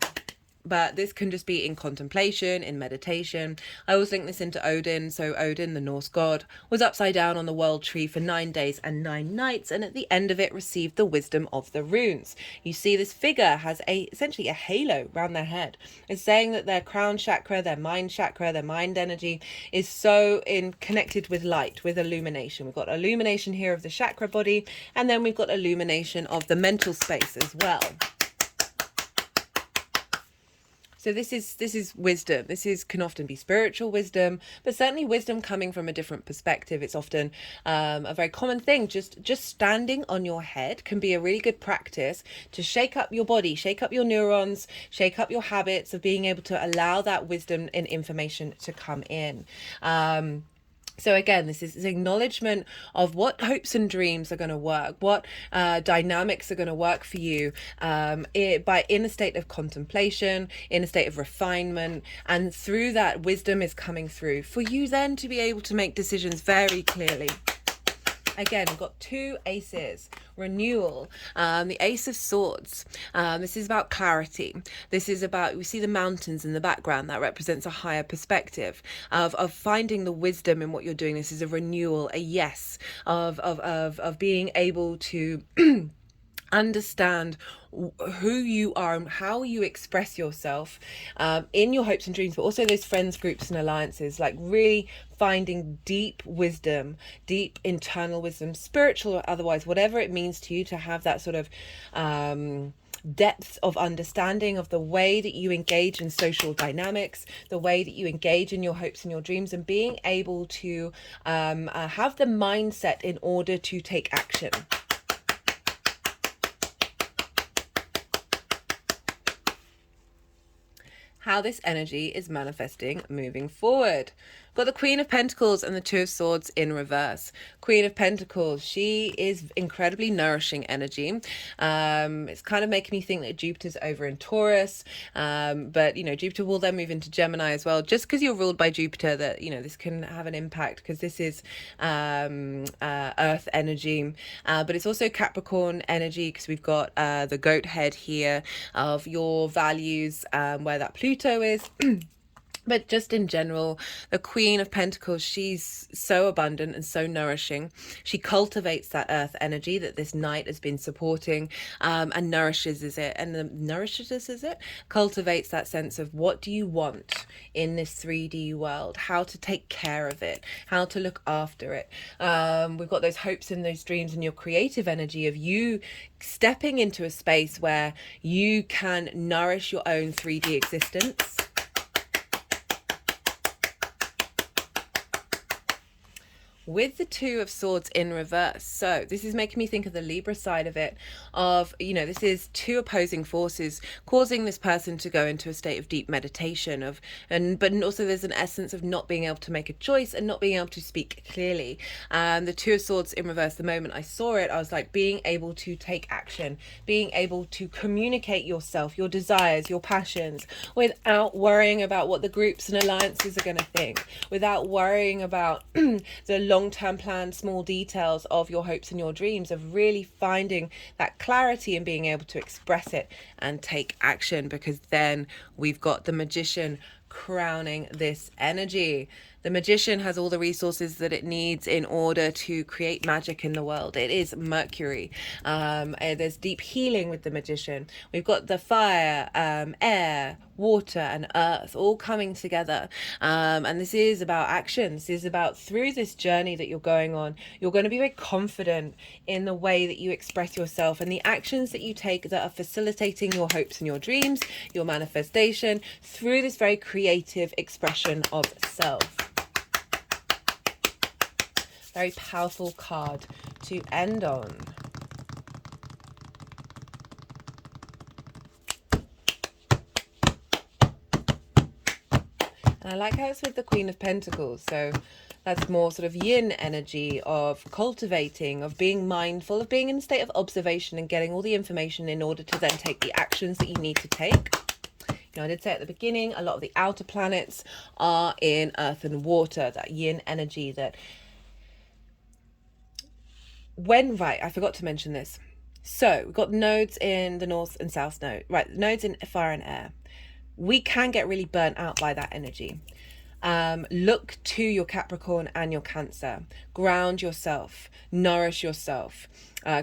But this can just be in contemplation, in meditation. I always link this into Odin. So Odin, the Norse god, was upside down on the world tree for 9 days and 9 nights, and at the end of it received the wisdom of the runes. You see this figure has essentially a halo around their head. It's saying that their crown chakra, their mind energy is so connected with light, with illumination. We've got illumination here of the chakra body, and then we've got illumination of the mental space as well. So So this is wisdom. This can often be spiritual wisdom, but certainly wisdom coming from a different perspective. It's often a very common thing. Just standing on your head can be a really good practice to shake up your body, shake up your neurons, shake up your habits of being able to allow that wisdom and information to come in. So again, this is acknowledgement of what hopes and dreams are going to work, what dynamics are going to work for you in a state of contemplation, in a state of refinement, and through that wisdom is coming through for you then to be able to make decisions very clearly. Again, we've got two aces. Renewal, the Ace of Swords. This is about clarity. This is about, we see the mountains in the background. That represents a higher perspective of finding the wisdom in what you're doing. This is a renewal, a yes, of being able to understand who you are and how you express yourself in your hopes and dreams, but also those friends, groups and alliances, like really finding deep wisdom, deep internal wisdom, spiritual or otherwise, whatever it means to you to have that sort of depth of understanding of the way that you engage in social dynamics, the way that you engage in your hopes and your dreams, and being able to have the mindset in order to take action. How this energy is manifesting moving forward. Got the Queen of Pentacles and the Two of Swords in reverse. Queen of Pentacles, she is incredibly nourishing energy. It's kind of making me think that Jupiter's over in Taurus, but you know, Jupiter will then move into Gemini as well. Just because you're ruled by Jupiter, that you know this can have an impact, because this is Earth energy, but it's also Capricorn energy, because we've got the goat head here of your values, where that Pluto is. But just in general, the Queen of Pentacles, she's so abundant and so nourishing. She cultivates that earth energy that this knight has been supporting, and nourishes it, cultivates that sense of what do you want in this 3D world, how to take care of it, how to look after it. We've got those hopes and those dreams and your creative energy of you stepping into a space where you can nourish your own 3D existence. With the Two of Swords in reverse. So this is making me think of the Libra side of it, of, you know, this is two opposing forces causing this person to go into a state of deep meditation but also there's an essence of not being able to make a choice and not being able to speak clearly. The Two of Swords in reverse, the moment I saw it, I was like, being able to take action, being able to communicate yourself, your desires, your passions, without worrying about what the groups and alliances are going to think, without worrying about the long-term plan, small details of your hopes and your dreams, of really finding that clarity and being able to express it and take action, because then we've got the Magician crowning this energy. The Magician has all the resources that it needs in order to create magic in the world. It is Mercury. There's deep healing with the Magician. We've got the fire, air, water and earth all coming together. And this is about action. This is about, through this journey that you're going on, you're going to be very confident in the way that you express yourself and the actions that you take that are facilitating your hopes and your dreams, your manifestation, through this very creative expression of self. Very powerful card to end on. And I like how it's with the Queen of Pentacles. So that's more sort of yin energy of cultivating, of being mindful, of being in a state of observation and getting all the information in order to then take the actions that you need to take. You know, I did say at the beginning, a lot of the outer planets are in earth and water, that yin energy that I forgot to mention this. So we've got nodes in the north and south node, right? Nodes in fire and air. We can get really burnt out by that energy. Look to your Capricorn and your Cancer. Ground yourself, nourish yourself,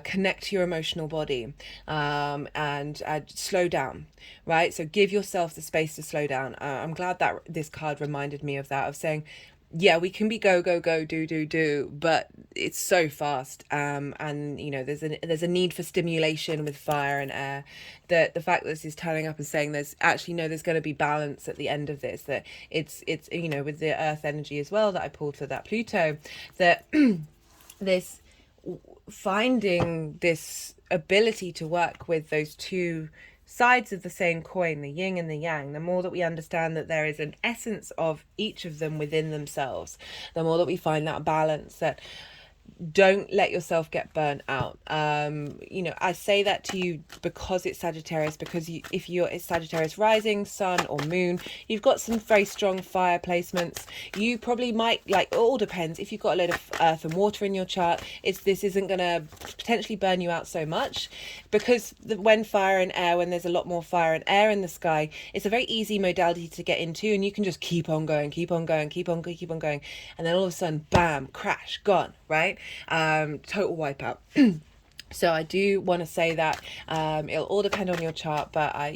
connect to your emotional body, and slow down, right? So give yourself the space to slow down. I'm glad that this card reminded me of that, of saying, yeah, we can be go, go, go, do, but it's so fast. And you know, there's a need for stimulation with fire and air. That the fact that this is turning up and saying there's actually no, there's going to be balance at the end of this. That it's you know, with the earth energy as well that I pulled for that Pluto, that this finding this ability to work with those two sides of the same coin, the yin and the yang, the more that we understand that there is an essence of each of them within themselves, the more that we find that balance, that don't let yourself get burnt out. You know, I say that to you because it's Sagittarius, because if you're it's Sagittarius rising, sun or moon, you've got some very strong fire placements. You probably might, like, it all depends. If you've got a load of earth and water in your chart, this isn't going to potentially burn you out so much, because when fire and air, when there's a lot more fire and air in the sky, it's a very easy modality to get into, and you can just keep on going, keep on going, keep on going, and then all of a sudden, bam, crash, gone, right? Total wipeout. So I do want to say that it'll all depend on your chart, but I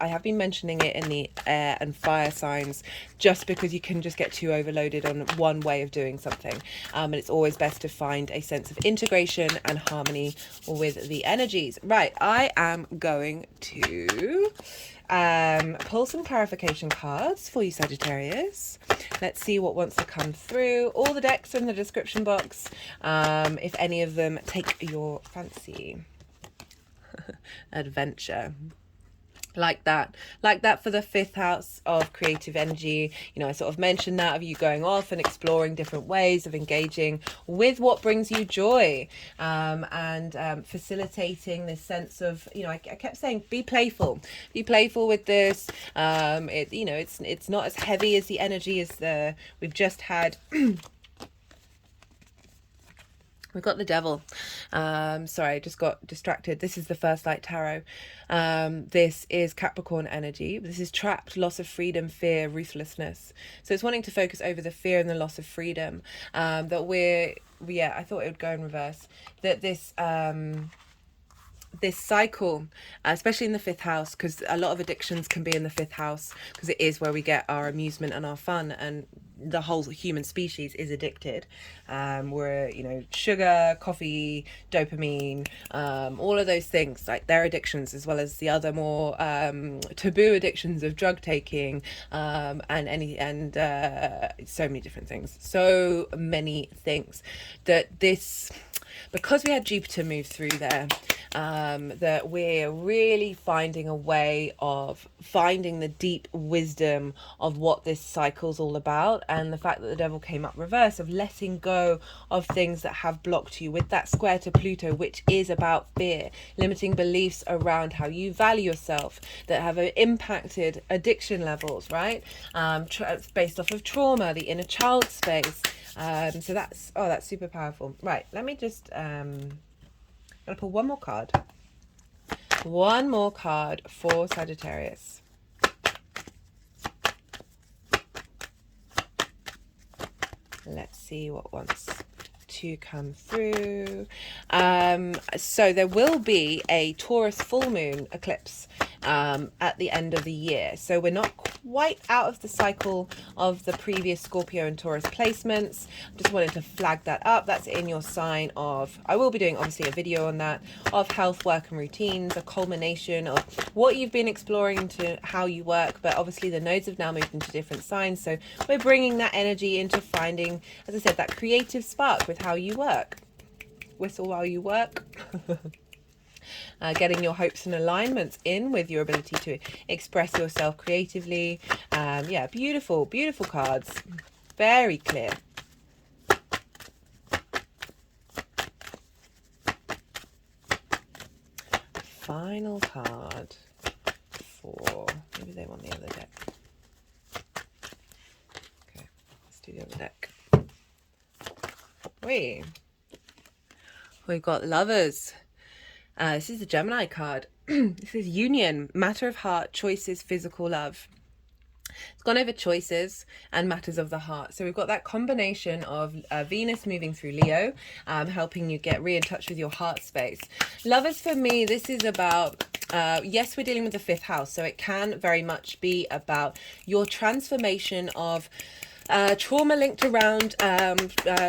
have been mentioning it in the air and fire signs, just because you can just get too overloaded on one way of doing something, and it's always best to find a sense of integration and harmony with the energies. Right, I am going to pull some clarification cards for you, Sagittarius. Let's see what wants to come through. All the decks are in the description box, if any of them take your fancy. Adventure. Like that for the 5th house of creative energy. You know, I sort of mentioned that, of you going off and exploring different ways of engaging with what brings you joy, and facilitating this sense of, you know, I kept saying be playful with this. It's not as heavy as the energy as we've just had. We've got the devil. Sorry, I just got distracted. This is the First Light Tarot. This is Capricorn energy. This is trapped, loss of freedom, fear, ruthlessness. So it's wanting to focus over the fear and the loss of freedom. I thought it would go in reverse. That this cycle, especially in the 5th house, because a lot of addictions can be in the 5th house, because it is where we get our amusement and our fun, and the whole human species is addicted. We're, you know, sugar, coffee, dopamine, all of those things, like, they're addictions, as well as the other more taboo addictions of drug taking, and so many different things, that this, because we had Jupiter move through there, that we're really finding a way of finding the deep wisdom of what this cycle's all about, and the fact that the devil came up reverse, of letting go of things that have blocked you, with that square to Pluto, which is about fear, limiting beliefs around how you value yourself that have impacted addiction levels, right? Based off of trauma, the inner child space. So that's super powerful. Right, let me just I'm gonna pull one more card for Sagittarius. Let's see what wants to come through. So there will be a Taurus full moon eclipse at the end of the year, so we're not quite out of the cycle of the previous Scorpio and Taurus placements. Just wanted to flag that up. That's in your sign of, I will be doing obviously a video on that, of health, work and routines, a culmination of what you've been exploring into how you work, but obviously the nodes have now moved into different signs, so we're bringing that energy into finding, as I said, that creative spark with how you work. Whistle while you work. Getting your hopes and alignments in with your ability to express yourself creatively. Yeah, beautiful, beautiful cards. Very clear. Final card for, maybe they want the other deck. Okay, let's do the other deck. We've got Lovers. This is the Gemini card. This is union, matter of heart, choices, physical love. It's gone over choices and matters of the heart. So we've got that combination of Venus moving through Leo, helping you get in touch with your heart space. Lovers, for me, this is about, yes, we're dealing with the 5th house, so it can very much be about your transformation of trauma linked around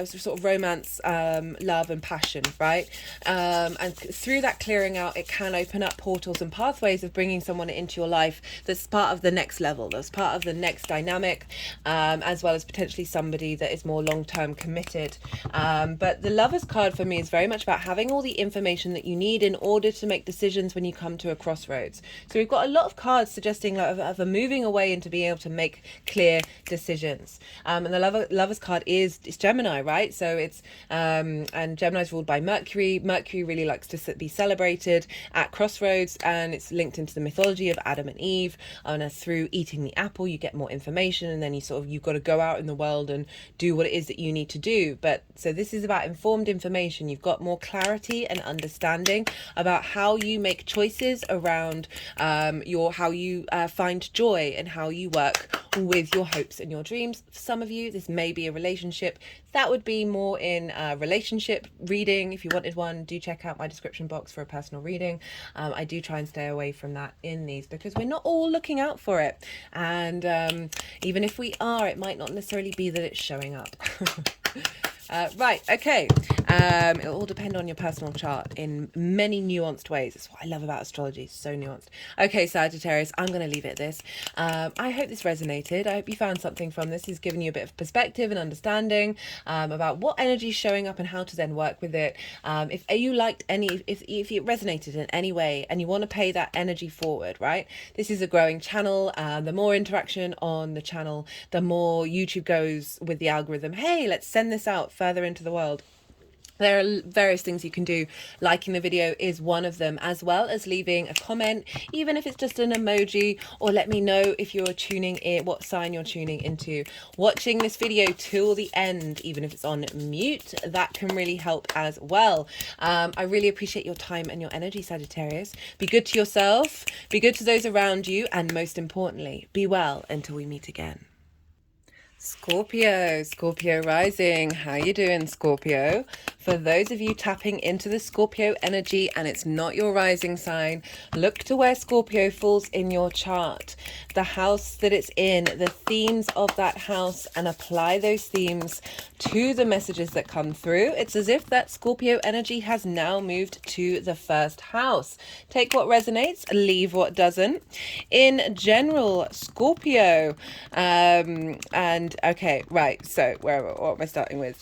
sort of romance, love and passion, right? And through that clearing out, it can open up portals and pathways of bringing someone into your life that's part of the next level, that's part of the next dynamic, as well as potentially somebody that is more long-term committed. But the Lovers card for me is very much about having all the information that you need in order to make decisions when you come to a crossroads. So we've got a lot of cards suggesting of a moving away into being able to make clear decisions. And the Lovers card is Gemini, right? So it's and Gemini is ruled by Mercury. Mercury really likes to be celebrated at crossroads, and it's linked into the mythology of Adam and Eve. And through eating the apple, you get more information, and then you've got to go out in the world and do what it is that you need to do. But so this is about informed information. You've got more clarity and understanding about how you make choices around how you find joy and how you work with your hopes and your dreams. For some of you, this may be a relationship. That would be more in a relationship reading. If you wanted one, do check out my description box for a personal reading. I do try and stay away from that in these because we're not all looking out for it. And even if we are, it might not necessarily be that it's showing up. Right, okay. It'll all depend on your personal chart in many nuanced ways. That's what I love about astrology, it's so nuanced. Okay, Sagittarius, I'm going to leave it at this. I hope this resonated. I hope you found something from this. It's given you a bit of perspective and understanding about what energy is showing up and how to then work with it. If you liked if it resonated in any way and you want to pay that energy forward, right? This is a growing channel. The more interaction on the channel, the more YouTube goes with the algorithm. Hey, let's send this out further into the world. There are various things you can do. Liking the video is one of them, as well as leaving a comment, even if it's just an emoji, or let me know if you're tuning in, what sign you're tuning into. Watching this video till the end, even if it's on mute, that can really help as well. I really appreciate your time and your energy, Sagittarius. Be good to yourself, be good to those around you, and most importantly, be well until we meet again. Scorpio rising. How you doing, Scorpio? For those of you tapping into the Scorpio energy and it's not your rising sign, look to where Scorpio falls in your chart, the house that it's in, the themes of that house, and apply those themes to the messages that come through. It's as if that Scorpio energy has now moved to the first house. Take what resonates, leave what doesn't. In general, Scorpio, okay, right, so what am I starting with?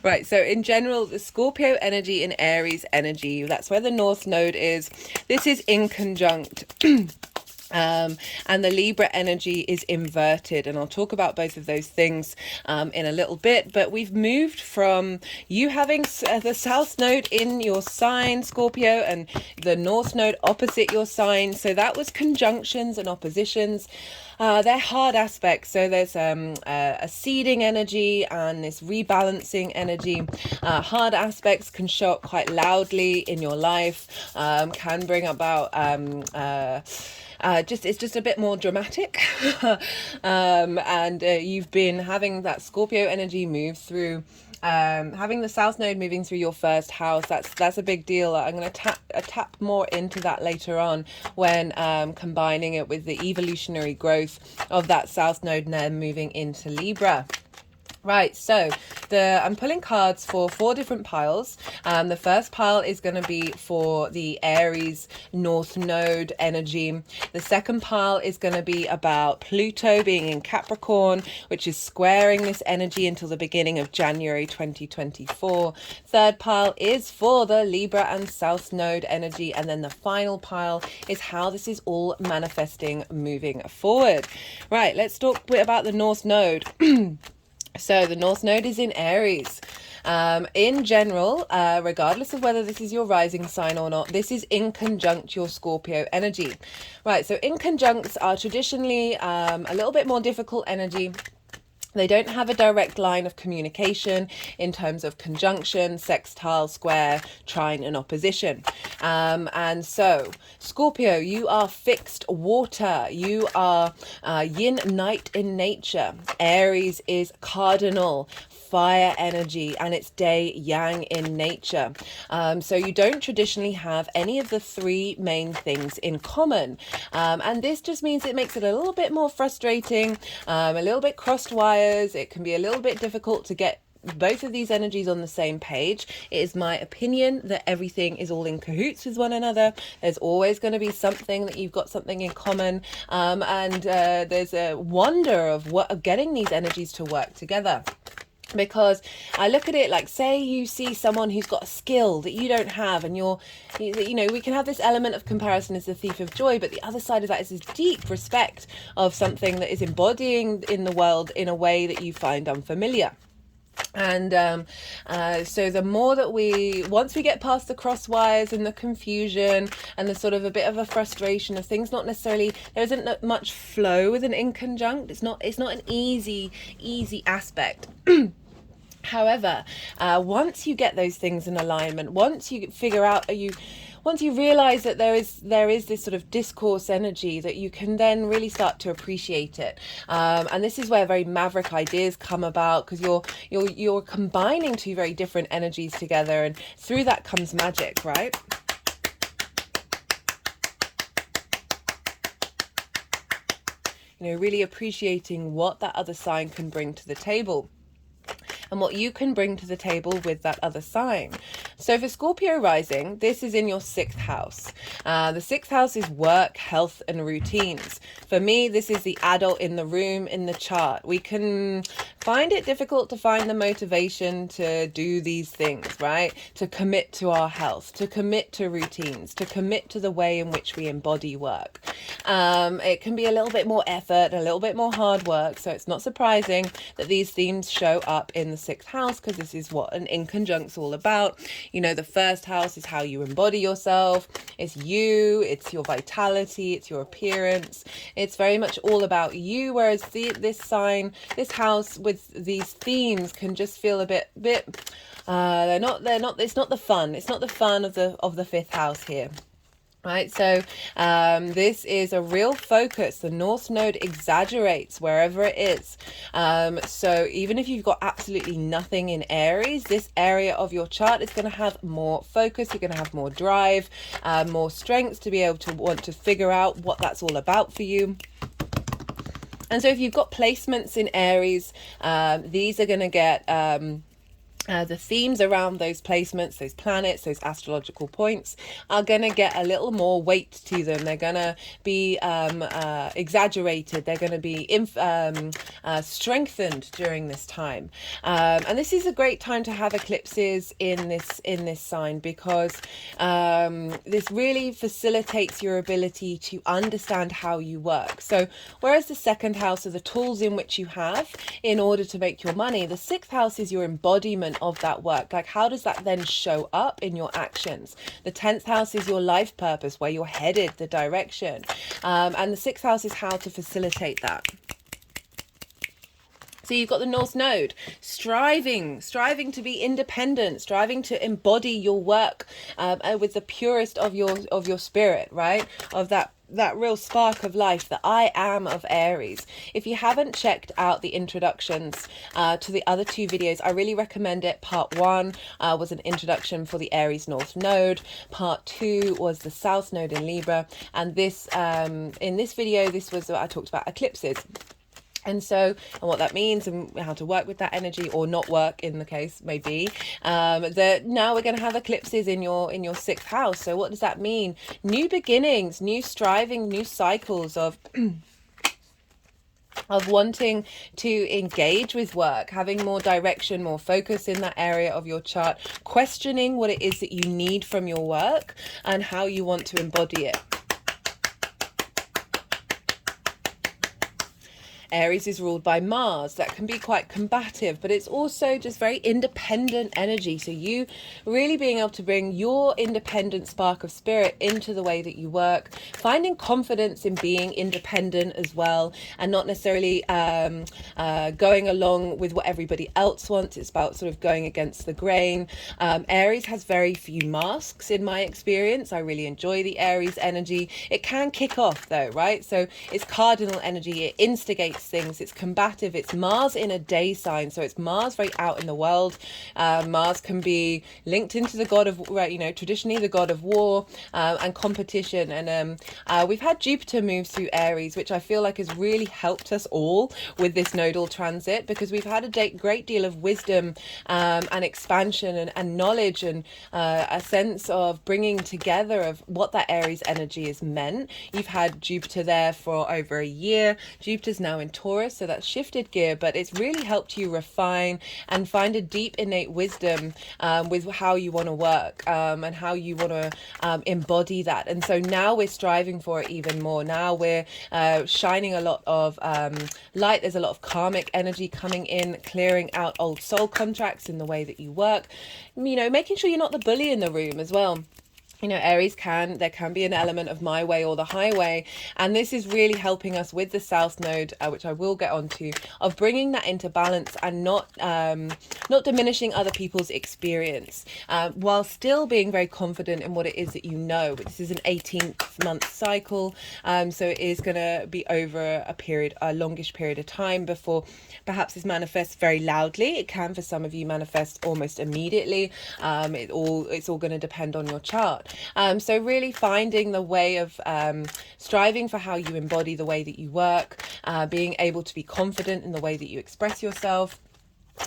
Right, so in general, the Scorpio energy and Aries energy, that's where the North Node is. This is in conjunct. And the Libra energy is inverted, and I'll talk about both of those things in a little bit. But we've moved from you having the South Node in your sign, Scorpio, and the North Node opposite your sign. So that was conjunctions and oppositions. They're hard aspects. So there's a seeding energy and this rebalancing energy. Hard aspects can show up quite loudly in your life, can bring about it's just a bit more dramatic. And you've been having that Scorpio energy move through, having the South Node moving through your first house. That's a big deal. I'm going to tap more into that later on when combining it with the evolutionary growth of that South Node and then moving into Libra. Right, so I'm pulling cards for 4 different piles. The first pile is going to be for the Aries North Node energy. The second pile is going to be about Pluto being in Capricorn, which is squaring this energy until the beginning of January 2024. Third pile is for the Libra and South Node energy. And then the final pile is how this is all manifesting moving forward. Right, let's talk a bit about the North Node. So the North Node is in Aries. In general, regardless of whether this is your rising sign or not, this is in conjunct your Scorpio energy. Right, so in conjuncts are traditionally a little bit more difficult energy. They don't have a direct line of communication in terms of conjunction, sextile, square, trine, and opposition. And so, Scorpio, you are fixed water. You are yin, night in nature. Aries is cardinal, fire energy and it's day yang in nature. So you don't traditionally have any of the three main things in common. And this just means it makes it a little bit more frustrating, a little bit crossed wires. It can be a little bit difficult to get both of these energies on the same page. It is my opinion that everything is all in cahoots with one another. There's always going to be something that you've got something in common, and there's a wonder of getting these energies to work together. Because I look at it like, say you see someone who's got a skill that you don't have, and we can have this element of comparison as the thief of joy, but the other side of that is this deep respect of something that is embodying in the world in a way that you find unfamiliar. And so the more that once we get past the cross wires and the confusion and the sort of a bit of a frustration of things not necessarily, there isn't much flow with an inconjunct. It's not an easy aspect. However, once you get those things in alignment, once you figure out, once you realize that there is this sort of discourse energy, that you can then really start to appreciate it. And this is where very maverick ideas come about, because you're combining two very different energies together, and through that comes magic, right? Really appreciating what that other sign can bring to the table, and what you can bring to the table with that other sign. So for Scorpio rising, this is in your 6th house. The 6th house is work, health, and routines. For me, this is the adult in the room in the chart. We can find it difficult to find the motivation to do these things, right? To commit to our health, to commit to routines, to commit to the way in which we embody work. It can be a little bit more effort, a little bit more hard work. So it's not surprising that these themes show up in the 6th house, because this is what an inconjunct's all about. The 1st house is how you embody yourself. It's you, it's your vitality, it's your appearance. It's very much all about you. Whereas this house with these themes can just feel a bit, it's not the fun. It's not the fun of the 5th house here. Right, so this is a real focus. The North Node exaggerates wherever it is. So even if you've got absolutely nothing in Aries, this area of your chart is going to have more focus. You're going to have more drive, more strength to be able to want to figure out what that's all about for you. And so if you've got placements in Aries, these are going to get... the themes around those placements, those planets, those astrological points are going to get a little more weight to them. They're going to be exaggerated. They're going to be strengthened during this time. And this is a great time to have eclipses in this sign, because this really facilitates your ability to understand how you work. So whereas the 2nd house are the tools in which you have in order to make your money, the 6th house is your embodiment of that work. Like, how does that then show up in your actions? The 10th house is your life purpose, where you're headed, the direction. And the 6th house is how to facilitate that. So you've got the North Node, striving to be independent, striving to embody your work with the purest of your spirit, right? Of that real spark of life, the I am of Aries. If you haven't checked out the introductions to the other 2 videos, I really recommend it. Part 1 was an introduction for the Aries North Node. Part 2 was the South Node in Libra. And this in this video, I talked about eclipses. And what that means and how to work with that energy, or not work in the case may be, that now we're going to have eclipses in your 6th house. So what does that mean? New beginnings, new striving, new cycles of wanting to engage with work, having more direction, more focus in that area of your chart, questioning what it is that you need from your work and how you want to embody it. Aries is ruled by Mars. That can be quite combative, but it's also just very independent energy. So you really being able to bring your independent spark of spirit into the way that you work, finding confidence in being independent as well, and not necessarily going along with what everybody else wants. It's about sort of going against the grain. Aries has very few masks in my experience. I really enjoy the Aries energy. It can kick off though, right? So it's cardinal energy. It instigates fights things, it's combative, it's Mars in a day sign, so it's Mars very out in the world. Mars can be linked into the god of, traditionally the god of war and competition. And we've had Jupiter move through Aries, which I feel like has really helped us all with this nodal transit, because we've had a great deal of wisdom and expansion and knowledge and a sense of bringing together of what that Aries energy has meant. You've had Jupiter there for over a year. Jupiter's now in Taurus, so that's shifted gear, but it's really helped you refine and find a deep innate wisdom with how you want to work and how you want to embody that. And so now we're striving for it even more. Now we're shining a lot of light. There's a lot of karmic energy coming in, clearing out old soul contracts in the way that you work, making sure you're not the bully in the room as well. Aries there can be an element of my way or the highway, and this is really helping us with the South Node, which I will get onto, of bringing that into balance and not diminishing other people's experience, while still being very confident in what it is that you know. This is an 18th month cycle, so it is going to be over a longish period of time before perhaps this manifests very loudly. It can, for some of you, manifest almost immediately. It's all going to depend on your chart. So really finding the way of striving for how you embody the way that you work, being able to be confident in the way that you express yourself,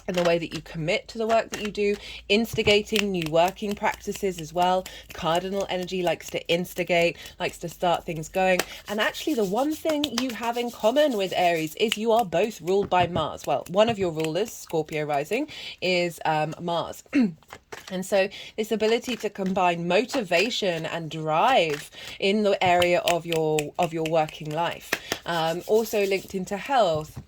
and the way that you commit to the work that you do, instigating new working practices as well. Cardinal energy likes to instigate, likes to start things going. And actually the one thing you have in common with Aries is you are both ruled by Mars. Well, one of your rulers, Scorpio rising, is Mars. And so this ability to combine motivation and drive in the area of your working life, also linked into health.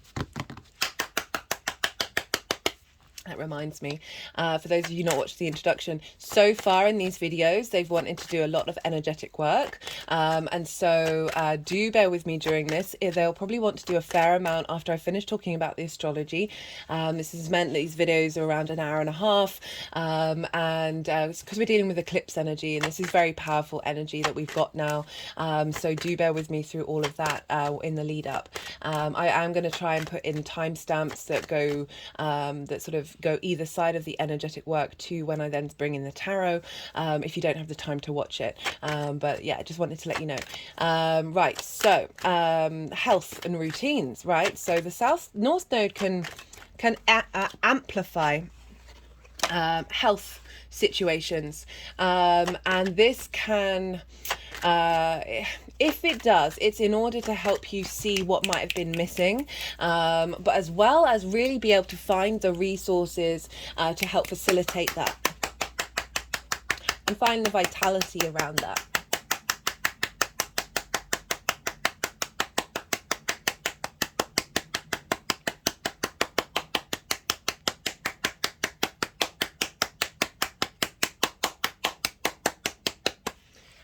That reminds me, for those of you not watched the introduction, so far in these videos, they've wanted to do a lot of energetic work. And so do bear with me during this. They'll probably want to do a fair amount after I finish talking about the astrology. This has meant that these videos are around an hour and a half. And it's because we're dealing with eclipse energy, and this is very powerful energy that we've got now. So do bear with me through all of that in the lead up. I am going to try and put in timestamps that go, that sort of go either side of the energetic work to when I then bring in the tarot, if you don't have the time to watch it. But yeah, I just wanted to let you know. Right, so health and routines, right? So the North Node can amplify health situations, and this can, if it does, it's in order to help you see what might have been missing, but as well as really be able to find the resources to help facilitate that and find the vitality around that.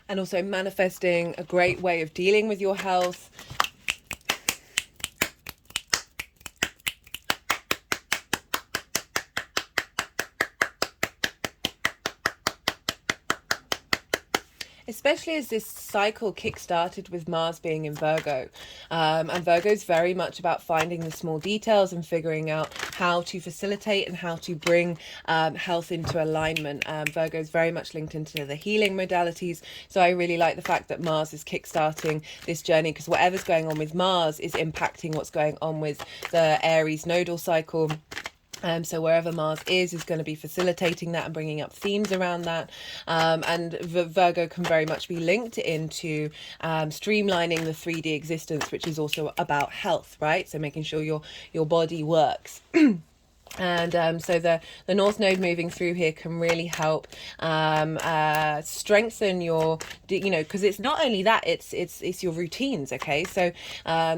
And also manifesting, a great way of dealing with your health. Especially as this cycle kick-started with Mars being in Virgo. And Virgo is very much about finding the small details and figuring out how to facilitate and how to bring health into alignment. Virgo is very much linked into the healing modalities. So I really like the fact that Mars is kick-starting this journey, because whatever's going on with Mars is impacting what's going on with the Aries nodal cycle. So wherever Mars is going to be facilitating that and bringing up themes around that. And Virgo can very much be linked into streamlining the 3D existence, which is also about health, right? So making sure your body works. And so the North Node moving through here can really help strengthen your, because it's not only that, it's your routines. Okay, so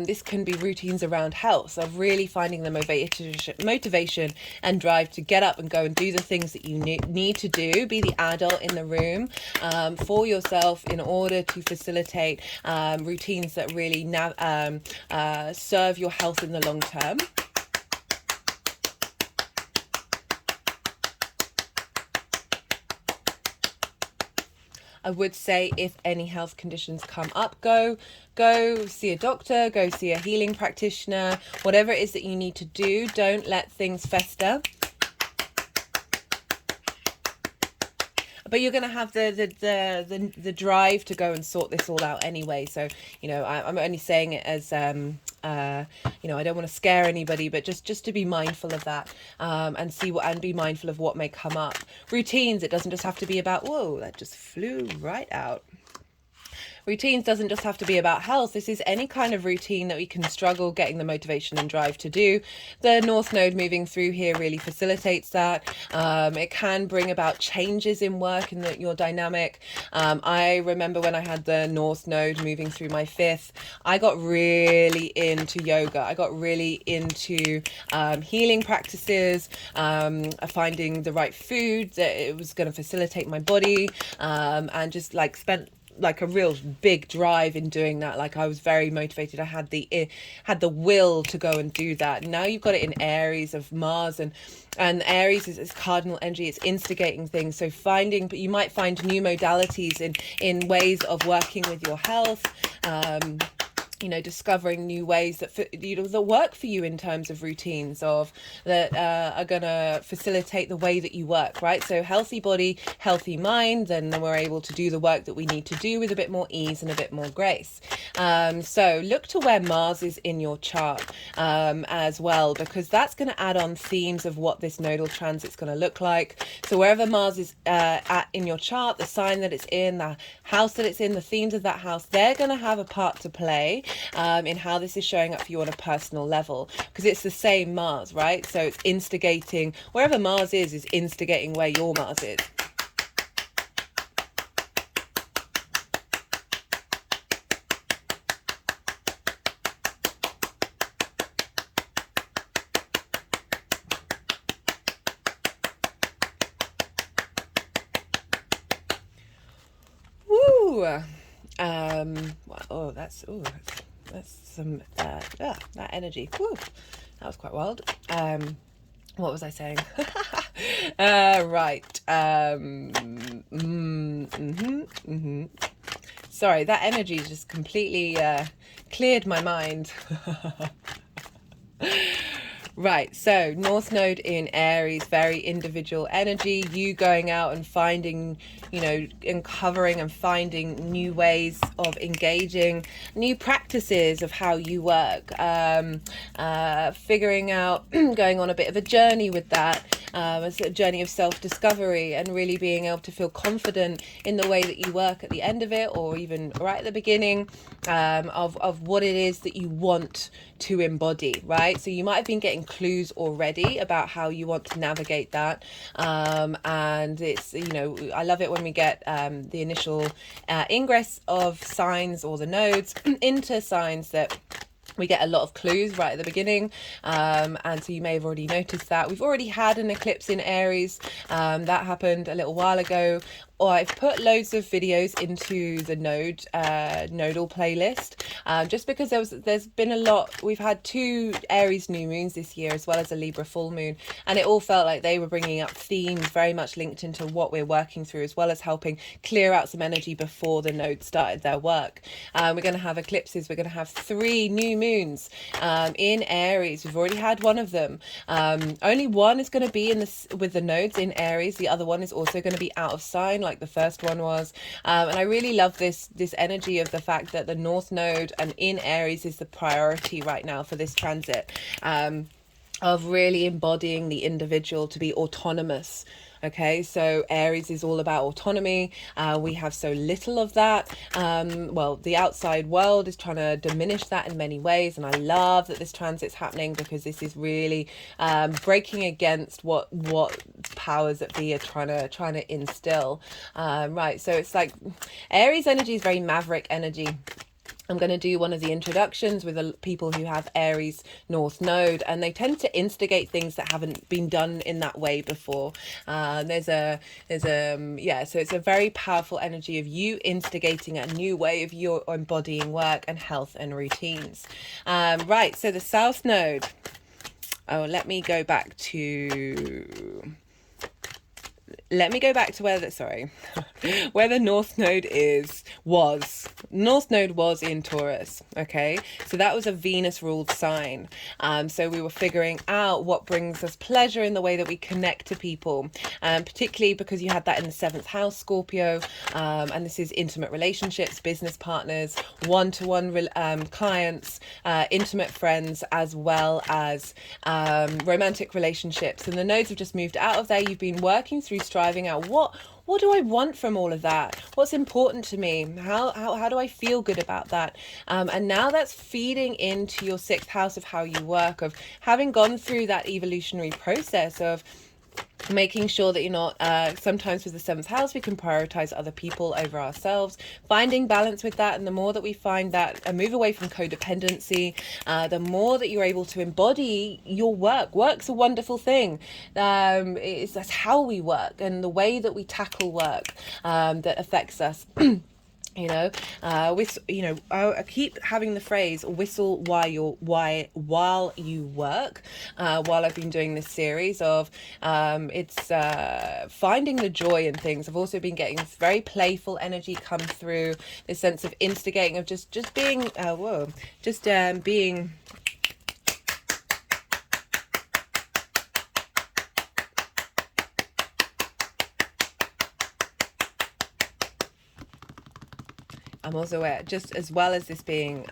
this can be routines around health, of really finding the motivation and drive to get up and go and do the things that you need to do, be the adult in the room for yourself, in order to facilitate routines that really serve your health in the long term. I would say if any health conditions come up, go see a doctor, go see a healing practitioner, whatever it is that you need to do. Don't let things fester. But you're going to have the drive to go and sort this all out anyway. So, you know, I'm only saying it as, you know, I don't want to scare anybody, but just to be mindful of that, and be mindful of what may come up. Routines, it doesn't just have to be about, whoa, that just flew right out. Routines doesn't just have to be about health. This is any kind of routine that we can struggle getting the motivation and drive to do. The North Node moving through here really facilitates that. It can bring about changes in work and your dynamic. I remember when I had the North Node moving through my 5th, I got really into yoga. I got really into healing practices, finding the right food that it was going to facilitate my body, and just like spent like a real big drive in doing that. Like I was very motivated. I had the will to go and do that. Now you've got it in Aries of Mars, and Aries is cardinal energy. It's instigating things. So but you might find new modalities in ways of working with your health. You know, discovering new ways that work for you in terms of routines that are going to facilitate the way that you work, right? So healthy body, healthy mind, then we're able to do the work that we need to do with a bit more ease and a bit more grace. So look to where Mars is in your chart as well, because that's going to add on themes of what this nodal transit's going to look like. So wherever Mars is at in your chart, the sign that it's in, the house that it's in, the themes of that house, they're going to have a part to play in how this is showing up for you on a personal level, because it's the same Mars, right? So it's instigating, wherever Mars is instigating where your Mars is. Woo! That's some that energy. Woo, that was quite wild. What was I saying? Right. Sorry, that energy just completely cleared my mind. Right, so North Node in Aries, very individual energy, you going out and finding, you know, uncovering and finding new ways of engaging, new practices of how you work, figuring out, going on a bit of a journey with that, it's a journey of self-discovery, and really being able to feel confident in the way that you work at the end of it, or even right at the beginning, of what it is that you want to embody, right? So you might have been getting clues already about how you want to navigate that, and it's, you know, I love it when we get the initial ingress of signs or the nodes into signs that we get a lot of clues right at the beginning, and so you may have already noticed that. We've already had an eclipse in Aries that happened a little while ago. Or I've put loads of videos into the nodal playlist, just because there's been a lot. We've had 2 Aries new moons this year, as well as a Libra full moon, and it all felt like they were bringing up themes very much linked into what we're working through, as well as helping clear out some energy before the nodes started their work. We're going to have eclipses. We're going to have 3 new moons in Aries. We've already had one of them. Only one is going to be with the nodes in Aries. The other one is also going to be out of sign, like the first one was, and I really love this energy of the fact that the North Node and in Aries is the priority right now for this transit, of really embodying the individual to be autonomous. Okay, so Aries is all about autonomy. We have so little of that. Well, the outside world is trying to diminish that in many ways, and I love that this transit's happening, because this is really breaking against what powers that be are trying to instill. Right, so it's like Aries energy is very maverick energy. I'm going to do one of the introductions with the people who have Aries North Node, and they tend to instigate things that haven't been done in that way before. So it's a very powerful energy of you instigating a new way of your embodying work and health and routines. Right, so the South Node. Oh, let me go back to let me go back to where the, sorry, where the North Node was. North Node was in Taurus, okay? So that was a Venus-ruled sign. So we were figuring out what brings us pleasure in the way that we connect to people, particularly because you had that in the 7th house, Scorpio, and this is intimate relationships, business partners, one-to-one clients, intimate friends, as well as romantic relationships. And the nodes have just moved out of there. You've been working through striving out what do I want from all of that? What's important to me? How do I feel good about that? And now that's feeding into your 6th house of how you work, of having gone through that evolutionary process of making sure that you're not, sometimes with the 7th house, we can prioritize other people over ourselves, finding balance with that. And the more that we find that a move away from codependency, the more that you're able to embody your work. Work's a wonderful thing. That's how we work and the way that we tackle work that affects us. You know, I keep having the phrase whistle while you work, while I've been doing this series of it's finding the joy in things. I've also been getting this very playful energy come through, this sense of instigating, of just being being I'm also aware, just as well as this being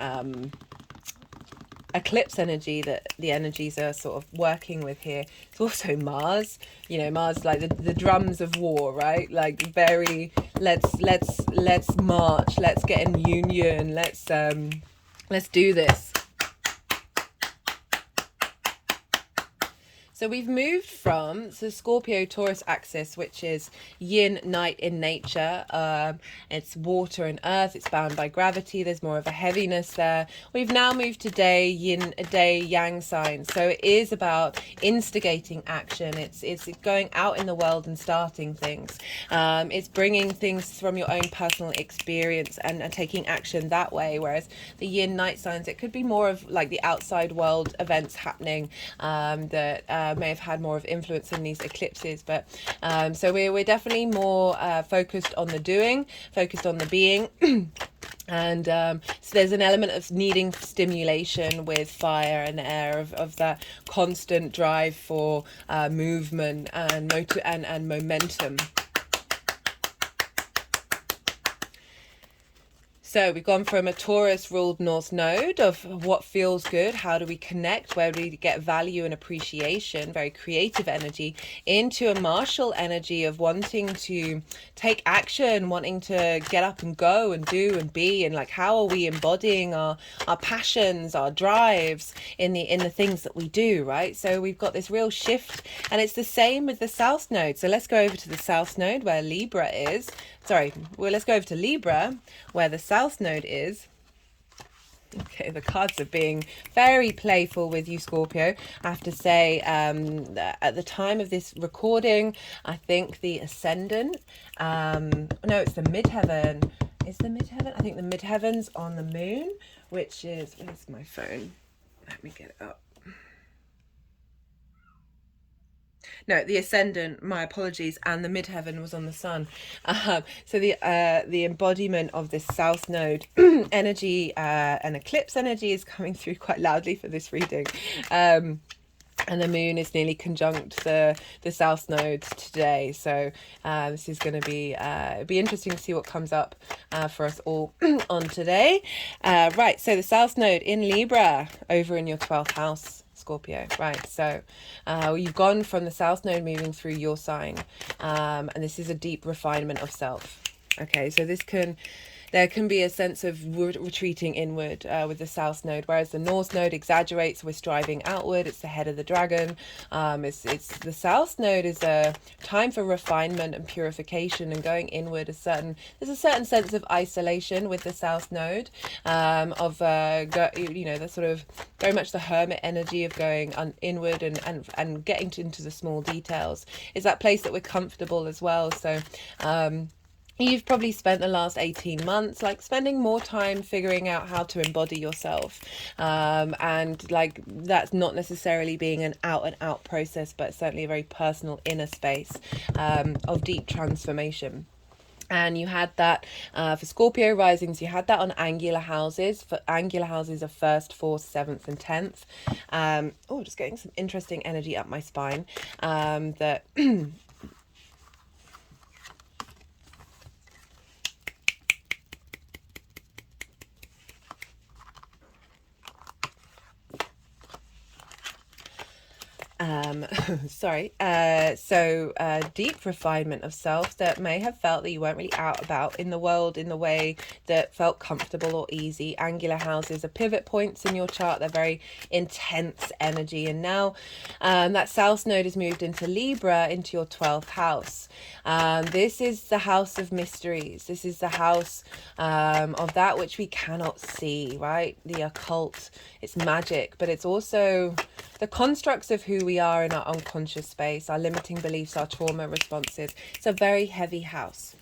eclipse energy, that the energies are sort of working with here. It's also Mars, you know, Mars, like the drums of war, right? Like very, let's march, let's get in union, let's do this. So we've moved from the Scorpio Taurus axis, which is yin, night in nature. It's water and earth. It's bound by gravity. There's more of a heaviness there. We've now moved to day, yin, day, yang signs. So it is about instigating action. It's going out in the world and starting things. It's bringing things from your own personal experience and taking action that way. Whereas the yin, night signs, it could be more of like the outside world events happening that may have had more of influence in these eclipses. But so we're definitely more focused on the doing, focused on the being. And so there's an element of needing stimulation with fire and air, of that constant drive for movement and momentum. So we've gone from a Taurus-ruled North Node of what feels good, how do we connect, where do we get value and appreciation, very creative energy, into a martial energy of wanting to take action, wanting to get up and go and do and be, and like how are we embodying our passions, our drives in the things that we do, right? So we've got this real shift, and it's the same with the South Node. So let's go over to the South Node where Libra is. Let's go over to Libra, where the South Node is. Okay, the cards are being very playful with you, Scorpio. I have to say, at the time of this recording, I think the Ascendant, no, it's the Midheaven. Is the Midheaven? I think the Midheaven's on the Moon, which is, where's my phone? Let me get it up. No, the Ascendant, my apologies, and the Midheaven was on the Sun. So the embodiment of this South Node energy and eclipse energy is coming through quite loudly for this reading. And the Moon is nearly conjunct the South Node today. So this is going to be interesting to see what comes up for us all on today. Right, so the South Node in Libra over in your 12th house, Scorpio, right? So you've gone from the South Node moving through your sign, and this is a deep refinement of self. Okay, so there can be a sense of retreating inward with the South Node, whereas the North Node exaggerates. We're striving outward. It's the head of the dragon. It's the South Node is a time for refinement and purification and going inward. There's a certain sense of isolation with the South Node, the sort of very much the hermit energy of going inward and getting into the small details. Is that place that we're comfortable as well. So you've probably spent the last 18 months like spending more time figuring out how to embody yourself, and like that's not necessarily being an out and out process, but certainly a very personal inner space of deep transformation. And you had that for Scorpio risings, you had that on angular houses. For angular houses of 1st, 4th, 7th, and 10th. Oh, just getting some interesting energy up my spine. That sorry. Deep refinement of self that may have felt that you weren't really out about in the world in the way that felt comfortable or easy. Angular houses are pivot points in your chart. They're very intense energy. And now that South Node has moved into Libra, into your 12th house. This is the house of mysteries. This is the house of that which we cannot see, right? The occult. It's magic, but it's also the constructs of who we are in our unconscious space, our limiting beliefs, our trauma responses. It's a very heavy house.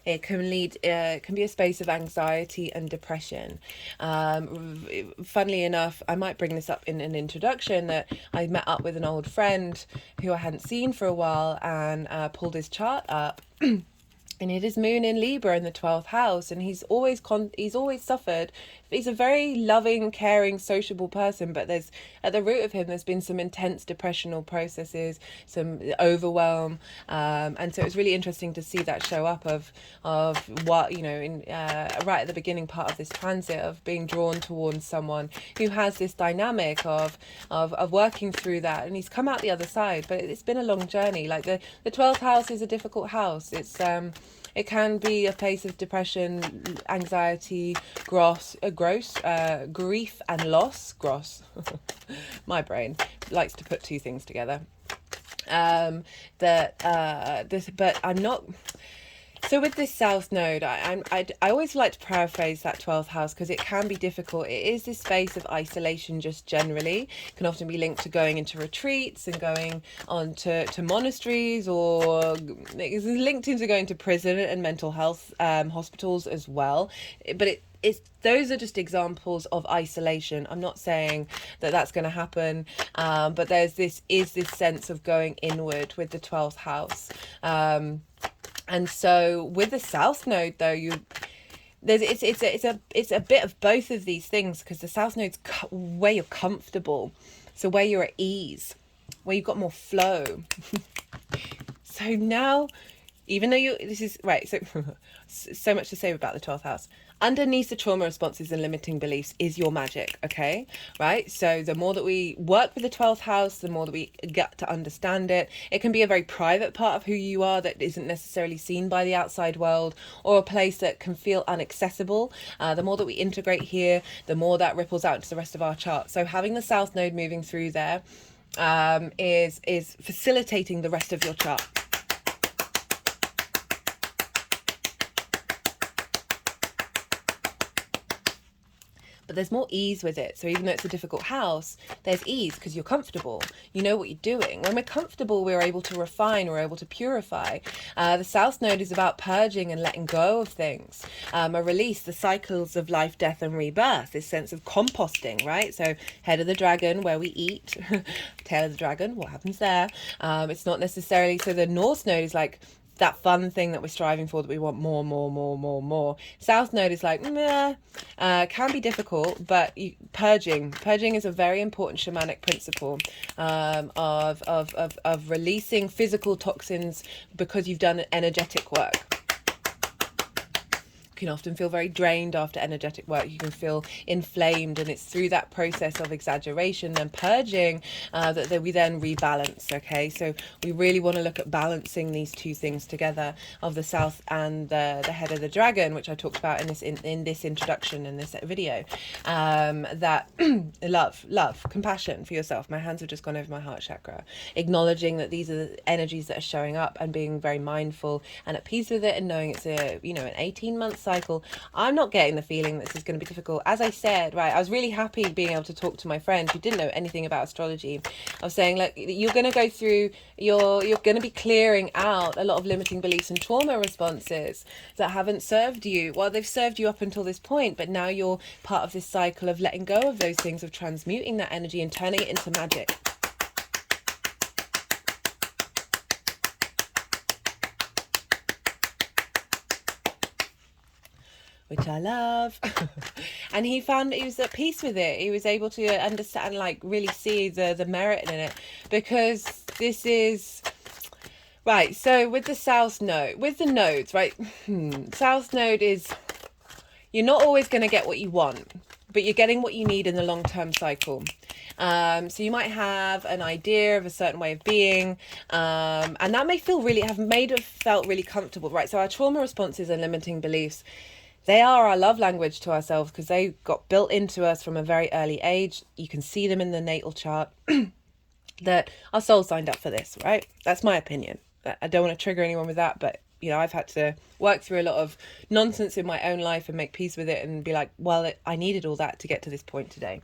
It can lead, can be a space of anxiety and depression. Funnily enough, I might bring this up in an introduction, that I met up with an old friend who I hadn't seen for a while, and pulled his chart up. And it is moon in Libra in the 12th house, and he's always suffered. He's a very loving, caring, sociable person, but there's at the root of him there's been some intense depressional processes, some overwhelm, and so it was really interesting to see that show up of what, you know, in right at the beginning part of this transit, of being drawn towards someone who has this dynamic of working through that, and he's come out the other side. But it's been a long journey. Like the 12th house is a difficult house. It's it can be a place of depression, anxiety, grief and loss. My brain likes to put two things together. But I'm not. So with this South Node, I always like to paraphrase that 12th house, because it can be difficult. It is this space of isolation just generally. It can often be linked to going into retreats and going on to monasteries, or it's linked into going to prison and mental health hospitals as well. But those are just examples of isolation. I'm not saying that that's going to happen, but there's this sense of going inward with the 12th house. And so with the South Node, though, it's a bit of both of these things, because the South Node's where you're comfortable, so where you're at ease, where you've got more flow. So now, even though this is right, so much to say about the 12th house. Underneath the trauma responses and limiting beliefs is your magic, okay? Right? So the more that we work with the 12th house, the more that we get to understand it. It can be a very private part of who you are that isn't necessarily seen by the outside world, or a place that can feel inaccessible. The more that we integrate here, the more that ripples out into the rest of our chart. So having the South Node moving through there is facilitating the rest of your chart. But there's more ease with it. So even though it's a difficult house, there's ease because you're comfortable. You know what you're doing. When we're comfortable, we're able to refine, we're able to purify. The South Node is about purging and letting go of things. A release, the cycles of life, death, and rebirth, this sense of composting, right? So head of the dragon, where we eat. Tail of the dragon, what happens there? It's not necessarily, so the North Node is like that fun thing that we're striving for, that we want more. South Node is like, meh, can be difficult, but purging is a very important shamanic principle of releasing physical toxins, because you've done energetic work. You can often feel very drained after energetic work. You can feel inflamed, and it's through that process of exaggeration and purging that we then rebalance. Okay, so we really want to look at balancing these two things together, of the South and the head of the dragon, which I talked about in this introduction, in this video. That love, compassion for yourself. My hands have just gone over my heart chakra, acknowledging that these are the energies that are showing up, and being very mindful and at peace with it, and knowing it's an 18-month cycle. cycle, I'm not getting the feeling this is going to be difficult. As I said, right, I was really happy being able to talk to my friend who didn't know anything about astrology. I was saying, look, you're going to go through, you're going to be clearing out a lot of limiting beliefs and trauma responses that haven't served you. Well, they've served you up until this point, but now you're part of this cycle of letting go of those things, of transmuting that energy and turning it into magic. Which I love. And he found he was at peace with it. He was able to understand, like, really see the merit in it, because this is right. So with the south node, with the nodes, right, south node is, you're not always going to get what you want, but you're getting what you need in the long-term cycle. So you might have an idea of a certain way of being, and that may felt really comfortable, right? So our trauma responses and limiting beliefs, they are our love language to ourselves, because they got built into us from a very early age. You can see them in the natal chart. That our soul signed up for this, right? That's my opinion. I don't want to trigger anyone with that, but I've had to work through a lot of nonsense in my own life and make peace with it and be like, well, I needed all that to get to this point today,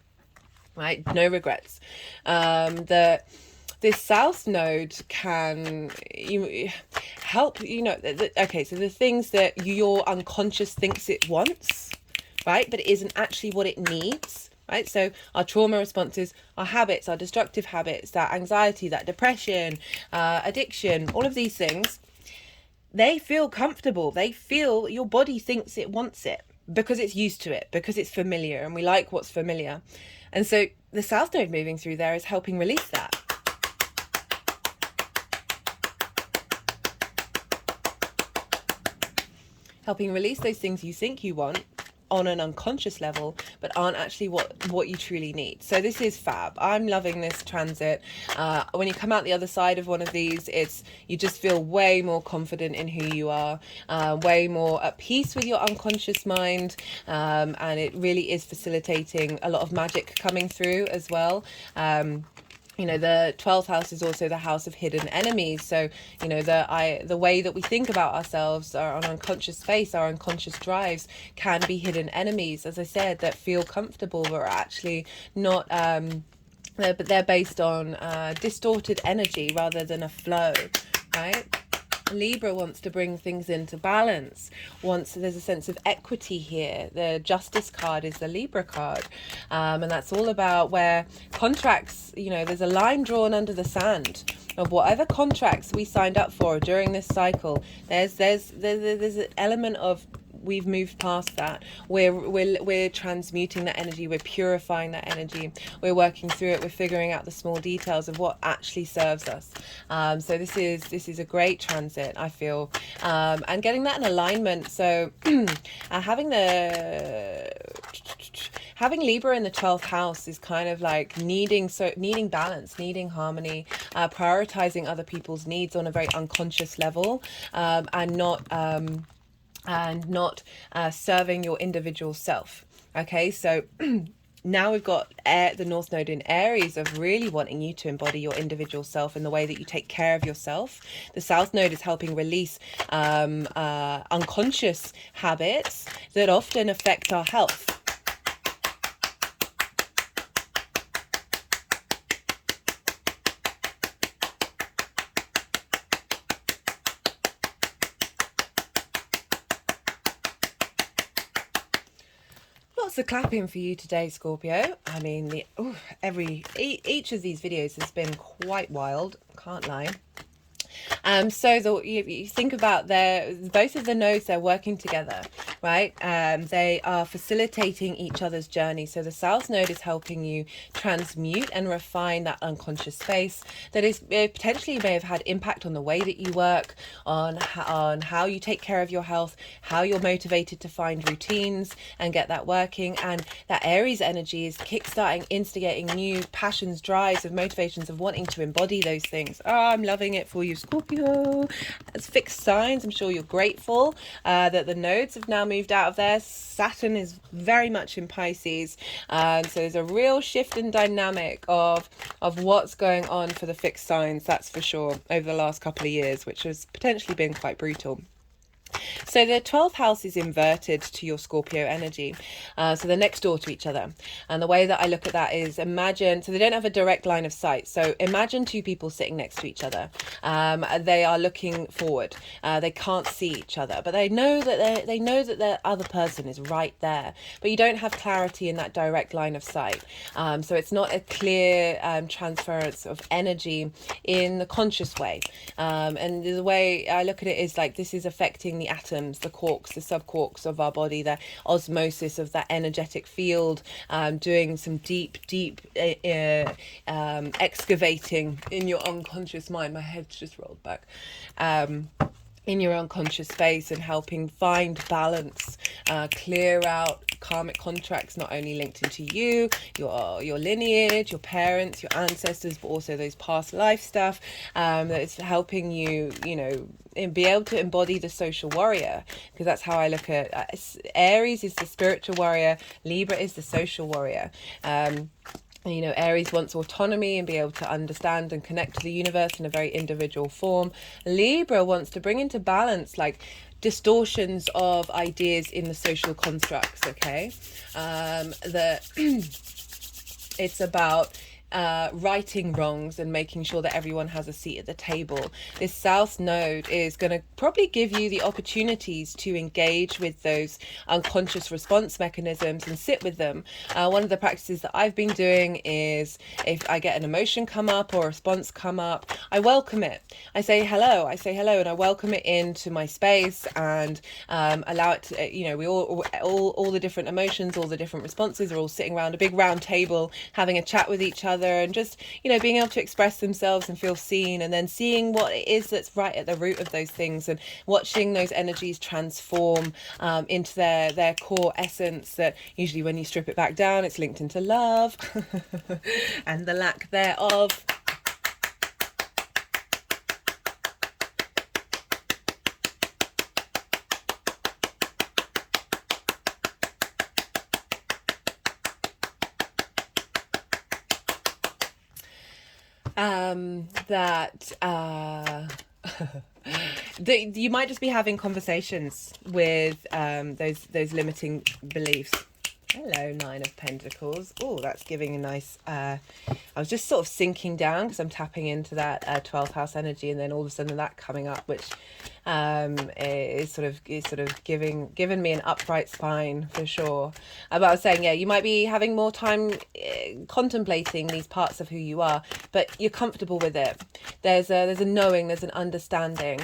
right? No regrets. This south node can help, okay, so the things that your unconscious thinks it wants, right, but it isn't actually what it needs, right? So our trauma responses, our habits, our destructive habits, that anxiety, that depression, addiction, all of these things, they feel comfortable. They feel, your body thinks it wants it because it's used to it, because it's familiar, and we like what's familiar. And so the south node moving through there is helping release that. Helping release those things you think you want on an unconscious level, but aren't actually what you truly need. So this is fab. I'm loving this transit. When you come out the other side of one of these, you just feel way more confident in who you are, way more at peace with your unconscious mind, and it really is facilitating a lot of magic coming through as well. The 12th house is also the house of hidden enemies. So, the way that we think about ourselves, our unconscious space, our unconscious drives can be hidden enemies, as I said, that feel comfortable, but are actually not, but they're based on distorted energy rather than a flow, right? Libra wants to bring things into balance. There's a sense of equity here. The Justice card is the Libra card, and that's all about where contracts, there's a line drawn under the sand of whatever contracts we signed up for during this cycle. There's an element of, we've moved past that. We're transmuting that energy. We're purifying that energy. We're working through it. We're figuring out the small details of what actually serves us. So this is a great transit, I feel, and getting that in alignment. So having Libra in the 12th house is kind of like needing balance, needing harmony, prioritizing other people's needs on a very unconscious level, and not serving your individual self. Okay, so now we've got the North Node in Aries of really wanting you to embody your individual self in the way that you take care of yourself. The South Node is helping release unconscious habits that often affect our health. Lots of clapping for you today, Scorpio. I mean, each of these videos has been quite wild, can't lie. So you think about both of the nodes, they're working together, right? They are facilitating each other's journey. So the South Node is helping you transmute and refine that unconscious space that is potentially may have had impact on the way that you work, on how you take care of your health, how you're motivated to find routines and get that working. And that Aries energy is kickstarting, instigating new passions, drives, of motivations of wanting to embody those things. Oh, I'm loving it for you, Scorpio. As fixed signs, I'm sure you're grateful that the nodes have now moved out of there. Saturn is very much in Pisces, so there's a real shift in dynamic of what's going on for the fixed signs, that's for sure, over the last couple of years, which has potentially been quite brutal. So the 12th house is inverted to your Scorpio energy. So they're next door to each other. And the way that I look at that is imagine, so they don't have a direct line of sight. So imagine two people sitting next to each other. They are looking forward. They can't see each other, but they know that they know that the other person is right there. But you don't have clarity in that direct line of sight. So it's not a clear transference of energy in the conscious way. And the way I look at it is like this is affecting the atoms, the quarks, the subquarks of our body, the osmosis of that energetic field, doing some deep excavating in your unconscious mind. My head's just rolled back. In your unconscious space and helping find balance, clear out karmic contracts not only linked into you, your lineage, your parents, your ancestors, but also those past life stuff, that's helping you, you know, and be able to embody the social warrior, because that's how I look at Aries is the spiritual warrior, Libra is the social warrior. You know, Aries wants autonomy and be able to understand and connect to the universe in a very individual form. Libra wants to bring into balance like distortions of ideas in the social constructs, okay? That it's about righting wrongs and making sure that everyone has a seat at the table. This South Node is going to probably give you the opportunities to engage with those unconscious response mechanisms and sit with them. One of the practices that I've been doing is if I get an emotion come up or a response come up, I welcome it. I say hello, and I welcome it into my space and allow it to, you know, we all the different emotions, all the different responses are all sitting around a big round table having a chat with each other and just, you know, being able to express themselves and feel seen, and then seeing what it is that's right at the root of those things and watching those energies transform into their core essence, that usually when you strip it back down it's linked into love and the lack thereof. You might just be having conversations with those limiting beliefs. Hello, Nine of Pentacles. Oh, that's giving a nice I was just sort of sinking down because I'm tapping into that 12th house energy, and then all of a sudden that coming up, which is sort of giving me an upright spine for sure. But I was saying, yeah, you might be having more time contemplating these parts of who you are, but you're comfortable with it. There's a knowing, there's an understanding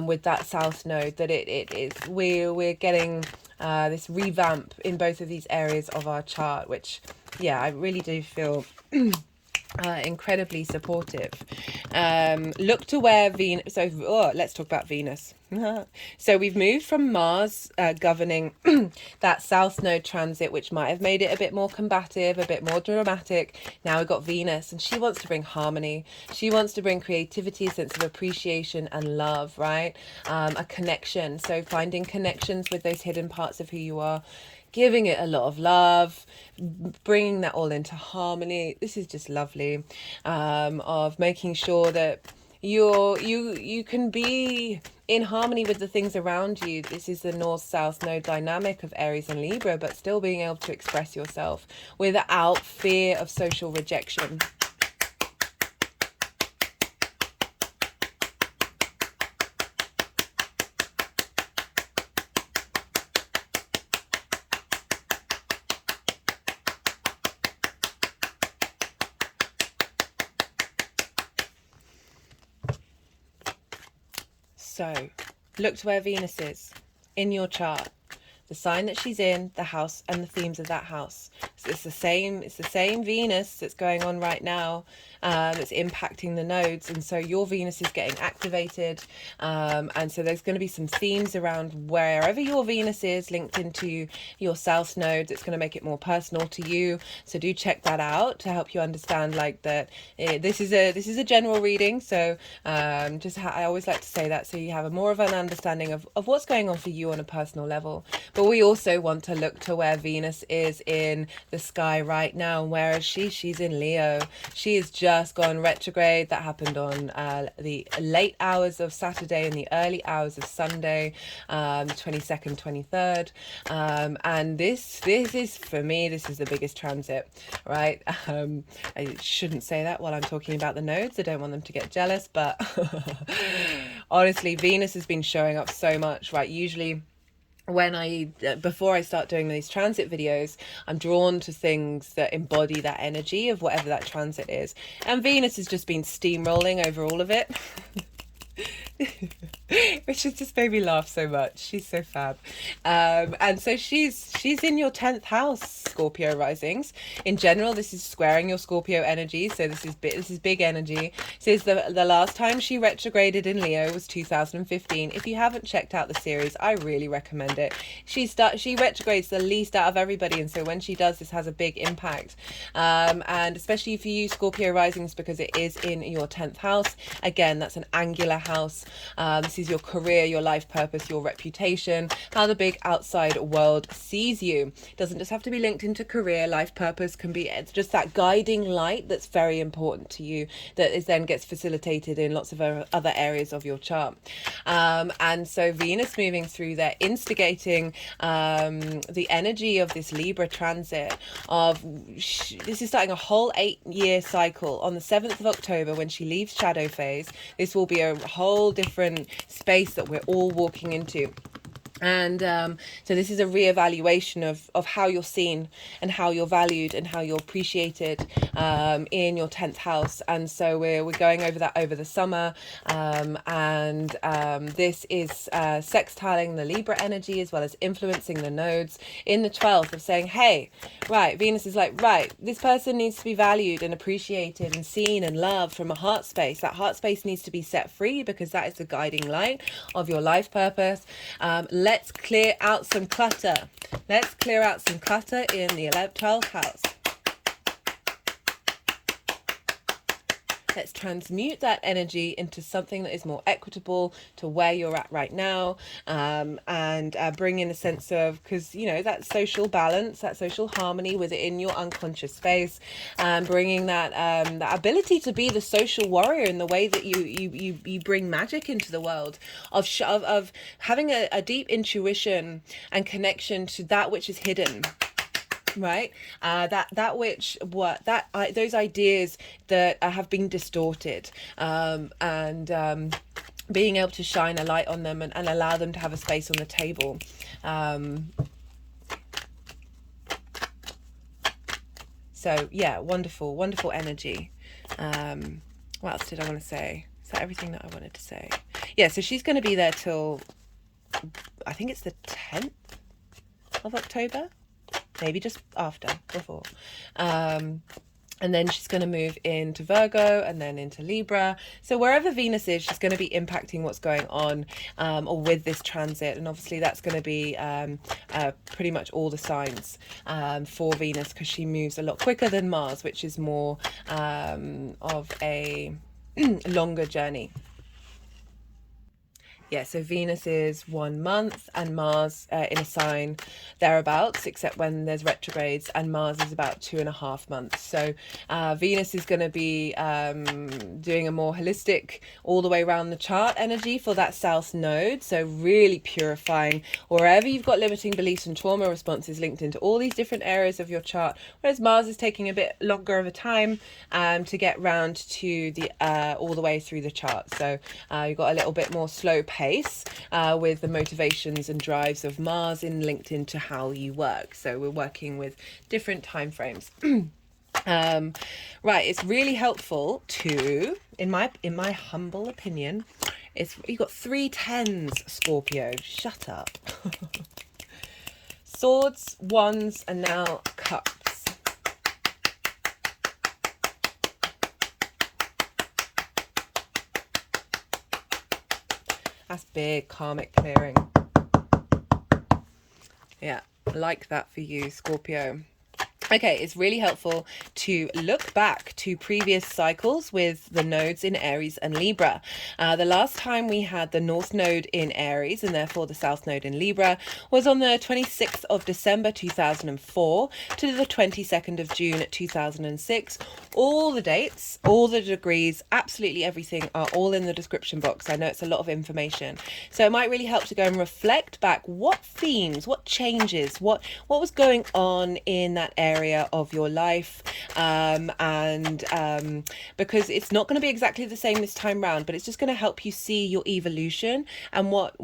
with that South Node that it is we're getting this revamp in both of these areas of our chart, which, yeah, I really do feel incredibly supportive. Look to where Venus, so let's talk about Venus. So we've moved from Mars governing that South Node transit, which might have made it a bit more combative, a bit more dramatic. Now we've got Venus, and she wants to bring harmony. She wants to bring creativity, a sense of appreciation and love, right? A connection. So finding connections with those hidden parts of who you are, giving it a lot of love, bringing that all into harmony. This is just lovely, of making sure that you can be in harmony with the things around you. This is the North-South node dynamic of Aries and Libra, but still being able to express yourself without fear of social rejection. So, look to where Venus is in your chart, the sign that she's in, the house, and the themes of that house. So it's the same Venus that's going on right now, that's impacting the nodes, and so your Venus is getting activated, and so there's going to be some themes around wherever your Venus is linked into your South node that's going to make it more personal to you. So do check that out to help you understand, like, that this is a general reading, so I always like to say that, so you have more of an understanding of what's going on for you on a personal level. But we also want to look to where Venus is in the sky right now. Where is she? She's in Leo. She has just gone retrograde. That happened on the late hours of Saturday and the early hours of Sunday, 22nd, 23rd. And this is, for me, this is the biggest transit, right? I shouldn't say that while I'm talking about the nodes. I don't want them to get jealous, but honestly, Venus has been showing up so much, right? Usually when before I start doing these transit videos, I'm drawn to things that embody that energy of whatever that transit is. And Venus has just been steamrolling over all of it. Which has just made me laugh so much. She's so fab. And so she's in your 10th house, Scorpio risings. In general, this is squaring your Scorpio energy. So this is big energy. So the last time she retrograded in Leo was 2015. If you haven't checked out the series, I really recommend it. She retrogrades the least out of everybody, and so when she does, this has a big impact. And especially for you Scorpio risings, because it is in your 10th house. Again, that's an angular house. This is your career, your life purpose, your reputation, how the big outside world sees you. It doesn't just have to be linked into career. Life purpose can be, it's just that guiding light that's very important to you, that is then gets facilitated in lots of other areas of your chart. And so Venus moving through there, instigating the energy of this Libra transit of, this is starting a whole 8-year cycle on the 7th of October when she leaves shadow phase. This will be a whole different space that we're all walking into. And so this is a reevaluation of how you're seen and how you're valued and how you're appreciated in your 10th house. And so we're going over that over the summer. This is sextiling the Libra energy as well as influencing the nodes in the 12th of saying, hey, right, Venus is like, right, this person needs to be valued and appreciated and seen and loved from a heart space. That heart space needs to be set free because that is the guiding light of your life purpose. Let's clear out some clutter. Let's clear out some clutter in the 12th house. Let's transmute that energy into something that is more equitable to where you're at right now, and bring in a sense of, because you know, that social balance, that social harmony within your unconscious space, and bringing that that ability to be the social warrior in the way that you bring magic into the world, of having a deep intuition and connection to that which is hidden. Right, those ideas that have been distorted, and being able to shine a light on them and allow them to have a space on the table. So yeah, wonderful energy. What else did I want to say? Is that everything that I wanted to say? Yeah, so she's going to be there till, I think it's the 10th of October. Maybe just before. And then she's going to move into Virgo and then into Libra. So wherever Venus is, she's going to be impacting what's going on or with this transit. And obviously that's going to be pretty much all the signs for Venus, because she moves a lot quicker than Mars, which is more of a longer journey. Yeah, so Venus is 1 month and Mars in a sign thereabouts, except when there's retrogrades, and Mars is about 2.5 months. So Venus is going to be doing a more holistic, all the way around the chart energy for that South node. So really purifying wherever you've got limiting beliefs and trauma responses linked into all these different areas of your chart. Whereas Mars is taking a bit longer of a time to get round to the all the way through the chart. So you've got a little bit more slow pace with the motivations and drives of Mars linked into how you work. So we're working with different time frames. Right, it's really helpful to, in my humble opinion, you've got 3 10s, Scorpio. Shut up. Swords, Wands, and now Cups. That's big karmic clearing. Yeah, like that for you, Scorpio. Okay, it's really helpful to look back to previous cycles with the nodes in Aries and Libra. The last time we had the North Node in Aries and therefore the South Node in Libra was on the 26th of December 2004 to the 22nd of June 2006. All the dates, all the degrees, absolutely everything are all in the description box. I know it's a lot of information. So it might really help to go and reflect back what themes, what changes, what was going on in that area of your life, because it's not going to be exactly the same this time round, but it's just going to help you see your evolution and what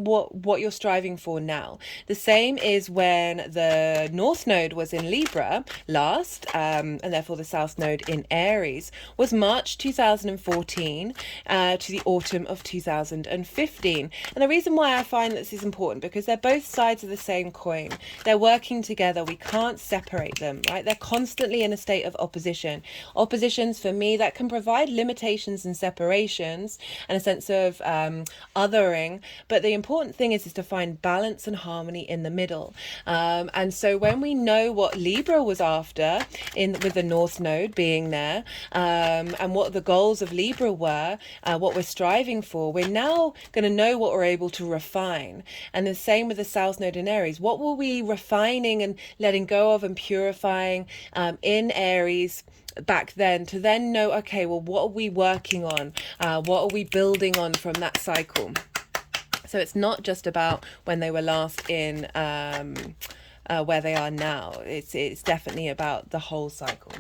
you're striving for now. The same is when the North Node was in Libra last, and therefore the South Node in Aries was March 2014 to the autumn of 2015. And the reason why I find this is important, because they're both sides of the same coin. They're working together. We can't separate them, right? They're constantly in a state of opposition. Oppositions, for me, that can provide limitations and separations and a sense of othering. But the important thing is to find balance and harmony in the middle. And so when we know what Libra was after with the North Node being there, and what the goals of Libra were, what we're striving for, we're now going to know what we're able to refine. And the same with the South Node in Aries. What were we refining and letting go of and purifying in Aries back then, to then know, okay, well, what are we working on? What are we building on from that cycle? So it's not just about when they were last in where they are now. It's definitely about the whole cycle.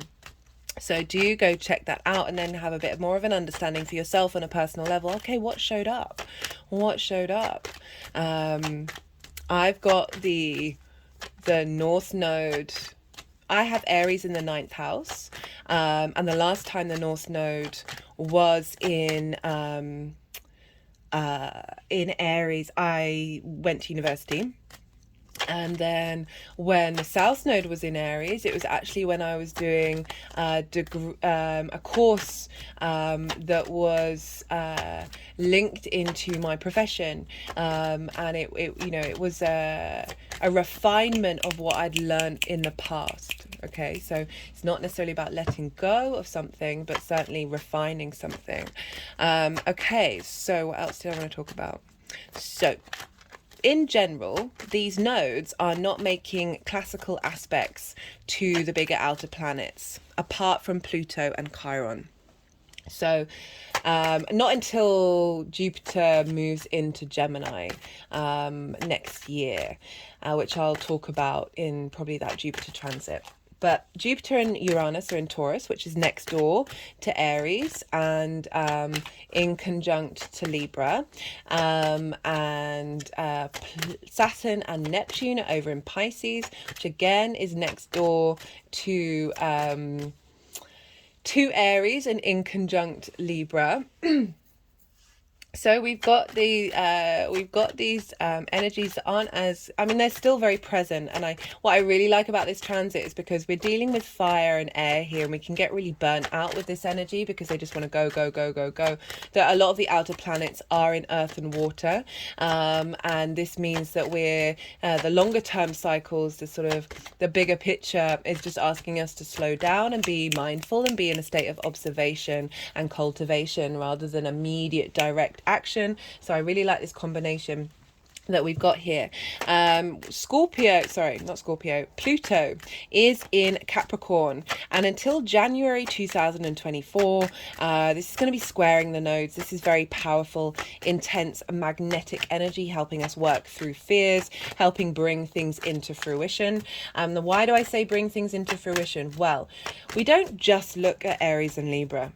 So do go check that out and then have a bit more of an understanding for yourself on a personal level. Okay, what showed up? What showed up? I've got the North Node. I have Aries in the 9th house, and the last time the North Node was in Aries, I went to university. And then when the South Node was in Aries, it was actually when I was doing a course that was linked into my profession, and it was a refinement of what I'd learned in the past. Okay, so it's not necessarily about letting go of something, but certainly refining something. Okay, so what else did I want to talk about? So in general, these nodes are not making classical aspects to the bigger outer planets, apart from Pluto and Chiron. So not until Jupiter moves into Gemini next year, which I'll talk about in probably that Jupiter transit. But Jupiter and Uranus are in Taurus, which is next door to Aries and in conjunct to Libra. And Saturn and Neptune are over in Pisces, which again is next door to Aries and in conjunct Libra. So we've got these energies that aren't as, I mean, they're still very present. And what I really like about this transit is because we're dealing with fire and air here, and we can get really burnt out with this energy because they just want to go, go, go, go, go. That a lot of the outer planets are in earth and water. And this means that we're, the longer term cycles, the bigger picture is just asking us to slow down and be mindful and be in a state of observation and cultivation rather than immediate direct action. So I really like this combination that we've got here. Pluto is in Capricorn, and until January 2024, this is going to be squaring the nodes. This is very powerful, intense, magnetic energy, helping us work through fears, helping bring things into fruition. Why do I say bring things into fruition? Well, we don't just look at Aries and Libra.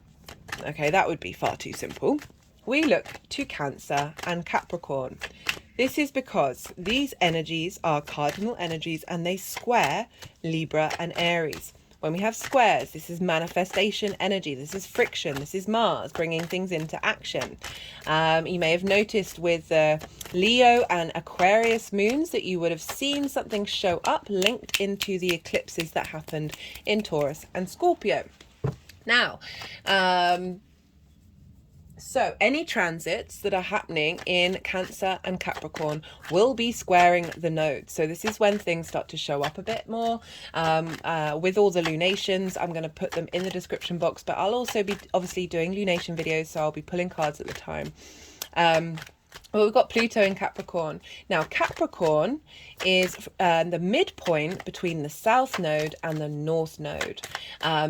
Okay, that would be far too simple. We look to Cancer and Capricorn. This is because these energies are cardinal energies and they square Libra and Aries. When we have squares, this is manifestation energy. This is friction. This is Mars bringing things into action. You may have noticed with Leo and Aquarius moons that you would have seen something show up linked into the eclipses that happened in Taurus and Scorpio. Now, So any transits that are happening in Cancer and Capricorn will be squaring the nodes. So this is when things start to show up a bit more. With all the lunations, I'm going to put them in the description box, but I'll also be obviously doing lunation videos, so I'll be pulling cards at the time. Well, we've got Pluto in Capricorn. Now, Capricorn is the midpoint between the South Node and the North Node.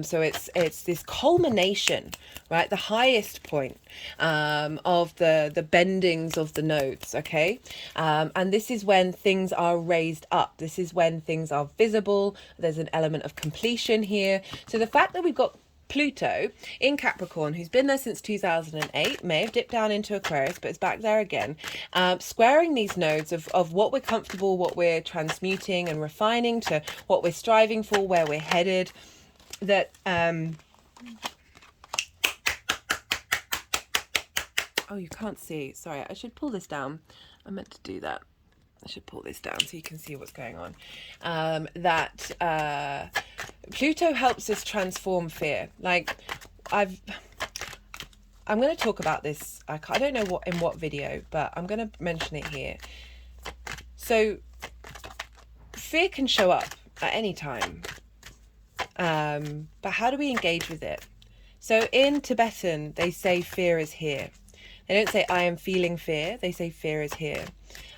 So it's this culmination, right? The highest point of the bendings of the nodes, okay? And this is when things are raised up. This is when things are visible. There's an element of completion here. So the fact that we've got Pluto in Capricorn, who's been there since 2008, may have dipped down into Aquarius, but it's back there again, squaring these nodes of what we're comfortable, what we're transmuting and refining, to what we're striving for, where we're headed. That oh, you can't see. Sorry, I should pull this down. I meant to do that. I should pull this down so you can see what's going on. Pluto helps us transform fear. Like, I'm going to talk about this. I don't know in what video, but I'm going to mention it here. So fear can show up at any time. But how do we engage with it? So in Tibetan, they say fear is here. They don't say I am feeling fear. They say fear is here.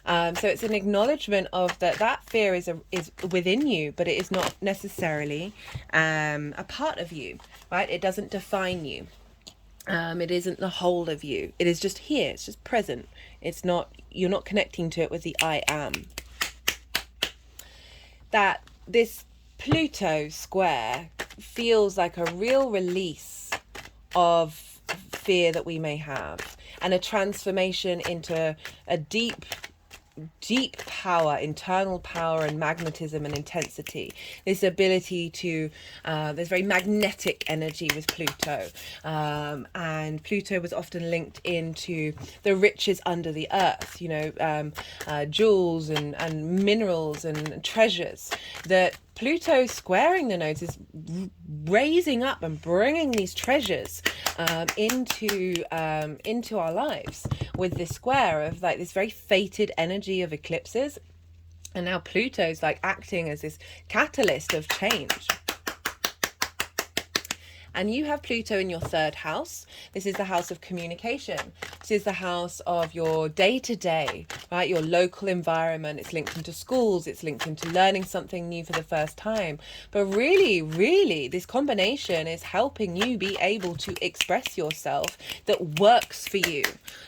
So it's an acknowledgement of that fear is within you, but it is not necessarily a part of you, right? It doesn't define you. It isn't the whole of you. It is just here. It's just present. It's not, you're not connecting to it with the I am. That this Pluto square feels like a real release of fear that we may have, and a transformation into a deep power, internal power and magnetism and intensity. This ability to, there's very magnetic energy with Pluto. And Pluto was often linked into the riches under the earth, you know, jewels and minerals and treasures. That Pluto squaring the nodes is raising up and bringing these treasures into our lives with this square of like this very fated energy of eclipses. And now Pluto's like acting as this catalyst of change. And you have Pluto in your third house. This is the house of communication. This is the house of your day-to-day, right? Your local environment. It's linked into schools. It's linked into learning something new for the first time. But really, this combination is helping you be able to express yourself that works for you,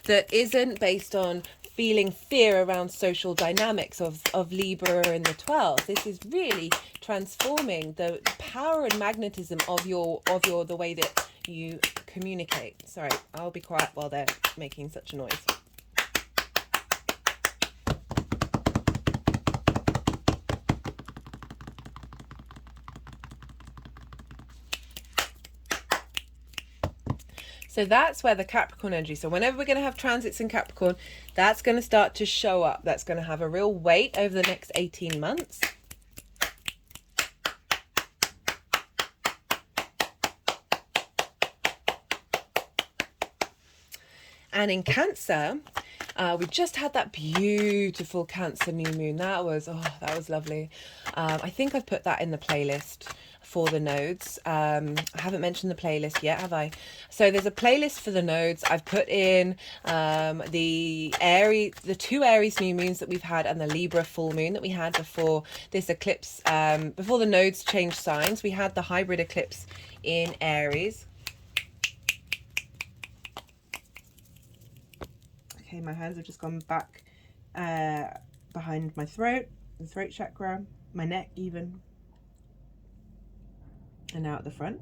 that isn't based on feeling fear around social dynamics of Libra in the 12th. This is really transforming the power and magnetism of the way that you communicate. Sorry, I'll be quiet while they're making such a noise. So that's where the Capricorn energy, so whenever we're going to have transits in Capricorn, that's going to start to show up. That's going to have a real weight over the next 18 months. And in Cancer, we just had that beautiful Cancer new moon. That was lovely. I think I've put that in the playlist for the nodes. I haven't mentioned the playlist yet, have I? So there's a playlist for the nodes. I've put in the two Aries new moons that we've had, and the Libra full moon that we had before this eclipse, before the nodes changed signs. We had the hybrid eclipse in Aries. Okay, my hands have just gone back behind my throat, the throat chakra, my neck even. And now at the front.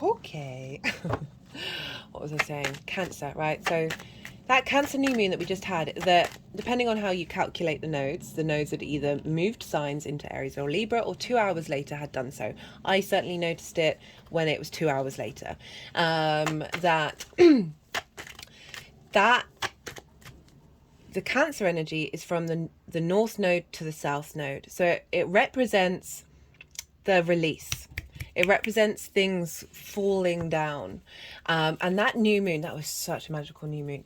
Okay. What was I saying? Cancer, right? So that Cancer new moon that we just had, that depending on how you calculate the nodes had either moved signs into Aries or Libra, or 2 hours later had done so. I certainly noticed it when it was 2 hours later. That the Cancer energy is from the North Node to the South Node. So it represents the release. It represents things falling down. And that new moon, that was such a magical new moon.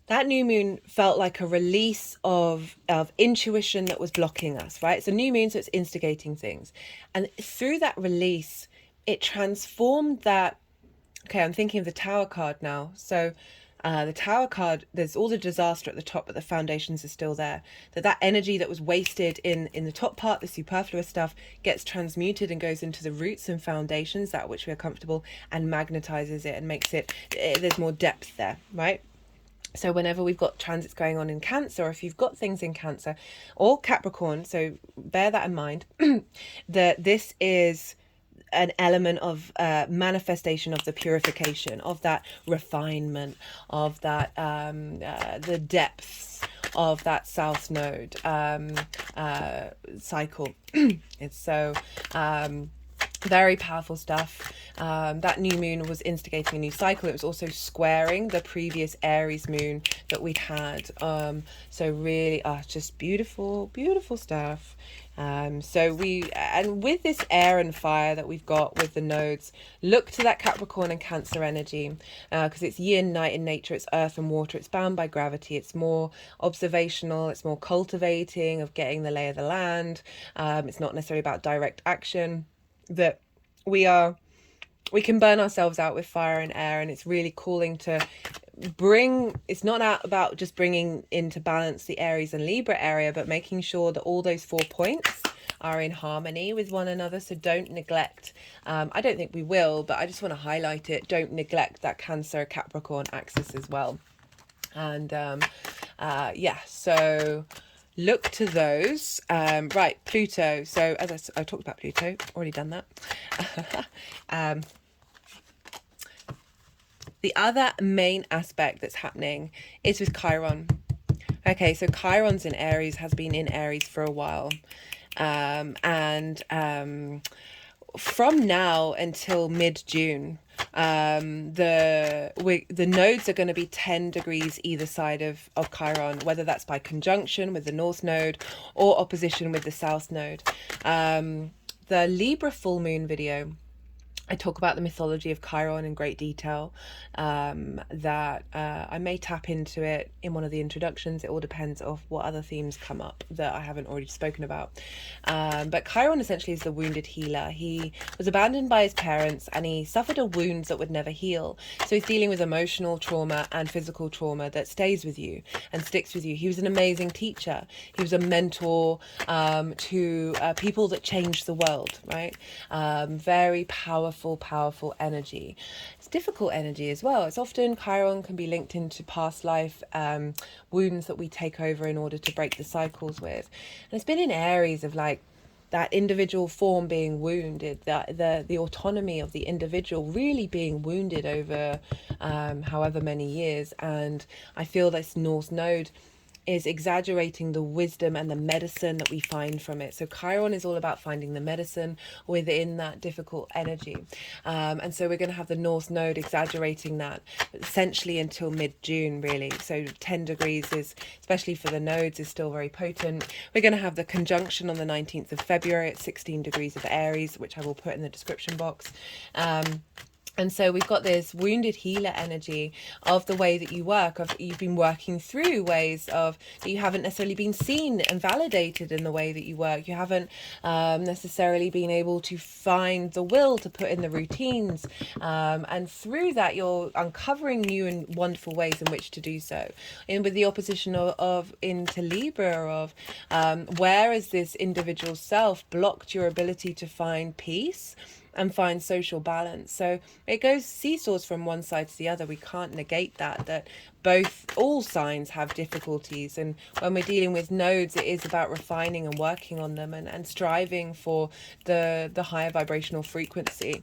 That new moon felt like a release of intuition that was blocking us, right? So new moon, so it's instigating things. And through that release, it transformed that. Okay, I'm thinking of the Tower card now. So the Tower card, there's all the disaster at the top, but the foundations are still there. That energy that was wasted in the top part, the superfluous stuff, gets transmuted and goes into the roots and foundations, that which we're comfortable, and magnetizes it and makes it, there's more depth there, right? So whenever we've got transits going on in Cancer, or if you've got things in Cancer or Capricorn, so bear that in mind, that this is an element of manifestation of the purification, of that refinement, of that the depths of that South Node cycle. It's so very powerful stuff. That new moon was instigating a new cycle. It was also squaring the previous Aries moon that we'd had. So really, just beautiful, beautiful stuff. So and with this air and fire that we've got with the nodes, look to that Capricorn and Cancer energy, because it's yin, night in nature, it's earth and water, it's bound by gravity, it's more observational, it's more cultivating of getting the lay of the land. It's not necessarily about direct action. That we can burn ourselves out with fire and air, and it's really calling to it's not about just bringing into balance the Aries and Libra area, but making sure that all those 4 points are in harmony with one another. So don't neglect, I don't think we will, but I just want to highlight it, don't neglect that Cancer Capricorn axis as well. And so look to those. Right, Pluto. So as I talked about Pluto, already done that. The other main aspect that's happening is with Chiron. Okay, so Chiron's in Aries, has been in Aries for a while. From now until mid-June, the nodes are going to be 10 degrees either side of Chiron, whether that's by conjunction with the North Node or opposition with the South Node. The Libra full moon video, I talk about the mythology of Chiron in great detail. I may tap into it in one of the introductions. It all depends on what other themes come up that I haven't already spoken about. But Chiron essentially is the wounded healer. He was abandoned by his parents and he suffered a wound that would never heal. So he's dealing with emotional trauma and physical trauma that stays with you and sticks with you. He was an amazing teacher. He was a mentor to people that changed the world, right? Very powerful energy. It's difficult energy as well. It's often Chiron can be linked into past life wounds that we take over in order to break the cycles with. And it's been in Aries of like that individual form being wounded, the autonomy of the individual really being wounded over however many years. And I feel this North Node is exaggerating the wisdom and the medicine that we find from it. So Chiron is all about finding the medicine within that difficult energy. And so we're going to have the North Node exaggerating that essentially until mid-June, really. So 10 degrees is, especially for the nodes, is still very potent. We're going to have the conjunction on the 19th of February at 16 degrees of Aries, which I will put in the description box. And so we've got this wounded healer energy of the way that you work, of you've been working through ways of that you haven't necessarily been seen and validated in the way that you work. You haven't necessarily been able to find the will to put in the routines. And through that, you're uncovering new and wonderful ways in which to do so. And with the opposition of into Libra, of where has this individual self blocked your ability to find peace and find social balance? So it goes seesaws from one side to the other. We can't negate that all signs have difficulties, and when we're dealing with nodes, it is about refining and working on them and striving for the higher vibrational frequency.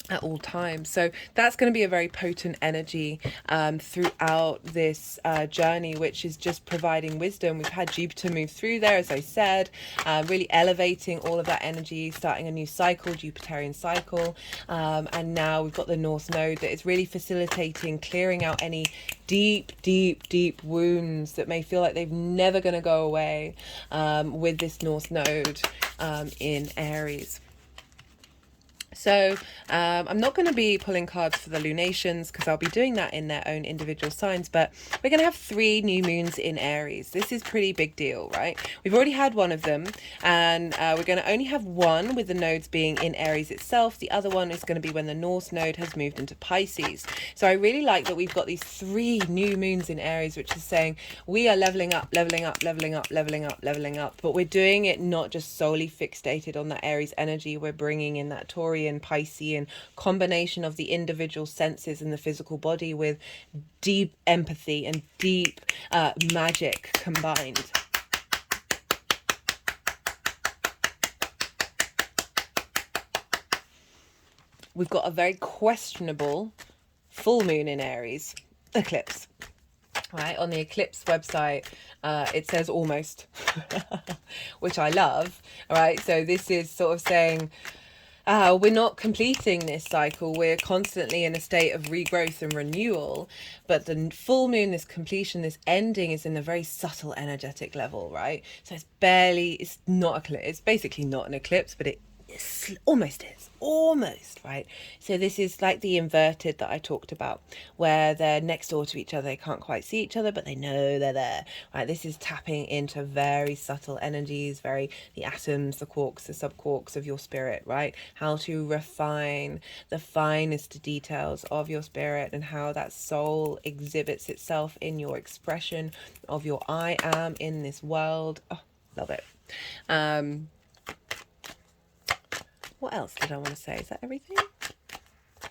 at all times. So that's going to be a very potent energy throughout this journey, which is just providing wisdom. We've had Jupiter move through there, as I said, really elevating all of that energy, starting a new cycle, Jupiterian cycle. And now we've got the North Node that is really facilitating clearing out any deep wounds that may feel like they've never going to go away with this North Node in Aries. So I'm not going to be pulling cards for the lunations because I'll be doing that in their own individual signs, but we're going to have 3 new moons in Aries. This is pretty big deal, right? We've already had one of them, and we're going to only have one with the nodes being in Aries itself. The other one is going to be when the North Node has moved into Pisces. So I really like that we've got these 3 new moons in Aries, which is saying we are leveling up, but we're doing it not just solely fixated on that Aries energy. We're bringing in that Taurian, Piscean combination of the individual senses in the physical body with deep empathy and deep magic combined. We've got a very questionable full moon in Aries, eclipse. Right, on the Eclipse website, it says almost, which I love. All right, so this is sort of saying we're not completing this cycle. We're constantly in a state of regrowth and renewal. But the full moon, this completion, this ending is in a very subtle energetic level, right? So it's not it's basically not an eclipse, but it almost is, right? So this is like the inverted that I talked about, where they're next door to each other. They can't quite see each other, but they know they're there, right? This is tapping into very subtle energies, the atoms, the quarks, the subquarks of your spirit, right? How to refine the finest details of your spirit and how that soul exhibits itself in your expression of your I am in this world. Oh, love it. What else did I want to say? Is that everything?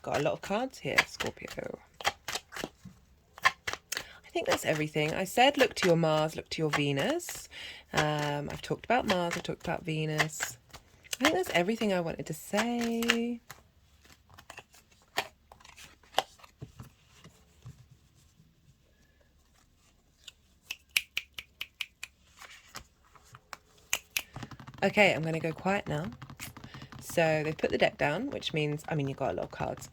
Got a lot of cards here, Scorpio. I think that's everything. I said look to your Mars, look to your Venus. I've talked about Mars, I've talked about Venus. I think that's everything I wanted to say. Okay, I'm going to go quiet now. So they've put the deck down, which means, I mean, you've got a lot of cards.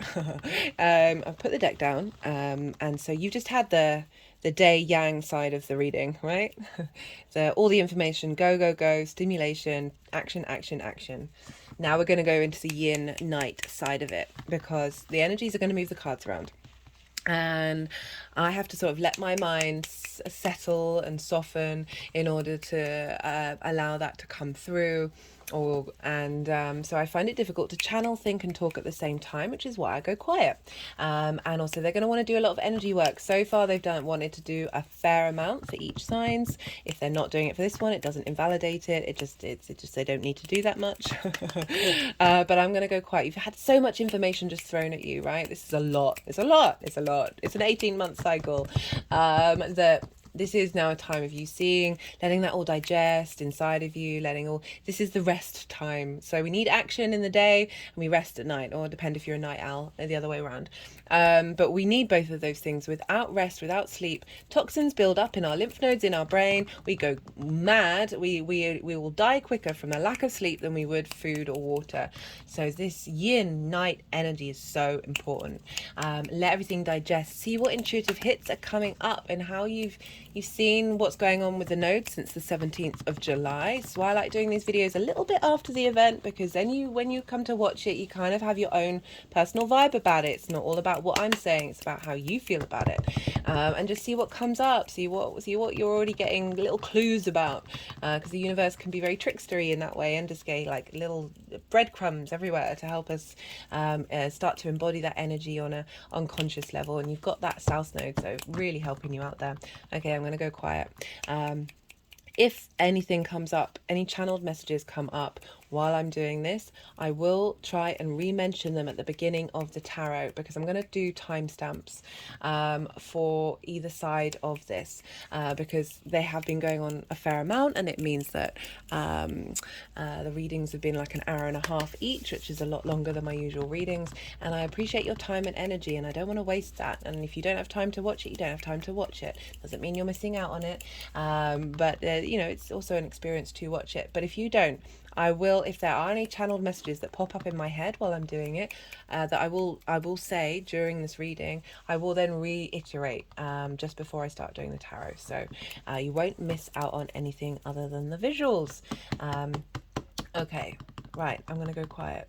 I've put the deck down, and so you've just had the day yang side of the reading, right? All the information, go, stimulation, action. Now we're going to go into the yin night side of it, because the energies are going to move the cards around. And I have to sort of let my mind settle and soften in order to allow that to come through. So I find it difficult to channel, think and talk at the same time, which is why I go quiet. And also they're going to want to do a lot of energy work. So far they've wanted to do a fair amount for each signs. If they're not doing it for this one, it doesn't invalidate it. It just they don't need to do that much. But I'm going to go quiet. You've had so much information just thrown at you, right? This is a lot. It's an 18-month cycle that this is now a time of you letting that all digest inside of you, this is the rest time. So we need action in the day and we rest at night, or depend if you're a night owl, or the other way around. But we need both of those things. Without rest, without sleep, toxins build up in our lymph nodes, in our brain. We go mad. We will die quicker from the lack of sleep than we would food or water. So this yin night energy is so important. Let everything digest. See what intuitive hits are coming up and how you've seen what's going on with the nodes since the 17th of July. So I like doing these videos a little bit after the event, because then when you come to watch it, you kind of have your own personal vibe about it. It's not all about what I'm saying, it's about how you feel about it. And just see what comes up, see what you're already getting little clues about, because the universe can be very trickstery in that way, and just get like little breadcrumbs everywhere to help us start to embody that energy on a unconscious level. And you've got that south node, so really helping you out there. Okay, I'm going to go quiet. If anything comes up, any channeled messages come up while I'm doing this, I will try and re-mention them at the beginning of the tarot, because I'm going to do timestamps for either side of this, because they have been going on a fair amount, and it means that the readings have been like an hour and a half each, which is a lot longer than my usual readings, and I appreciate your time and energy, and I don't want to waste that. And if you don't have time to watch it, you don't have time to watch it. Doesn't mean you're missing out on it, but you know, it's also an experience to watch it. But if you don't, I will, if there are any channeled messages that pop up in my head while I'm doing it, that I will say during this reading, I will then reiterate just before I start doing the tarot, so you won't miss out on anything other than the visuals. Okay, right, I'm gonna go quiet.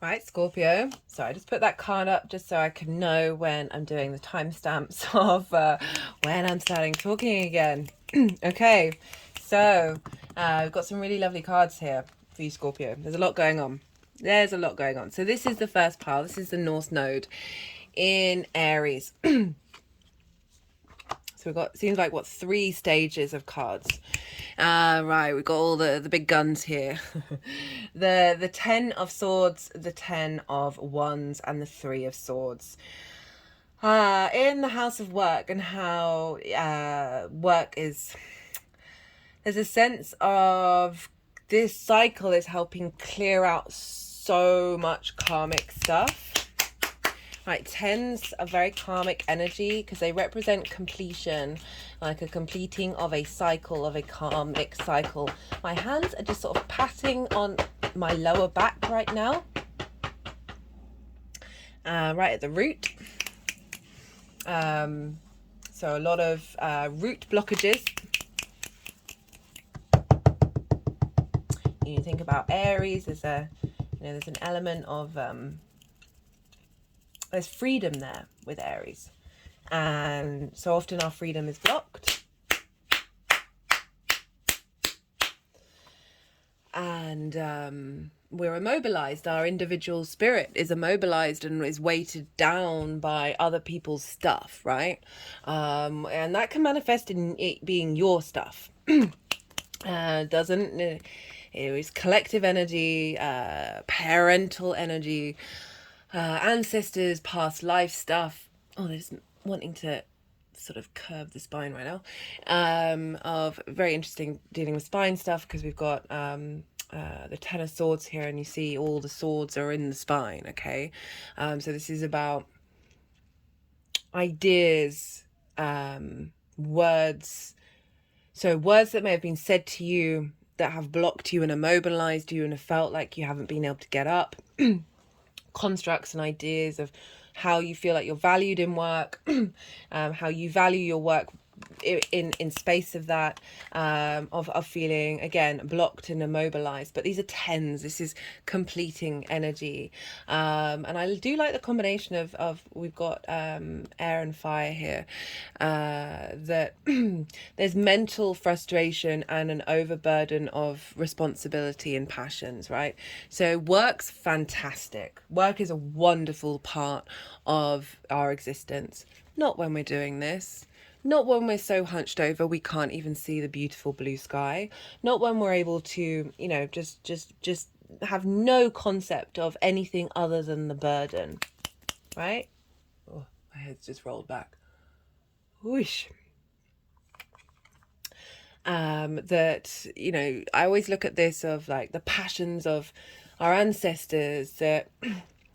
Right, Scorpio. So I just put that card up just so I can know when I'm doing the timestamps of when I'm starting talking again. Okay, so we've got some really lovely cards here for you, Scorpio. There's a lot going on. There's a lot going on. So this is the first pile. This is the North Node in Aries. So we've got, seems like, what, 3 stages of cards. Right, we've got all the big guns here. the 10 of Swords, the 10 of Wands, and the 3 of Swords. In the house of work and how work is, there's a sense of this cycle is helping clear out so much karmic stuff. Right, 10s are very karmic energy because they represent completion, like a completing of a cycle, of a karmic cycle. My hands are just sort of patting on my lower back right now, right at the root. So a lot of root blockages. You think about Aries, there's there's an element of there's freedom there with Aries, and so often our freedom is blocked, and we're immobilized. Our individual spirit is immobilized and is weighted down by other people's stuff, right? And that can manifest in it being your stuff. Doesn't it is collective energy, parental energy, ancestors, past life stuff. Oh, there's wanting to sort of curve the spine right now. Of very interesting dealing with spine stuff because we've got the 10 of Swords here, and you see all the swords are in the spine. Okay, so this is about ideas, words. So words that may have been said to you that have blocked you and immobilized you and have felt like you haven't been able to get up. Constructs and ideas of how you feel like you're valued in work, how you value your work in space of that, of feeling again blocked and immobilized. But these are 10s. This is completing energy, and I do like the combination of we've got air and fire here, that there's mental frustration and an overburden of responsibility and passions, right? So work's fantastic. Work is a wonderful part of our existence. Not when we're doing this. Not when we're so hunched over we can't even see the beautiful blue sky. Not when we're able to, just have no concept of anything other than the burden, right? Oh, my head's just rolled back. Whoosh. That, I always look at this of like the passions of our ancestors that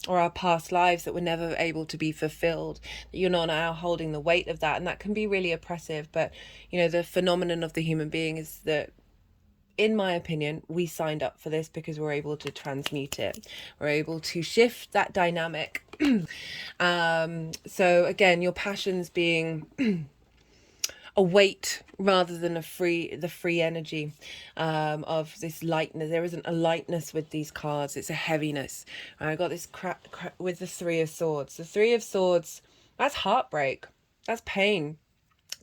or our past lives that were never able to be fulfilled, that you're not now holding the weight of that, and that can be really oppressive. But the phenomenon of the human being is that, in my opinion, we signed up for this because we're able to transmute it. We're able to shift that dynamic. So again, your passions being a weight rather than the free energy of this lightness. There isn't a lightness with these cards, it's a heaviness. I got this crap with the 3 of Swords. The 3 of Swords, that's heartbreak, that's pain.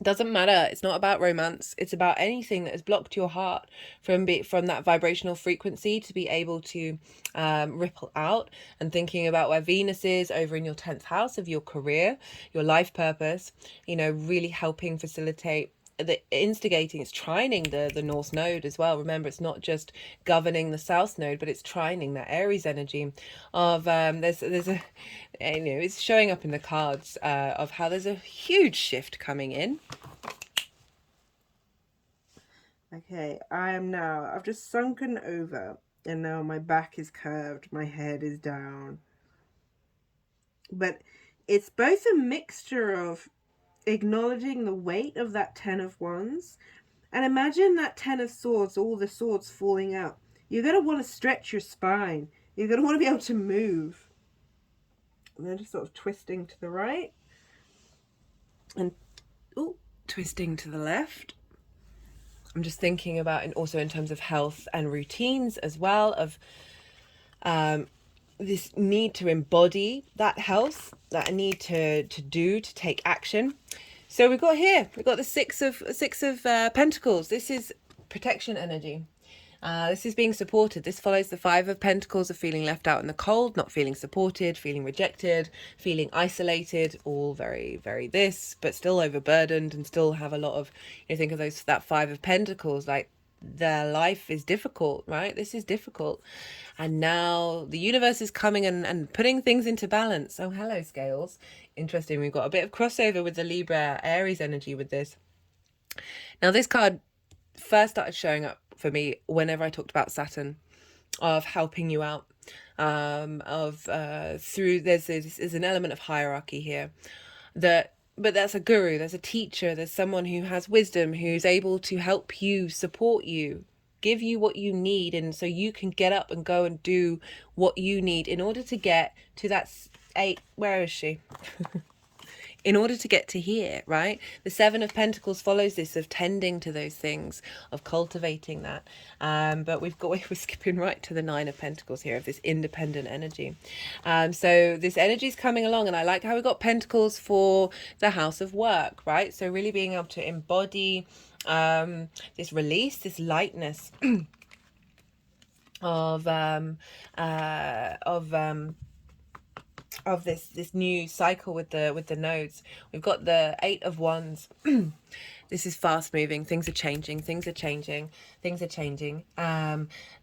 Doesn't matter, it's not about romance, it's about anything that has blocked your heart from that vibrational frequency to be able to ripple out. And thinking about where Venus is over in your 10th house of your career, your life purpose, really helping facilitate the instigating. It's trining the North Node as well. Remember, it's not just governing the South Node, but it's trining that Aries energy of there's a it's showing up in the cards of how there's a huge shift coming in. Okay, I've just sunken over, and now my back is curved, my head is down. But it's both a mixture of acknowledging the weight of that 10 of Wands, and imagine that 10 of Swords, all the swords falling out. You're going to want to stretch your spine. You're going to want to be able to move. And then just sort of twisting to the right. And twisting to the left. I'm just thinking about, and also in terms of health and routines as well, of this need to embody that health, that need to take action. So we've got the six of Pentacles. This is protection energy. This is being supported. This follows the Five of Pentacles of feeling left out in the cold, not feeling supported, feeling rejected, feeling isolated, all very, very this, but still overburdened and still have a lot of, you know, think of that Five of Pentacles, like their life is difficult, right? This is difficult. And now the universe is coming and putting things into balance. Oh, hello, scales. Interesting. We've got a bit of crossover with the Libra Aries energy with this. Now, this card first started showing up for me whenever I talked about Saturn, of helping you out, through there's an element of hierarchy here, but that's a guru, there's a teacher, there's someone who has wisdom, who's able to help you, support you, give you what you need, and so you can get up and go and do what you need in order to get to that eight. Where is she? In order to get to here, right? The Seven of Pentacles follows this, of tending to those things, of cultivating that. But we're skipping right to the Nine of Pentacles here, of this independent energy. So this energy is coming along, and I like how we got Pentacles for the house of work, right? So really being able to embody this release, this lightness of this new cycle with the nodes. We've got the Eight of Wands. This is fast moving. Things are changing.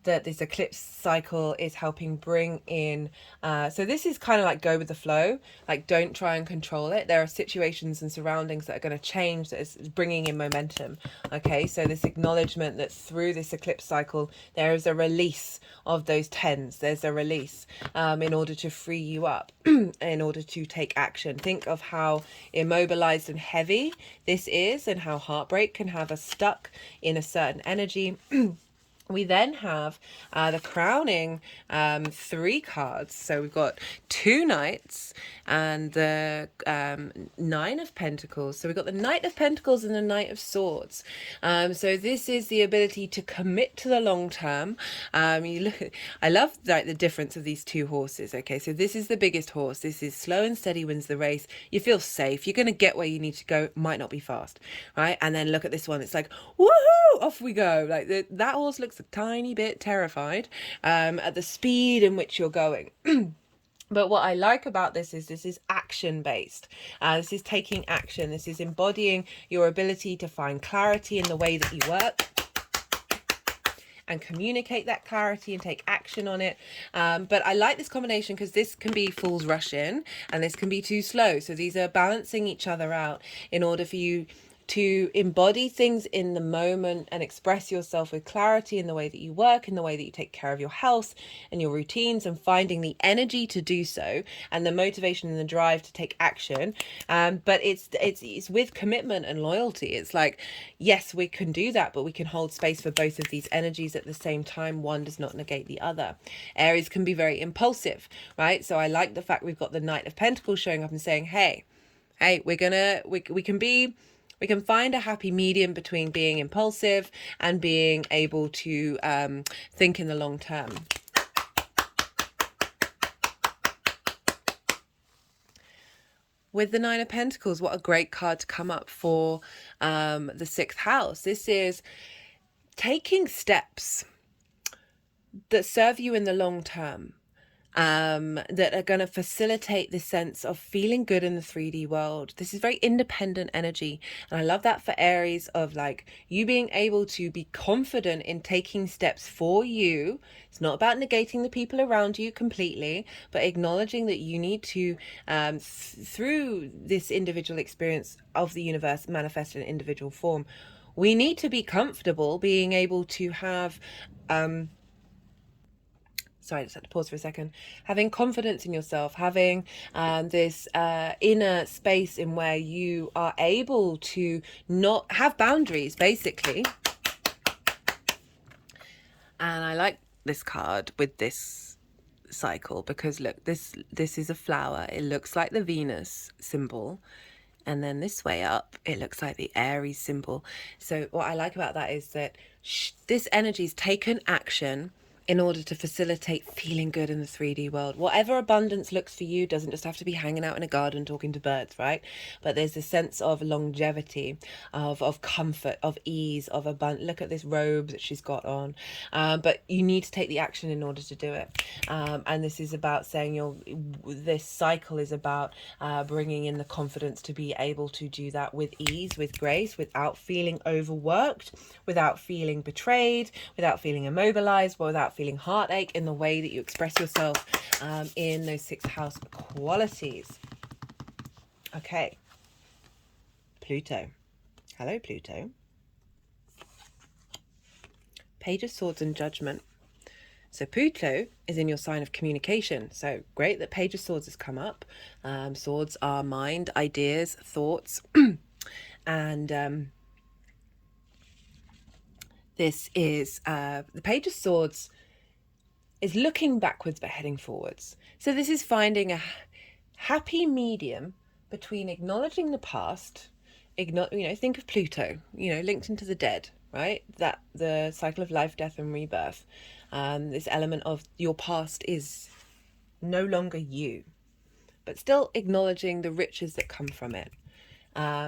That this eclipse cycle is helping bring in. So this is kind of like go with the flow. Like, don't try and control it. There are situations and surroundings that are going to change, that is bringing in momentum. Okay, so this acknowledgement that through this eclipse cycle, there is a release of those tens. There's a release in order to free you up, in order to take action. Think of how immobilized and heavy this is, and how heartbreak can have us stuck in a certain energy. We then have the crowning three cards. So we've got two knights and the Nine of Pentacles. So we've got the Knight of Pentacles and the Knight of Swords. So this is the ability to commit to the long term. I love like the difference of these two horses. Okay, so this is the biggest horse. This is slow and steady wins the race. You feel safe. You're going to get where you need to go. Might not be fast, right? And then look at this one. It's like, woohoo! Off we go. Like that horse looks a tiny bit terrified at the speed in which you're going. But what I like about this is action based. This is taking action. This is embodying your ability to find clarity in the way that you work and communicate that clarity and take action on it. But I like this combination because this can be fool's rush in and this can be too slow. So these are balancing each other out in order for you to embody things in the moment and express yourself with clarity in the way that you work, in the way that you take care of your health and your routines, and finding the energy to do so and the motivation and the drive to take action. But it's with commitment and loyalty. It's like, yes, we can do that, but we can hold space for both of these energies at the same time. One does not negate the other. Aries can be very impulsive, right? So I like the fact we've got the Knight of Pentacles showing up and saying, hey, we can find a happy medium between being impulsive and being able to think in the long term. With the Nine of Pentacles, what a great card to come up for the sixth house. This is taking steps that serve you in the long term. That are going to facilitate this sense of feeling good in the 3D world. This is very independent energy. And I love that for Aries, of like you being able to be confident in taking steps for you. It's not about negating the people around you completely, but acknowledging that you need to, through this individual experience of the universe manifest in individual form, we need to be comfortable being able to have, sorry, I just had to pause for a second. Having confidence in yourself, having this inner space in where you are able to not have boundaries, basically. And I like this card with this cycle because look, this is a flower. It looks like the Venus symbol. And then this way up, it looks like the Aries symbol. So what I like about that is that this energy's taken action in order to facilitate feeling good in the 3D world. Whatever abundance looks for you doesn't just have to be hanging out in a garden talking to birds, right? But there's a sense of longevity, of comfort, of ease, of abundance. Look at this robe that she's got on. But you need to take the action in order to do it. And this is about saying this cycle is about bringing in the confidence to be able to do that with ease, with grace, without feeling overworked, without feeling betrayed, without feeling immobilized, without feeling heartache in the way that you express yourself in those 6th house qualities. Okay. Pluto. Hello, Pluto. Page of Swords and Judgment. So Pluto is in your sign of communication. So great that Page of Swords has come up. Swords are mind, ideas, thoughts. And this is the Page of Swords is looking backwards but heading forwards. So this is finding a happy medium between acknowledging the past, think of Pluto, linked into the dead, right? That the cycle of life, death, and rebirth. This element of your past is no longer you, but still acknowledging the riches that come from it.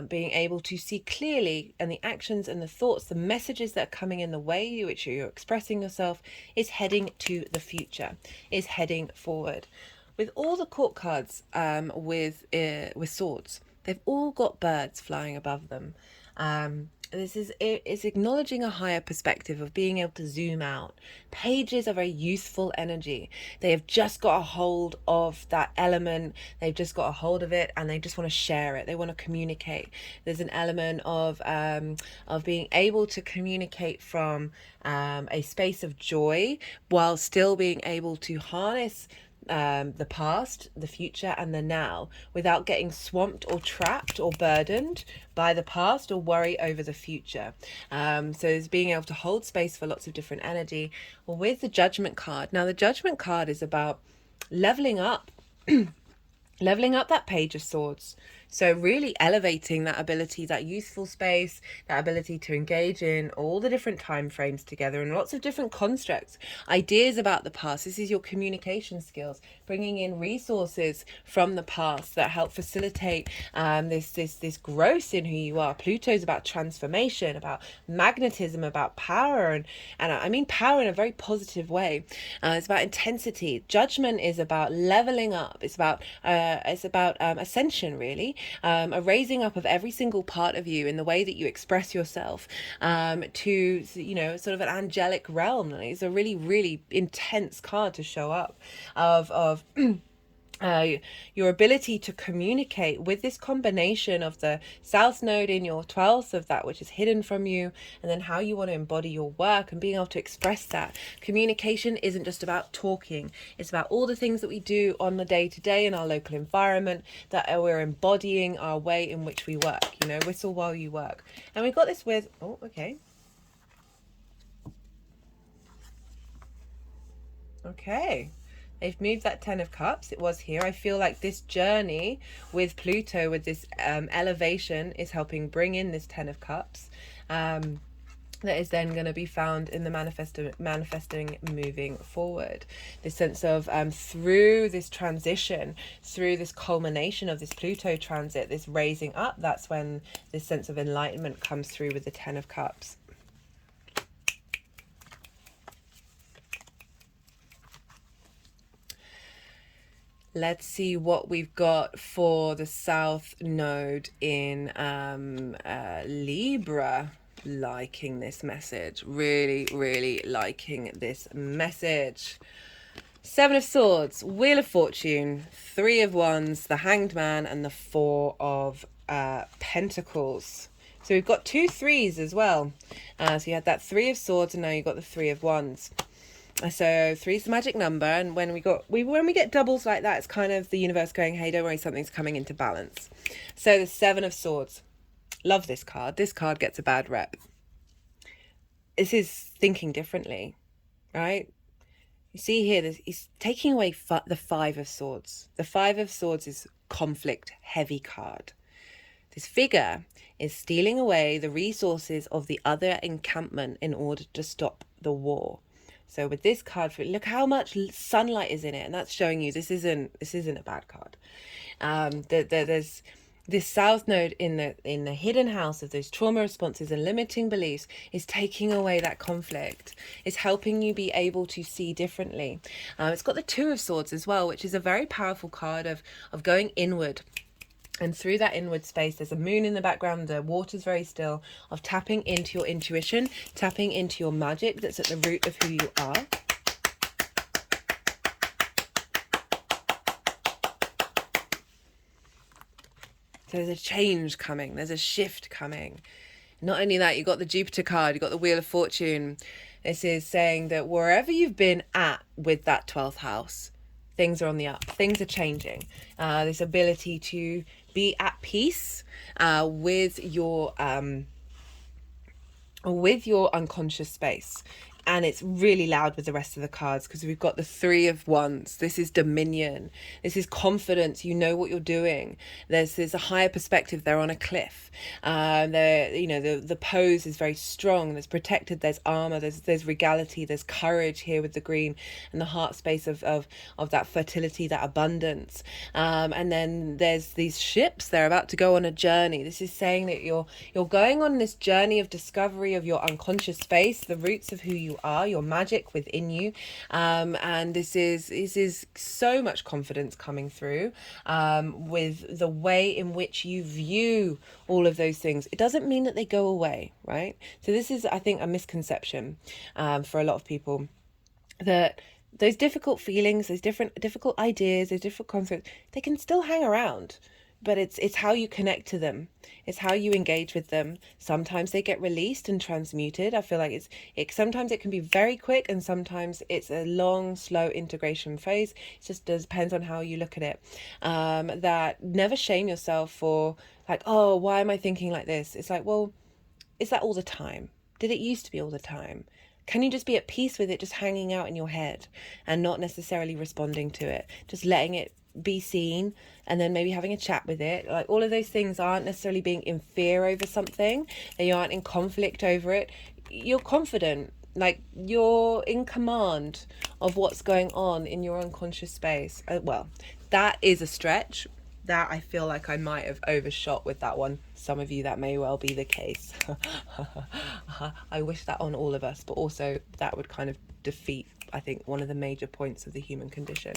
Being able to see clearly, and the actions and the thoughts, the messages that are coming in, the way in which you're expressing yourself is heading to the future, is heading forward. With all the court cards with swords, they've all got birds flying above them. It's acknowledging a higher perspective of being able to zoom out. Pages are very youthful energy. They have just got a hold of that element. They've just got a hold of it, and they just want to share it. They want to communicate. There's an element of being able to communicate from a space of joy while still being able to harness the past, the future, and the now without getting swamped or trapped or burdened by the past or worry over the future. So it's being able to hold space for lots of different energy. Well, with the Judgment card, now the Judgment card is about leveling up leveling up that Page of Swords. So really elevating that ability, that youthful space, that ability to engage in all the different time frames together and lots of different constructs, ideas about the past. This is your communication skills, bringing in resources from the past that help facilitate this growth in who you are. Pluto's about transformation, about magnetism, about power, and I mean power in a very positive way. It's about intensity. Judgment is about leveling up. It's about ascension, really. A raising up of every single part of you in the way that you express yourself to, sort of an angelic realm. It's a really, really intense card to show up of your ability to communicate with this combination of the South Node in your 12th, of that which is hidden from you, and then how you want to embody your work and being able to express that. Communication isn't just about talking. It's about all the things that we do on the day-to-day in our local environment, that we're embodying our way in which we work. Whistle while you work. And we got this with, okay. They've moved that 10 of Cups. It was here. I feel like this journey with Pluto, with this elevation, is helping bring in this 10 of Cups. That is then going to be found in the manifesting moving forward. This sense of through this transition, through this culmination of this Pluto transit, this raising up, that's when this sense of enlightenment comes through with the 10 of Cups. Let's see what we've got for the South Node in Libra. Liking this message. Really, really liking this message. 7 of Swords, Wheel of Fortune, 3 of Wands, the Hanged Man, and the 4 of Pentacles. So we've got 2 3s as well. So you had that 3 of Swords, and now you've got the 3 of Wands. So 3 is the magic number, and when we get doubles like that, it's kind of the universe going, hey, don't worry, something's coming into balance. So the 7 of Swords. Love this card. This card gets a bad rep. This is thinking differently, right? You see here, he's taking away the 5 of Swords. The 5 of Swords is conflict heavy card. This figure is stealing away the resources of the other encampment in order to stop the war. So with this card, look how much sunlight is in it, and that's showing you this isn't a bad card. There's this south node in the hidden house of those trauma responses and limiting beliefs is taking away that conflict. It's helping you be able to see differently. It's got the Two of Swords as well, which is a very powerful card of going inward. And through that inward space, there's a moon in the background, the water's very still, of tapping into your intuition, tapping into your magic that's at the root of who you are. So there's a change coming, there's a shift coming. Not only that, you got the Jupiter card, you got the Wheel of Fortune. This is saying that wherever you've been at with that 12th house, things are on the up, things are changing. This ability to be at peace with your unconscious space. And it's really loud with the rest of the cards because we've got the Three of Wands. This is dominion. This is confidence. You know what you're doing. There's a higher perspective. They're on a cliff. The pose is very strong. There's protected. There's armor. There's regality. There's courage here with the green and the heart space of that fertility, that abundance. And then there's these ships. They're about to go on a journey. This is saying that you're going on this journey of discovery of your unconscious space, the roots of who you are, your magic within you, and this is so much confidence coming through with the way in which you view all of those things. It doesn't mean that they go away, right? So this is, I think, a misconception for a lot of people, that those difficult feelings, those difficult ideas, those difficult concepts, they can still hang around. But it's how you connect to them. It's how you engage with them. Sometimes they get released and transmuted. I feel like sometimes it can be very quick, and sometimes it's a long, slow integration phase. It just depends on how you look at it. That never shame yourself for like, oh, why am I thinking like this? It's like, well, is that all the time? Did it used to be all the time? Can you just be at peace with it just hanging out in your head and not necessarily responding to it? Just letting it be seen, and then maybe having a chat with it. Like, all of those things aren't necessarily being in fear over something. They aren't in conflict over it. You're confident, like you're in command of what's going on in your unconscious space. Well, that is a stretch. That I feel like I might have overshot with that one. Some of you, that may well be the case. I wish that on all of us, but also that would kind of defeat, I think, one of the major points of the human condition.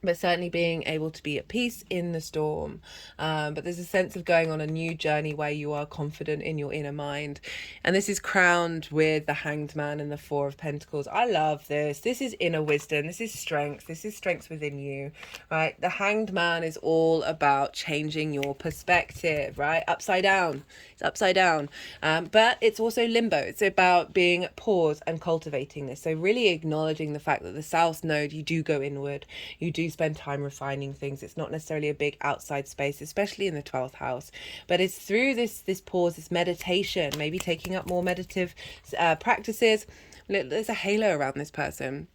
But certainly being able to be at peace in the storm. But there's a sense of going on a new journey where you are confident in your inner mind. And this is crowned with the Hanged Man and the Four of Pentacles. I love this. This is inner wisdom. This is strength. This is strength within you, right? The Hanged Man is all about changing your perspective, right? Upside down. It's upside down. But it's also limbo. It's about being at pause and cultivating this. So really acknowledging the fact that the South Node, you do go inward. You do spend time refining things. It's not necessarily a big outside space, especially in the 12th house, but it's through this pause, this meditation, maybe taking up more meditative practices. There's a halo around this person.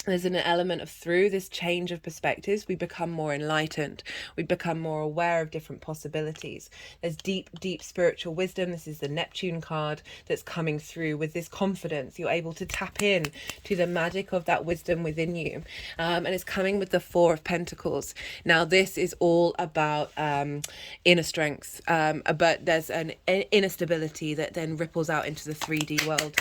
There's an element of, through this change of perspectives, we become more enlightened. We become more aware of different possibilities. There's deep, deep spiritual wisdom. This is the Neptune card that's coming through with this confidence. You're able to tap in to the magic of that wisdom within you. And it's coming with the Four of Pentacles. Now, this is all about inner strengths, but there's an inner stability that then ripples out into the 3D world.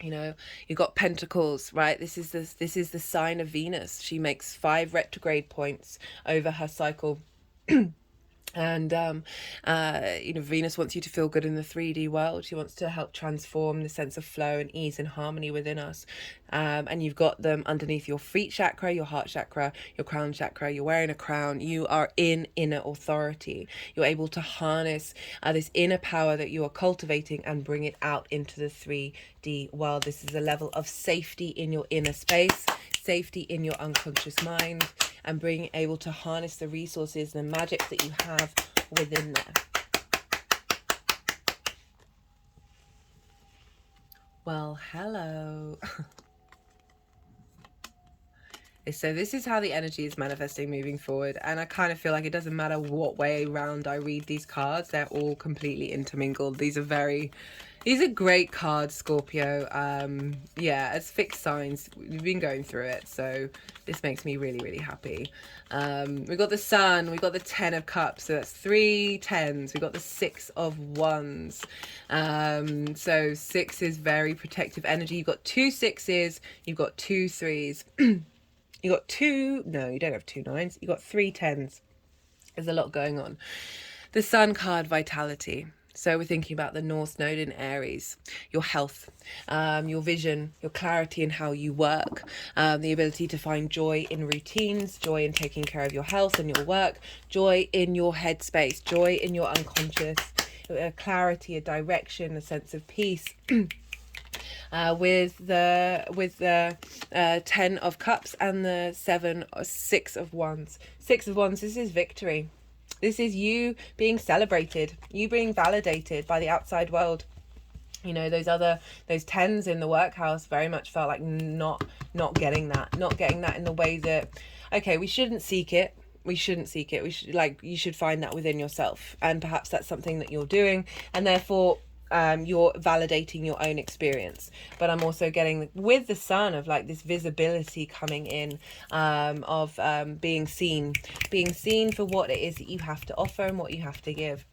You know, you've got Pentacles, right? This is the sign of Venus. She makes 5 retrograde points over her cycle. And Venus wants you to feel good in the 3D world. She wants to help transform the sense of flow and ease and harmony within us. And you've got them underneath your feet chakra, your heart chakra, your crown chakra. You're wearing a crown. You are in inner authority. You're able to harness this inner power that you are cultivating and bring it out into the 3D world. This is a level of safety in your inner space, safety in your unconscious mind, and being able to harness the resources and the magic that you have within there. Well, hello. So this is how the energy is manifesting moving forward. And I kind of feel like it doesn't matter what way around I read these cards. They're all completely intermingled. These are great cards, Scorpio. Yeah, as fixed signs, we've been going through it. So this makes me really, really happy. We got the Sun, we got the 10 of Cups. So that's 3 10s. We got the 6 of Wands. So 6 is very protective energy. You've got 2 6s, you've got 2 3s. You got no, you don't have 2 9s. You got 3 10s. There's a lot going on. The Sun card, vitality. So we're thinking about the North Node in Aries, your health, your vision, your clarity in how you work, the ability to find joy in routines, joy in taking care of your health and your work, joy in your headspace, joy in your unconscious, clarity, a direction, a sense of peace. With the 10 of Cups and the 6 of Wands. 6 of Wands, this is victory. This is you being celebrated, you being validated by the outside world. You know, those 10s in the workhouse very much felt like not getting that in the way that, okay, we shouldn't seek it. We should, you should find that within yourself. And perhaps that's something that you're doing. And therefore, you're validating your own experience. But I'm also getting with the Sun of like this visibility coming in, of being seen for what it is that you have to offer and what you have to give.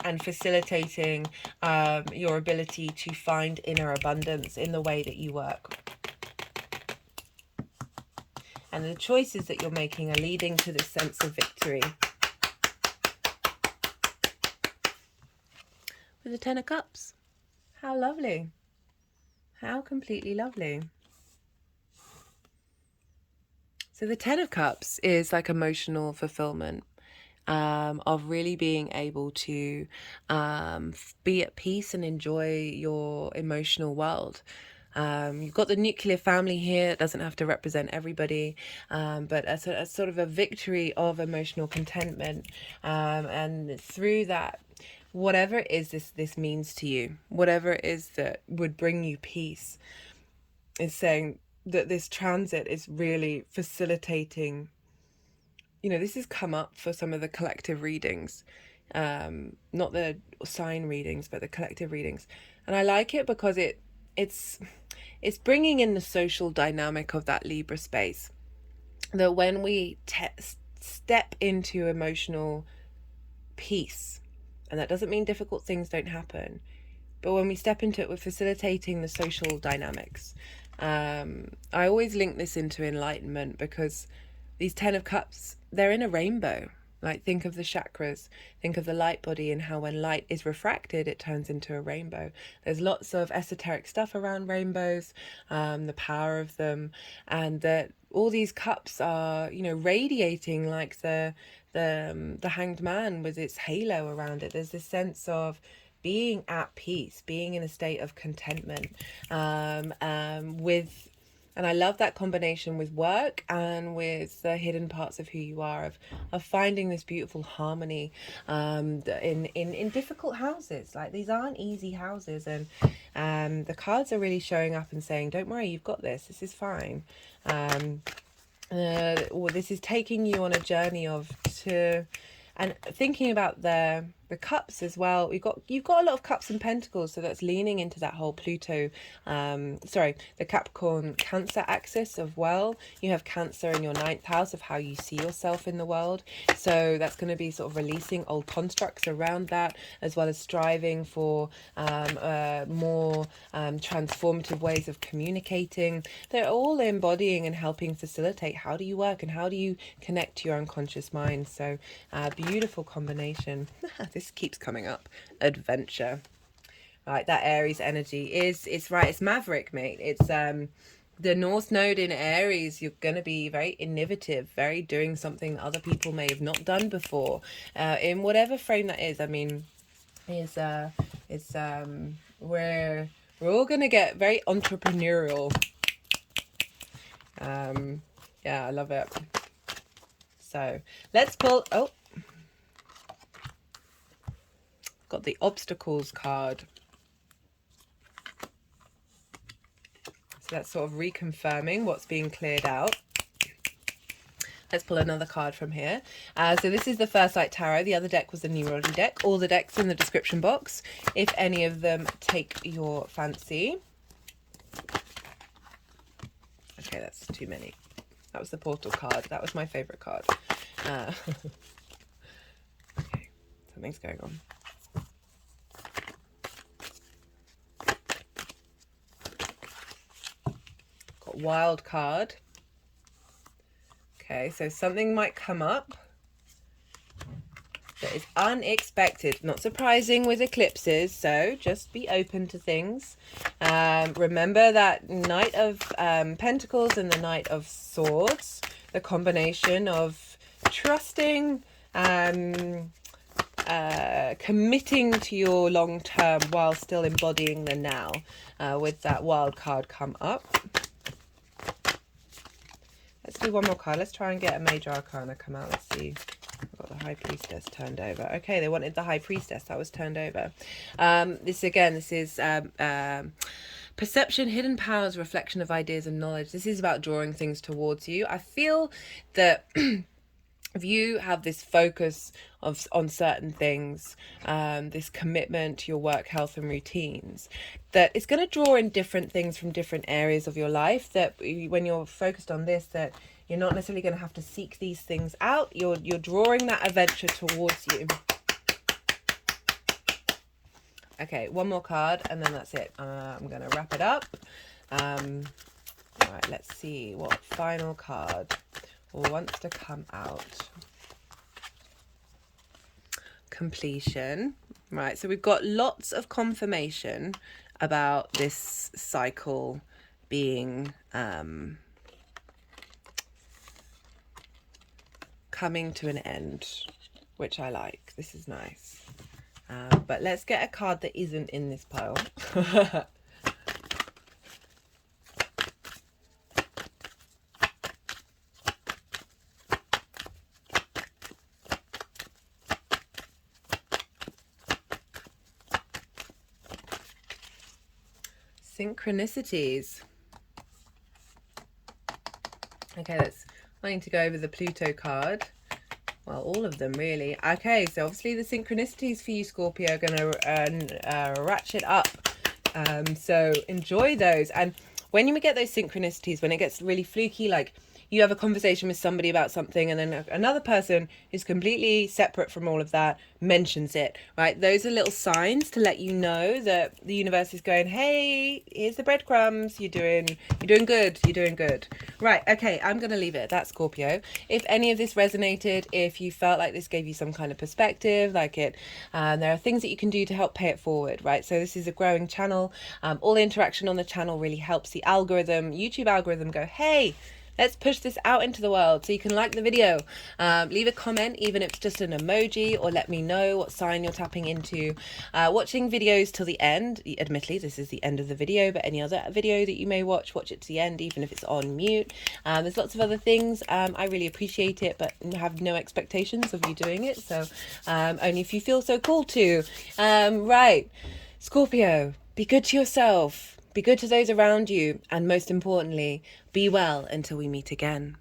And facilitating your ability to find inner abundance in the way that you work. And the choices that you're making are leading to this sense of victory. With the 10 of Cups. How lovely. How completely lovely. So the 10 of Cups is like emotional fulfillment. Of really being able to be at peace and enjoy your emotional world. You've got the nuclear family here. It doesn't have to represent everybody, but a sort of a victory of emotional contentment. And through that, whatever it is this means to you, whatever it is that would bring you peace, is saying that this transit is really facilitating. You know, this has come up for some of the collective readings, not the sign readings, but the collective readings. And I like it because it's bringing in the social dynamic of that Libra space. That when we step into emotional peace, and that doesn't mean difficult things don't happen, but when we step into it, we're facilitating the social dynamics. I always link this into enlightenment because these 10 of Cups, they're in a rainbow. Like, think of the chakras, think of the light body and how when light is refracted, it turns into a rainbow. There's lots of esoteric stuff around rainbows, the power of them, and that all these cups are, you know, radiating like the Hanged Man with its halo around it. There's this sense of being at peace, being in a state of contentment, and I love that combination with work and with the hidden parts of who you are, of finding this beautiful harmony in difficult houses. Like, these aren't easy houses, and the cards are really showing up and saying, don't worry, you've got this. This is fine. This is taking you on a journey and thinking about the cups as well. You've got a lot of cups and pentacles, so that's leaning into that whole Pluto, the Capricorn Cancer axis of you have Cancer in your 9th house of how you see yourself in the world. So that's going to be sort of releasing old constructs around that, as well as striving for more transformative ways of communicating. They're all embodying and helping facilitate how do you work and how do you connect to your unconscious mind. So beautiful combination. This keeps coming up. Adventure. Right, that Aries energy it's maverick, mate. It's the North Node in Aries. You're going to be very innovative, very doing something other people may have not done before, in whatever frame that is. I mean, we're all going to get very entrepreneurial. Yeah, I love it. So let's pull. Oh, got the obstacles card. So that's sort of reconfirming what's being cleared out. Let's pull another card from here. So this is the First Light Tarot. The other deck was the numerology deck. All the decks in the description box, if any of them take your fancy. Okay, that's too many. That was the portal card. That was my favorite card. Okay, something's going on. Got wild card. Okay, so something might come up that is unexpected. Not surprising with eclipses, so just be open to things. Remember that Knight of Pentacles and the Knight of Swords, the combination of trusting, committing to your long term while still embodying the now, with that wild card come up. Let's do one more card. Let's try and get a major arcana come out. Let's see. I've got the High Priestess turned over. Okay, they wanted the High Priestess. That was turned over. This is perception, hidden powers, reflection of ideas and knowledge. This is about drawing things towards you. I feel that if you have this focus on certain things, this commitment to your work, health and routines, that it's going to draw in different things from different areas of your life, that when you're focused on this, that you're not necessarily going to have to seek these things out. You're drawing that adventure towards you. Okay, one more card and then that's it. I'm going to wrap it up. All right, let's see what final card wants to come out. Completion. Right, so we've got lots of confirmation about this cycle being coming to an end, which I like. This is nice. But let's get a card that isn't in this pile. Synchronicities. Okay, let's I need to go over the Pluto card. Well, all of them really. Okay, so obviously the synchronicities for you, Scorpio, are going to ratchet up. So enjoy those. And when you get those synchronicities, when it gets really fluky, like you have a conversation with somebody about something and then another person who's completely separate from all of that mentions it, right? Those are little signs to let you know that the universe is going, hey, here's the breadcrumbs. You're doing good. You're doing good. Right. Okay. I'm going to leave it at that, Scorpio. If any of this resonated, if you felt like this gave you some kind of perspective, like it, there are things that you can do to help pay it forward, right? So this is a growing channel. All the interaction on the channel really helps the algorithm, YouTube algorithm, go, hey, let's push this out into the world. So you can like the video, leave a comment, even if it's just an emoji, or let me know what sign you're tapping into. Watching videos till the end. Admittedly, this is the end of the video, but any other video that you may watch it to the end, even if it's on mute. There's lots of other things. I really appreciate it, but have no expectations of you doing it. So only if you feel so called to. Right. Scorpio, be good to yourself. Be good to those around you, and most importantly, be well until we meet again.